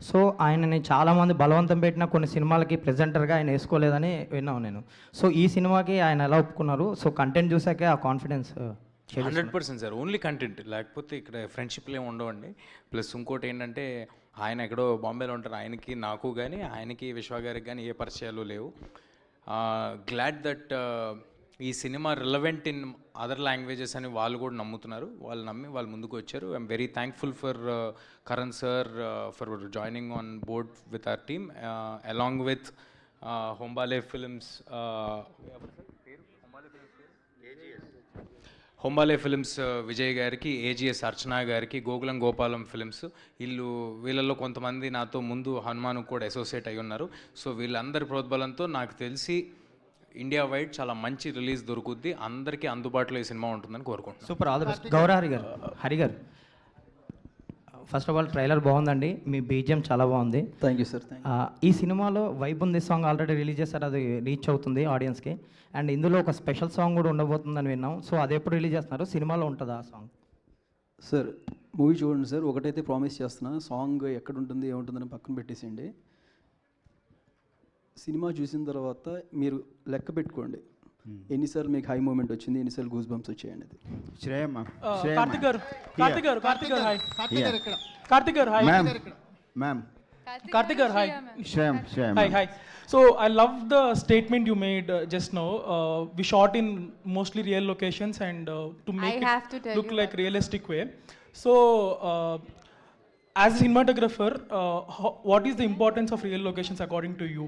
సో ఆయనని చాలామంది బలవంతం పెట్టిన కొన్ని సినిమాలకి ప్రెజెంటర్గా ఆయన వేసుకోలేదని విన్నాను నేను. సో ఈ సినిమాకి ఆయన ఎలా ఒప్పుకున్నారు? సో కంటెంట్ చూసాకే ఆ కాన్ఫిడెన్స్. 100% సార్, ఓన్లీ కంటెంట్, లేకపోతే ఇక్కడ ఫ్రెండ్షిప్లు ఏమి ఉండవండి. ప్లస్ ఇంకోటి ఏంటంటే ఆయన ఎక్కడో బాంబేలో ఉంటారు, ఆయనకి నాకు కానీ ఆయనకి విశ్వ గారికి కానీ ఏ పరిచయాలు లేవు. గ్లాడ్ దట్ ఈ సినిమా రిలవెంట్ ఇన్ అదర్ లాంగ్వేజెస్ అని వాళ్ళు కూడా నమ్ముతున్నారు. వాళ్ళు నమ్మి వాళ్ళు ముందుకు వచ్చారు. I'm very thankful for Karan sir for joining on board with our team along with Hombale films. Hombale films Vijay గారికి, ఏజిఎస్ అర్చనా గారికి, గోకులం గోపాలం ఫిల్మ్స్ వీళ్ళల్లో కొంతమంది నాతో ముందు హనుమాన్ కూడా అసోసియేట్ అయి ఉన్నారు. సో వీళ్ళందరి ప్రోద్బలంతో నాకు తెలిసి ఇండియా వైడ్ చాలా మంచి రిలీజ్ దొరుకుద్ది, అందరికీ అందుబాటులో ఈ సినిమా ఉంటుందని కోరుకుంటున్నాను. Super, all the best. గౌరవ హరి గారు ఫస్ట్ ఆఫ్ ఆల్ ట్రైలర్ బాగుందండి, మీ బీజిఎం చాలా బాగుంది. Thank you sir. ఈ సినిమాలో వైబ్ ఉంది సాంగ్ ఆల్రెడీ రిలీజ్ చేస్తారు, అది రీచ్ అవుతుంది ఆడియన్స్కి. అండ్ ఇందులో ఒక స్పెషల్ సాంగ్ కూడా ఉండబోతుందని విన్నాం. సో అది ఎప్పుడు రిలీజ్ చేస్తున్నారు, సినిమాలో ఉంటుందా ఆ సాంగ్? సార్ మూవీ చూడండి సార్, ఒకటైతే ప్రామిస్ చేస్తున్నా, సాంగ్ ఎక్కడ ఉంటుంది ఏముంటుందని పక్కన పెట్టేసేయండి. సినిమా చూసిన తర్వాత మీరు లెక్క పెట్టుకోండి ఎన్నిసార్లు మీకు హై మూమెంట్ వచ్చింది, ఎన్నిసార్లు గూస్ బంప్స్ వచ్చాయండి. అది కార్తిక్ గారు హాయ్. కార్తిక్ గారు hi. Ma'am Karthik garu, hi. Shyam. Hi. So I love the statement you made just now. We shot in mostly real locations and to make it look like realistic way. So as a cinematographer, what is the importance of real locations according to you?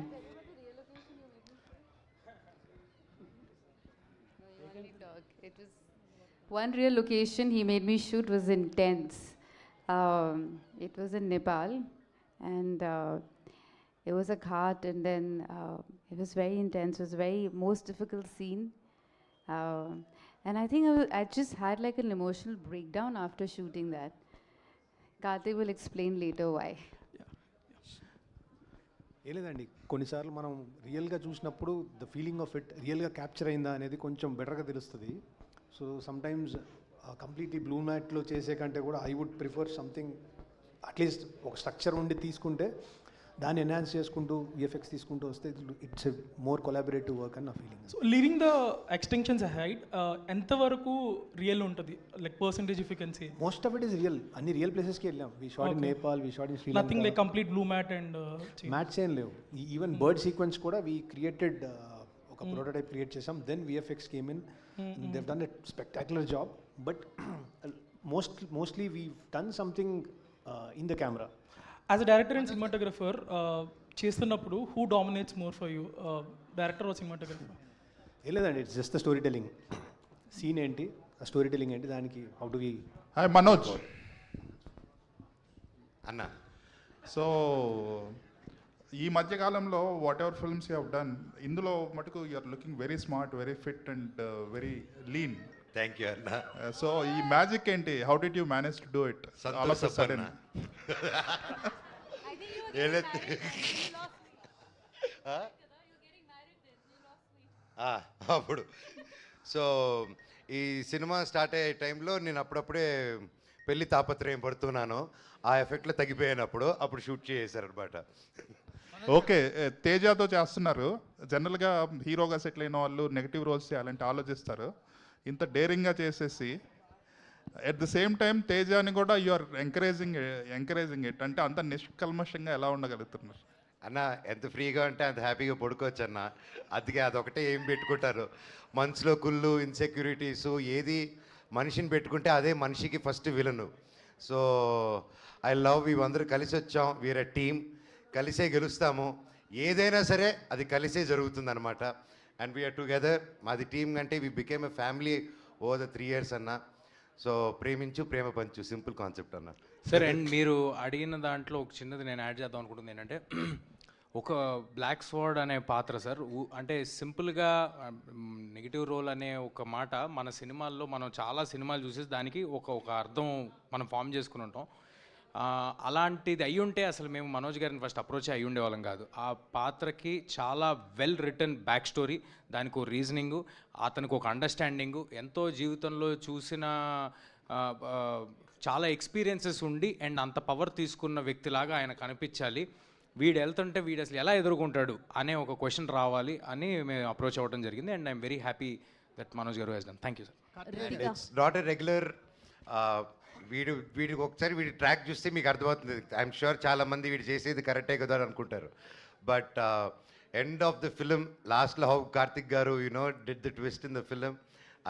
One real location he made me shoot was intense. It was in Nepal, and it was a ghat, and then it was very intense. It was very most difficult scene, and I think I just had like an emotional breakdown after shooting that. Karthik will explain later why. ఏం లేదండి, కొన్నిసార్లు మనం రియల్గా చూసినప్పుడు the feeling of it రియల్గా capture అయిందా అనేది కొంచెం బెటర్గా తెలుస్తుంది. సో సమ్టైమ్స్ కంప్లీట్లీ బ్లూ మ్యాట్లో చేసే కంటే కూడా I would prefer something at least ఒక స్ట్రక్చర్ ఉండి తీసుకుంటే దాన్ని ఎన్హాన్స్ చేసుకుంటూ విఎఫ్ఎక్స్ తీసుకుంటూ వస్తే it's a more collaborative work అని నా feeling. So leaving the extensions ahead, ఎంతవరకు రియల్ ఉంటుంది, like percentage if you can say? Most of it is real. అన్ని రియల్ ప్లేసెస్కి వెళ్ళాం. We shot in Nepal, we shot in Sri Lanka. Nothing like complete blue mat and mats ఏం లేవు. Even bird sequence కూడా we created ఒక prototype create చేసాం. Then VFX came in, they've done a spectacular job, but mostly we've done something in the camera. As a director and cinematographer, చేస్తున్నప్పుడు who dominates more for you, director or cinematographer? ఏం లేదండి, it's just the story telling. Scene ఏంటి, ఆ story telling ఏంటి, దానికి how do we. Hi Manoj అన్న. So ఈ మధ్యకాలంలో whatever films you have done, ఇందులో మటుకు you are looking very smart, very fit and very lean. Thank you అన్న. సో ఈ మ్యాజిక్ ఏంటి, how did you manage to do it all of a sudden? అప్పుడు so ఈ cinema start అయ్యే టైంలో నేను అప్పుడప్పుడే పెళ్లి తాపత్రయం పడుతున్నాను, ఆ ఎఫెక్ట్లో తగ్గిపోయాను. అప్పుడు షూట్ చేసేసారనమాట. ఓకే, తేజాతో చేస్తున్నారు. జనరల్గా హీరోగా సెటిల్ అయిన వాళ్ళు నెగిటివ్ రోల్స్ చేయాలంటే ఆలోచిస్తారు. ఇంత డేరింగ్గా చేసేసి ఎట్ ద సేమ్ టైం తేజాని కూడా యు ఆర్ ఎంకరేజింగ్ ఇట్, అంటే అంత నిష్కల్మషంగా ఎలా ఉండగలుగుతున్నారు? అన్న ఎంత ఫ్రీగా ఉంటే అంత హ్యాపీగా పడుకోవచ్చు అన్న. అందుకే అదొకటే ఏం పెట్టుకుంటారు మనసులో, కుళ్ళు, ఇన్సెక్యూరిటీసు, ఏది మనిషిని పెట్టుకుంటే అదే మనిషికి first villain. So I love, ఇవందరూ కలిసి వచ్చాం, వీఆర్ ఎ టీమ్, కలిసే గెలుస్తాము. ఏదైనా సరే అది కలిసే జరుగుతుంది అనమాట. And we're together. మాది టీమ్ అంటే we became a family over the 3 years అన్న. సో ప్రేమించు ప్రేమ పంచు, సింపుల్ కాన్సెప్ట్ అన్న. సార్, అండ్ మీరు అడిగిన దాంట్లో ఒక చిన్నది నేను యాడ్ చేద్దాం అనుకుంటుంది ఏంటంటే, ఒక బ్లాక్ స్వార్డ్ అనే పాత్ర సార్, అంటే సింపుల్గా నెగిటివ్ రోల్ అనే ఒక మాట మన సినిమాల్లో మనం చాలా సినిమాలు చూసేసి దానికి ఒక అర్థం మనం ఫామ్ చేసుకుని ఉంటాం. అలాంటిది అయ్యి ఉంటే అసలు మేము మనోజ్ గారిని ఫస్ట్ అప్రోచ్ అయ్యి ఉండేవాళ్ళం కాదు. ఆ పాత్రకి చాలా వెల్ రిటర్న్ బ్యాక్ స్టోరీ, దానికి ఒక రీజనింగు, అతనికి ఒక అండర్స్టాండింగు, ఎంతో జీవితంలో చూసిన చాలా ఎక్స్పీరియన్సెస్ ఉండి అండ్ అంత పవర్ తీసుకున్న వ్యక్తిలాగా ఆయన కనిపించాలి. వీడు వెళ్తుంటే వీడు అసలు ఎలా ఎదుర్కొంటాడు అనే ఒక క్వశ్చన్ రావాలి అని మేము అప్రోచ్ అవ్వడం జరిగింది. And I'm very happy that Manoj గారు has done. Thank you sir. It's not a regular, వీడికి ఒకసారి వీడి ట్రాక్ చూస్తే మీకు అర్థమవుతుంది. ఐఎమ్ షూర్ చాలామంది వీడు చేసేది కరెక్టే కదా అని అనుకుంటారు. But end of the film లాస్ట్లో హౌ కార్తిక్ గారు did the twist in the film,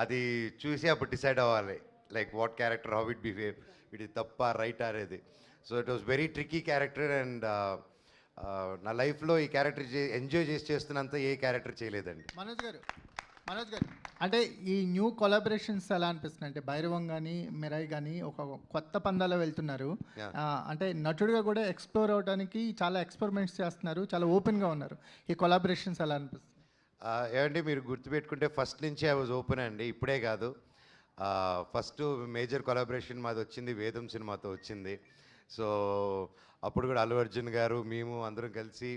అది చూసి అప్పుడు డిసైడ్ అవ్వాలి like what character, how it behave, ఇది తప్ప రైట్ అనేది. So it was very tricky character. And నా లైఫ్లో ఈ క్యారెక్టర్ ఎంజాయ్ చేస్తున్నంత ఏ క్యారెక్టర్ చేయలేదండి. మనోజ్ గారు మనోజ్ గారు, అంటే ఈ న్యూ కొలాబరేషన్స్ ఎలా అనిపిస్తుంది? అంటే భైరవం కానీ మిరాయి కానీ ఒక కొత్త పందాలో వెళ్తున్నారు. అంటే నటుడిగా కూడా ఎక్స్ప్లోర్ అవడానికి చాలా ఎక్స్పెరిమెంట్స్ చేస్తున్నారు, చాలా ఓపెన్గా ఉన్నారు. ఈ కొలాబరేషన్స్ ఎలా అనిపిస్తుంది? ఏమండి, మీరు గుర్తుపెట్టుకుంటే ఫస్ట్ నుంచి ఐ వాజ్ ఓపెన్ అండి, ఇప్పుడే కాదు. ఫస్ట్ మేజర్ కొలాబరేషన్ మాది వచ్చింది వేదం సినిమాతో వచ్చింది. సో అప్పుడు కూడా అల్లు అర్జున్ గారు మేము అందరం కలిసి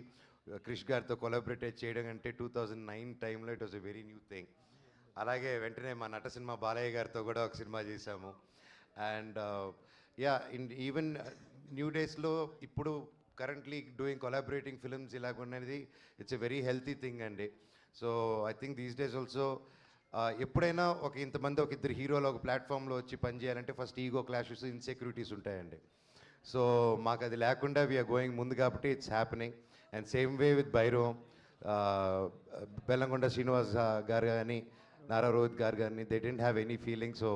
క్రిష్ గారితో కొలాబరేట్ చేయడం అంటే 2009 టైంలో it was a very new thing. అలాగే వెంటనే మా నట సినిమా బాలయ్య గారితో కూడా ఒక సినిమా చేశాము. అండ్ ఈవెన్ న్యూ డేస్లో ఇప్పుడు కరెంట్లీ డూయింగ్ కొలాబరేటింగ్ ఫిల్మ్స్ ఇలాగున్నది it's a very healthy thing అండి. So I think these days also ఎప్పుడైనా ఒక ఇంతమంది ఒక ఇద్దరు హీరోలు ఒక ప్లాట్ఫామ్లో వచ్చి పనిచేయాలంటే ఫస్ట్ ఈగో క్లాషెస్ ఇన్సెక్యూరిటీస్ ఉంటాయండి. సో మాకు అది లేకుండా వీఆర్ గోయింగ్ ముందు కాబట్టి it's happening. And same way with Bhairavam, Bellamkonda Srinivas గారు కానీ నారా రోహిత్ గారు కానీ they didn't have any feeling. So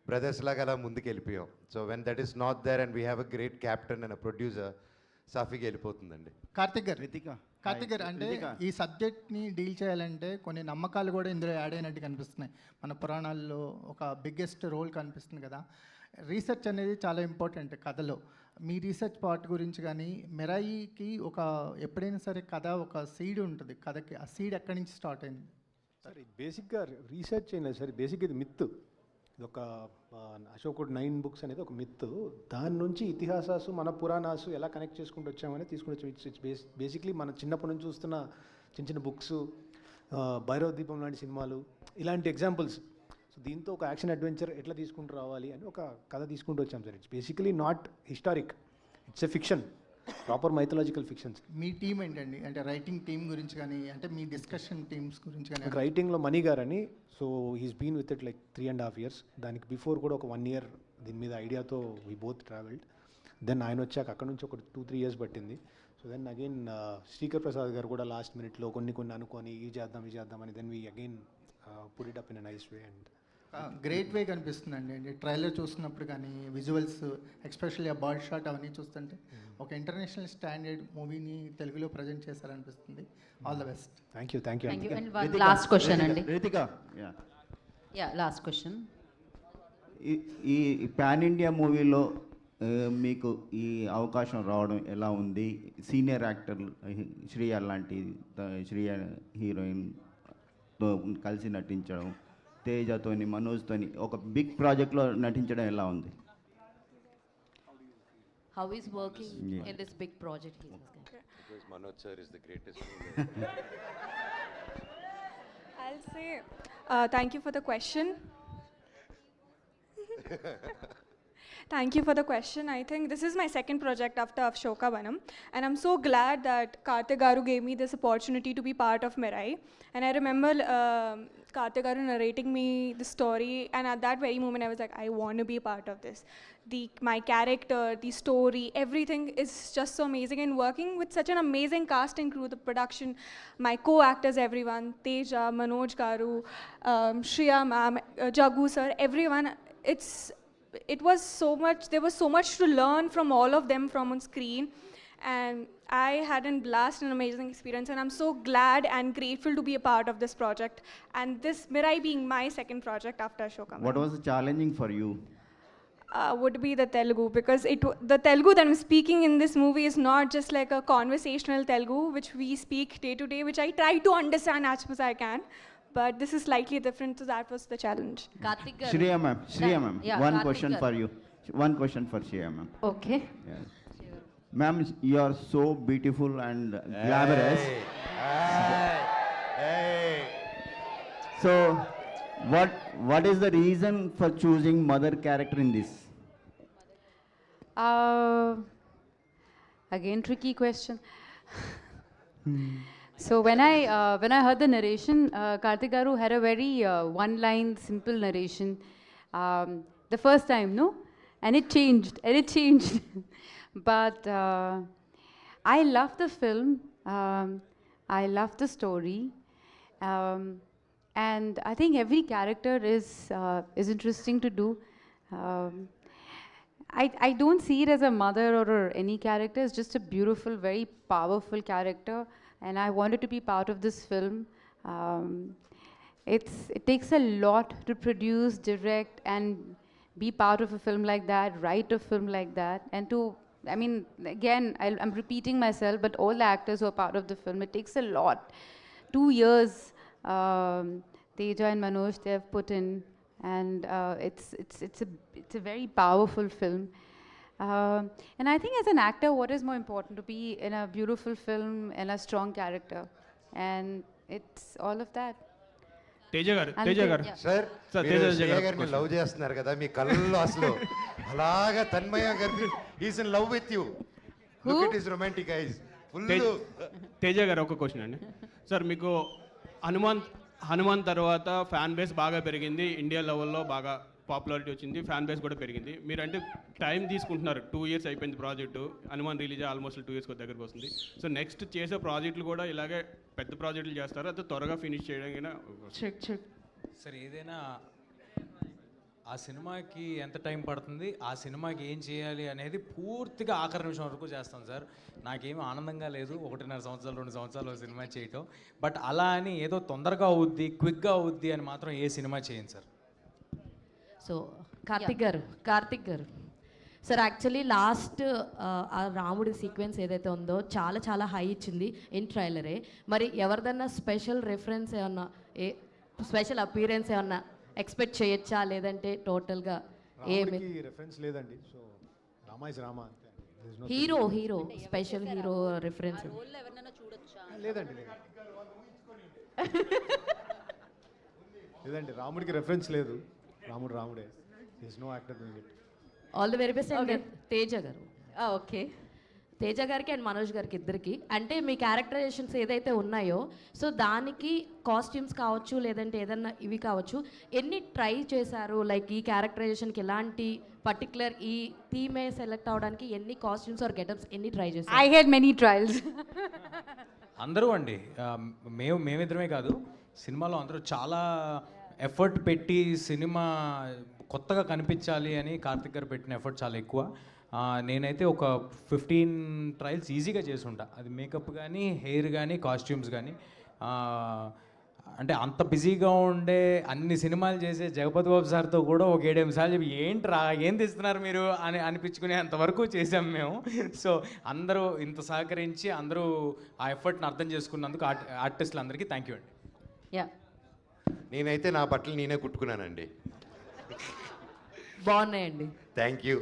brothers లాగా అలా ముందుకు వెళ్ళిపోయాం. So when that is not there and we have a great captain and a producer, సాఫీగా వెళ్ళిపోతుందండి. కార్తిక్ గారు, అంటే ఈ సబ్జెక్ట్ని డీల్ చేయాలంటే కొన్ని నమ్మకాలు కూడా ఇందులో యాడ్ అయినట్టు కనిపిస్తున్నాయి. మన పురాణాల్లో ఒక బిగ్గెస్ట్ రోల్ కనిపిస్తుంది కదా. రీసెర్చ్ అనేది చాలా ఇంపార్టెంట్ కథలో. మీ రీసెర్చ్ పార్ట్ గురించి కానీ, మిరాయికి ఒక ఎప్పుడైనా సరే కథ ఒక సీడ్ ఉంటుంది కథకి, ఆ సీడ్ ఎక్కడి నుంచి స్టార్ట్ అయింది? సరే, బేసిక్గా రీసెర్చ్ అయినది సరే, బేసిక్ ఇది మిత్. ఇది ఒక అశోకుడు 9 బుక్స్ అనేది ఒక మిత్. దాని నుంచి ఇతిహాసాలు మన పురాణాసు ఎలా కనెక్ట్ చేసుకుంటూ వచ్చామని తీసుకుని వచ్చాం. ఇట్స్ బేసిక్లీ మన చిన్నప్పటి నుంచి చూస్తున్న చిన్న చిన్న బుక్స్, భైరవ దీపం లాంటి సినిమాలు, ఇలాంటి ఎగ్జాంపుల్స్. సో దీంతో ఒక యాక్షన్ అడ్వెంచర్ ఎట్లా తీసుకుంటూ రావాలి అని ఒక కథ తీసుకుంటూ వచ్చాం sir. It's basically not historic, it's a fiction, proper mythological fictions. Me team ఏంటండి, అంటే రైటింగ్ టీం గురించి కానీ, అంటే మీ డిస్కషన్ టీమ్స్ గురించి కానీ? రైటింగ్లో మణి గారని, so he's been with it like 3.5 years. దానికి బిఫోర్ కూడా ఒక 1 year దీని మీద ఐడియాతో వీ బోత్ ట్రావెల్డ్. దెన్ ఆయన వచ్చాక అక్కడ నుంచి ఒక 2-3 years పట్టింది. So then again Srikar Prasad గారు కూడా లాస్ట్ మినిట్లో కొన్ని అనుకొని ఇది చేద్దామని then we again put it up in a nice way. And great way కనిపిస్తుందండి. అండి ట్రైలర్ చూస్తున్నప్పుడు కానీ, విజువల్స్ ఎస్పెషల్లీ ఆ బర్డ్ షాట్ అవన్నీ చూస్తుంటే ఒక ఇంటర్నేషనల్ స్టాండర్డ్ మూవీని తెలుగులో ప్రజెంట్ చేశారనిపిస్తుంది. All the best. Thank you. And last question అండి. Last question. ఈ పాన్ ఇండియా మూవీలో మీకు ఈ అవకాశం రావడం ఎలా ఉంది? సీనియర్ యాక్టర్ శ్రీయ లాంటి శ్రీయ హీరోయిన్తో కలిసి నటించడం, తేజతోని మనోజ్తోని ఒక బిగ్ ప్రాజెక్ట్లో నటించడం ఎలా ఉంది? How is working in this big project? Because Manoj sir is the greatest. I'll say thank you for the question. Thank you for the question. I think this is my second project after Ashoka Vanam, and I'm so glad that Karthik Garu gave me this opportunity to be part of Mirai. And I remember Karthik Garu narrating me the story, and at that very moment I was like, I want to be a part of this. My character, the story, everything is just so amazing, and working with such an amazing cast and crew, the production, my co-actors, everyone, Teja, Manoj Garu, Shriya ma'am, Jagu sir, everyone, it was so much, there was so much to learn from all of them from on screen, and I had a blast and amazing experience, and I'm so glad and grateful to be a part of this project, and this Mirai being my second project after Ashoka. What was challenging for you? Would be the Telugu, because the Telugu that I'm speaking in this movie is not just like a conversational Telugu which we speak day to day, which I try to understand as much as I can, but this is slightly different, so that was the challenge. Karthik garu. Shriya ma'am, Yeah, one Karthik question garu. for you. One question for Shriya ma'am. Okay. Yes. Ma'am, you are so beautiful and glamorous. Hey. So, what is the reason for choosing mother character in this? Again, tricky question. So when I heard the narration, Karthik Garu had a very one-line, simple narration. The first time, no? And it changed. But I love the film. I love the story. And I think every character is interesting to do. I don't see it as a mother or any character. It's just a beautiful, very powerful character, and I wanted to be part of this film. it takes a lot to produce, direct, and be part of a film like that, write a film like that, and to, I mean, again, I'm repeating myself, but all the actors who are part of the film, it takes a lot. 2 years, Teja and Manoj, they have put in, and it's a very powerful film. And I think as an actor, what is more important? To be in a beautiful film and a strong character. And it's all of that. Teja గారు sir sir మీరు తేజ శ్రేయ గారు గారిని love చేస్తున్నారు కదా మీ కళ్ళల్లో అసలు అలాగా తన్మయ గారి is in love with you look it is romantic ice full Teja గారు ఒక క్వశ్చన్ అండి సార్ మీకు హనుమాన్ తర్వాత ఫ్యాన్ బేస్ బాగా పెరిగింది, ఇండియా లెవెల్లో బాగా పాపులారిటీ వచ్చింది, ఫ్యాన్ బేస్ కూడా పెరిగింది. మీరు అంటే టైం తీసుకుంటున్నారు, 2 years అయిపోయింది project, Hanuman release almost 2 years దగ్గరకు వస్తుంది. సో నెక్స్ట్ చేసే ప్రాజెక్టులు కూడా ఇలాగే పెద్ద ప్రాజెక్టులు చేస్తారు, అది త్వరగా ఫినిష్ చేయడానికి సార్ ఏదైనా ఆ సినిమాకి ఎంత టైం పడుతుంది, ఆ సినిమాకి ఏం చేయాలి అనేది పూర్తిగా ఆఖరి నిమిషం వరకు చేస్తాం సార్. నాకేమీ ఆనందంగా లేదు 1.5 సంవత్సరాలు 2 సంవత్సరాలు సినిమా చేయటం. బట్ అలా అని ఏదో తొందరగా అవుద్ది, క్విక్గా అవుద్ది అని మాత్రం ఏ సినిమా చేయండి సార్. సో కార్తిక్ గారు సార్, యాక్చువల్లీ లాస్ట్ ఆ రాముడి సీక్వెన్స్ ఏదైతే ఉందో చాలా చాలా హై ఇచ్చింది ఇన్ ట్రైలరే. మరి ఎవరిదన్నా స్పెషల్ రెఫరెన్స్ ఏమన్నా, స్పెషల్ అపీరెన్స్ ఏమన్నా ఎక్స్పెక్ట్ చేయొచ్చా, లేదంటే టోటల్గా ఏమి రెఫరెన్స్ లేదండి. సో రామా ఇస్ రామా అంతే. హీరో స్పెషల్ హీరో రెఫరెన్స్ లేదండి. లేదండి, రాముడికి రెఫరెన్స్ లేదు. రాముడే. This no actor doing it. All the very best. And Teja గారు, ఓకే, తేజ గారికి అండ్ మనోజ్ గారికి ఇద్దరికి, అంటే మీ క్యారెక్టరైజేషన్స్ ఏదైతే ఉన్నాయో, సో దానికి కాస్ట్యూమ్స్ కావచ్చు, లేదంటే ఏదన్నా ఇవి కావచ్చు, ఎన్ని ట్రై చేశారు? లైక్ ఈ క్యారెక్టరైజేషన్కి ఎలాంటి పర్టికులర్ ఈ థీమే సెలెక్ట్ అవడానికి ఎన్ని కాస్ట్యూమ్స్ ఆర్ గెటప్స్ ఎన్ని ట్రై చేశారు? I had many trials. అందరూ అండి, మేమిద్దరమే కాదు, సినిమాలో అందరూ చాలా ఎఫర్ట్ పెట్టి సినిమా కొత్తగా కనిపించాలి అని కార్తిక్ గారు పెట్టిన ఎఫర్ట్ చాలా ఎక్కువ. నేనైతే ఒక 15 ట్రయల్స్ ఈజీగా చేసి ఉంటా. అది మేకప్ కానీ, హెయిర్ కానీ, కాస్ట్యూమ్స్ కానీ. అంటే అంత బిజీగా ఉండే అన్ని సినిమాలు చేసే జగపతి బాబు సార్తో కూడా ఒక 7-8 సార్లు చెప్పి ఏంట్రా ఏం తీస్తున్నారు మీరు అని అనిపించుకునే అంతవరకు చేసాం మేము. సో అందరూ ఇంత సహకరించి అందరూ ఆ ఎఫర్ట్ని అర్థం చేసుకున్నందుకు ఆర్టిస్టులు అందరికీ థ్యాంక్ యూ అండి. యా, నేనైతే నా బట్టలు నేనే కుట్టుకున్నానండి. బాగున్నాయండి. Thank you.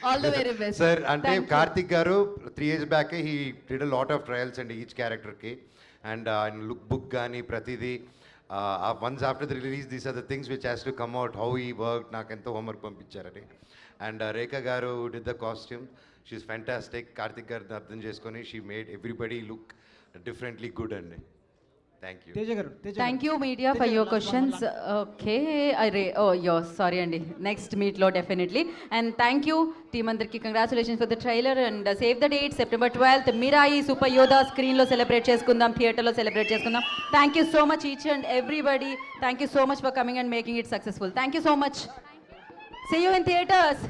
All the very best sir. అంటే కార్తిక్ గారు 3 years back he did a lot of trials అండి ఈచ్ క్యారెక్టర్కి. అండ్ ఆయన లుక్ బుక్ కానీ ప్రతిదీ once after the release these are the things which has to come out, how ఈ work. నాకు ఎంతో హోంవర్క్ పంపించారని. అండ్ రేఖ గారు did the costume, she's fantastic. Karthik గారిని అర్థం చేసుకొని she made everybody look differently good అండి. Thank you. Thank you media for your questions. Okay, అరే సారీ అండి, నెక్స్ట్ మీట్లో definitely. And thank you team అందరికి, congratulations for the trailer. And save the date, September 12th Mirai super Yodha స్క్రీన్లో celebrate చేసుకుందాం, థియేటర్లో celebrate చేసుకుందాం. Thank you so much each and everybody. Thank you so much for coming and making it successful. Thank you so much. See you in theatres.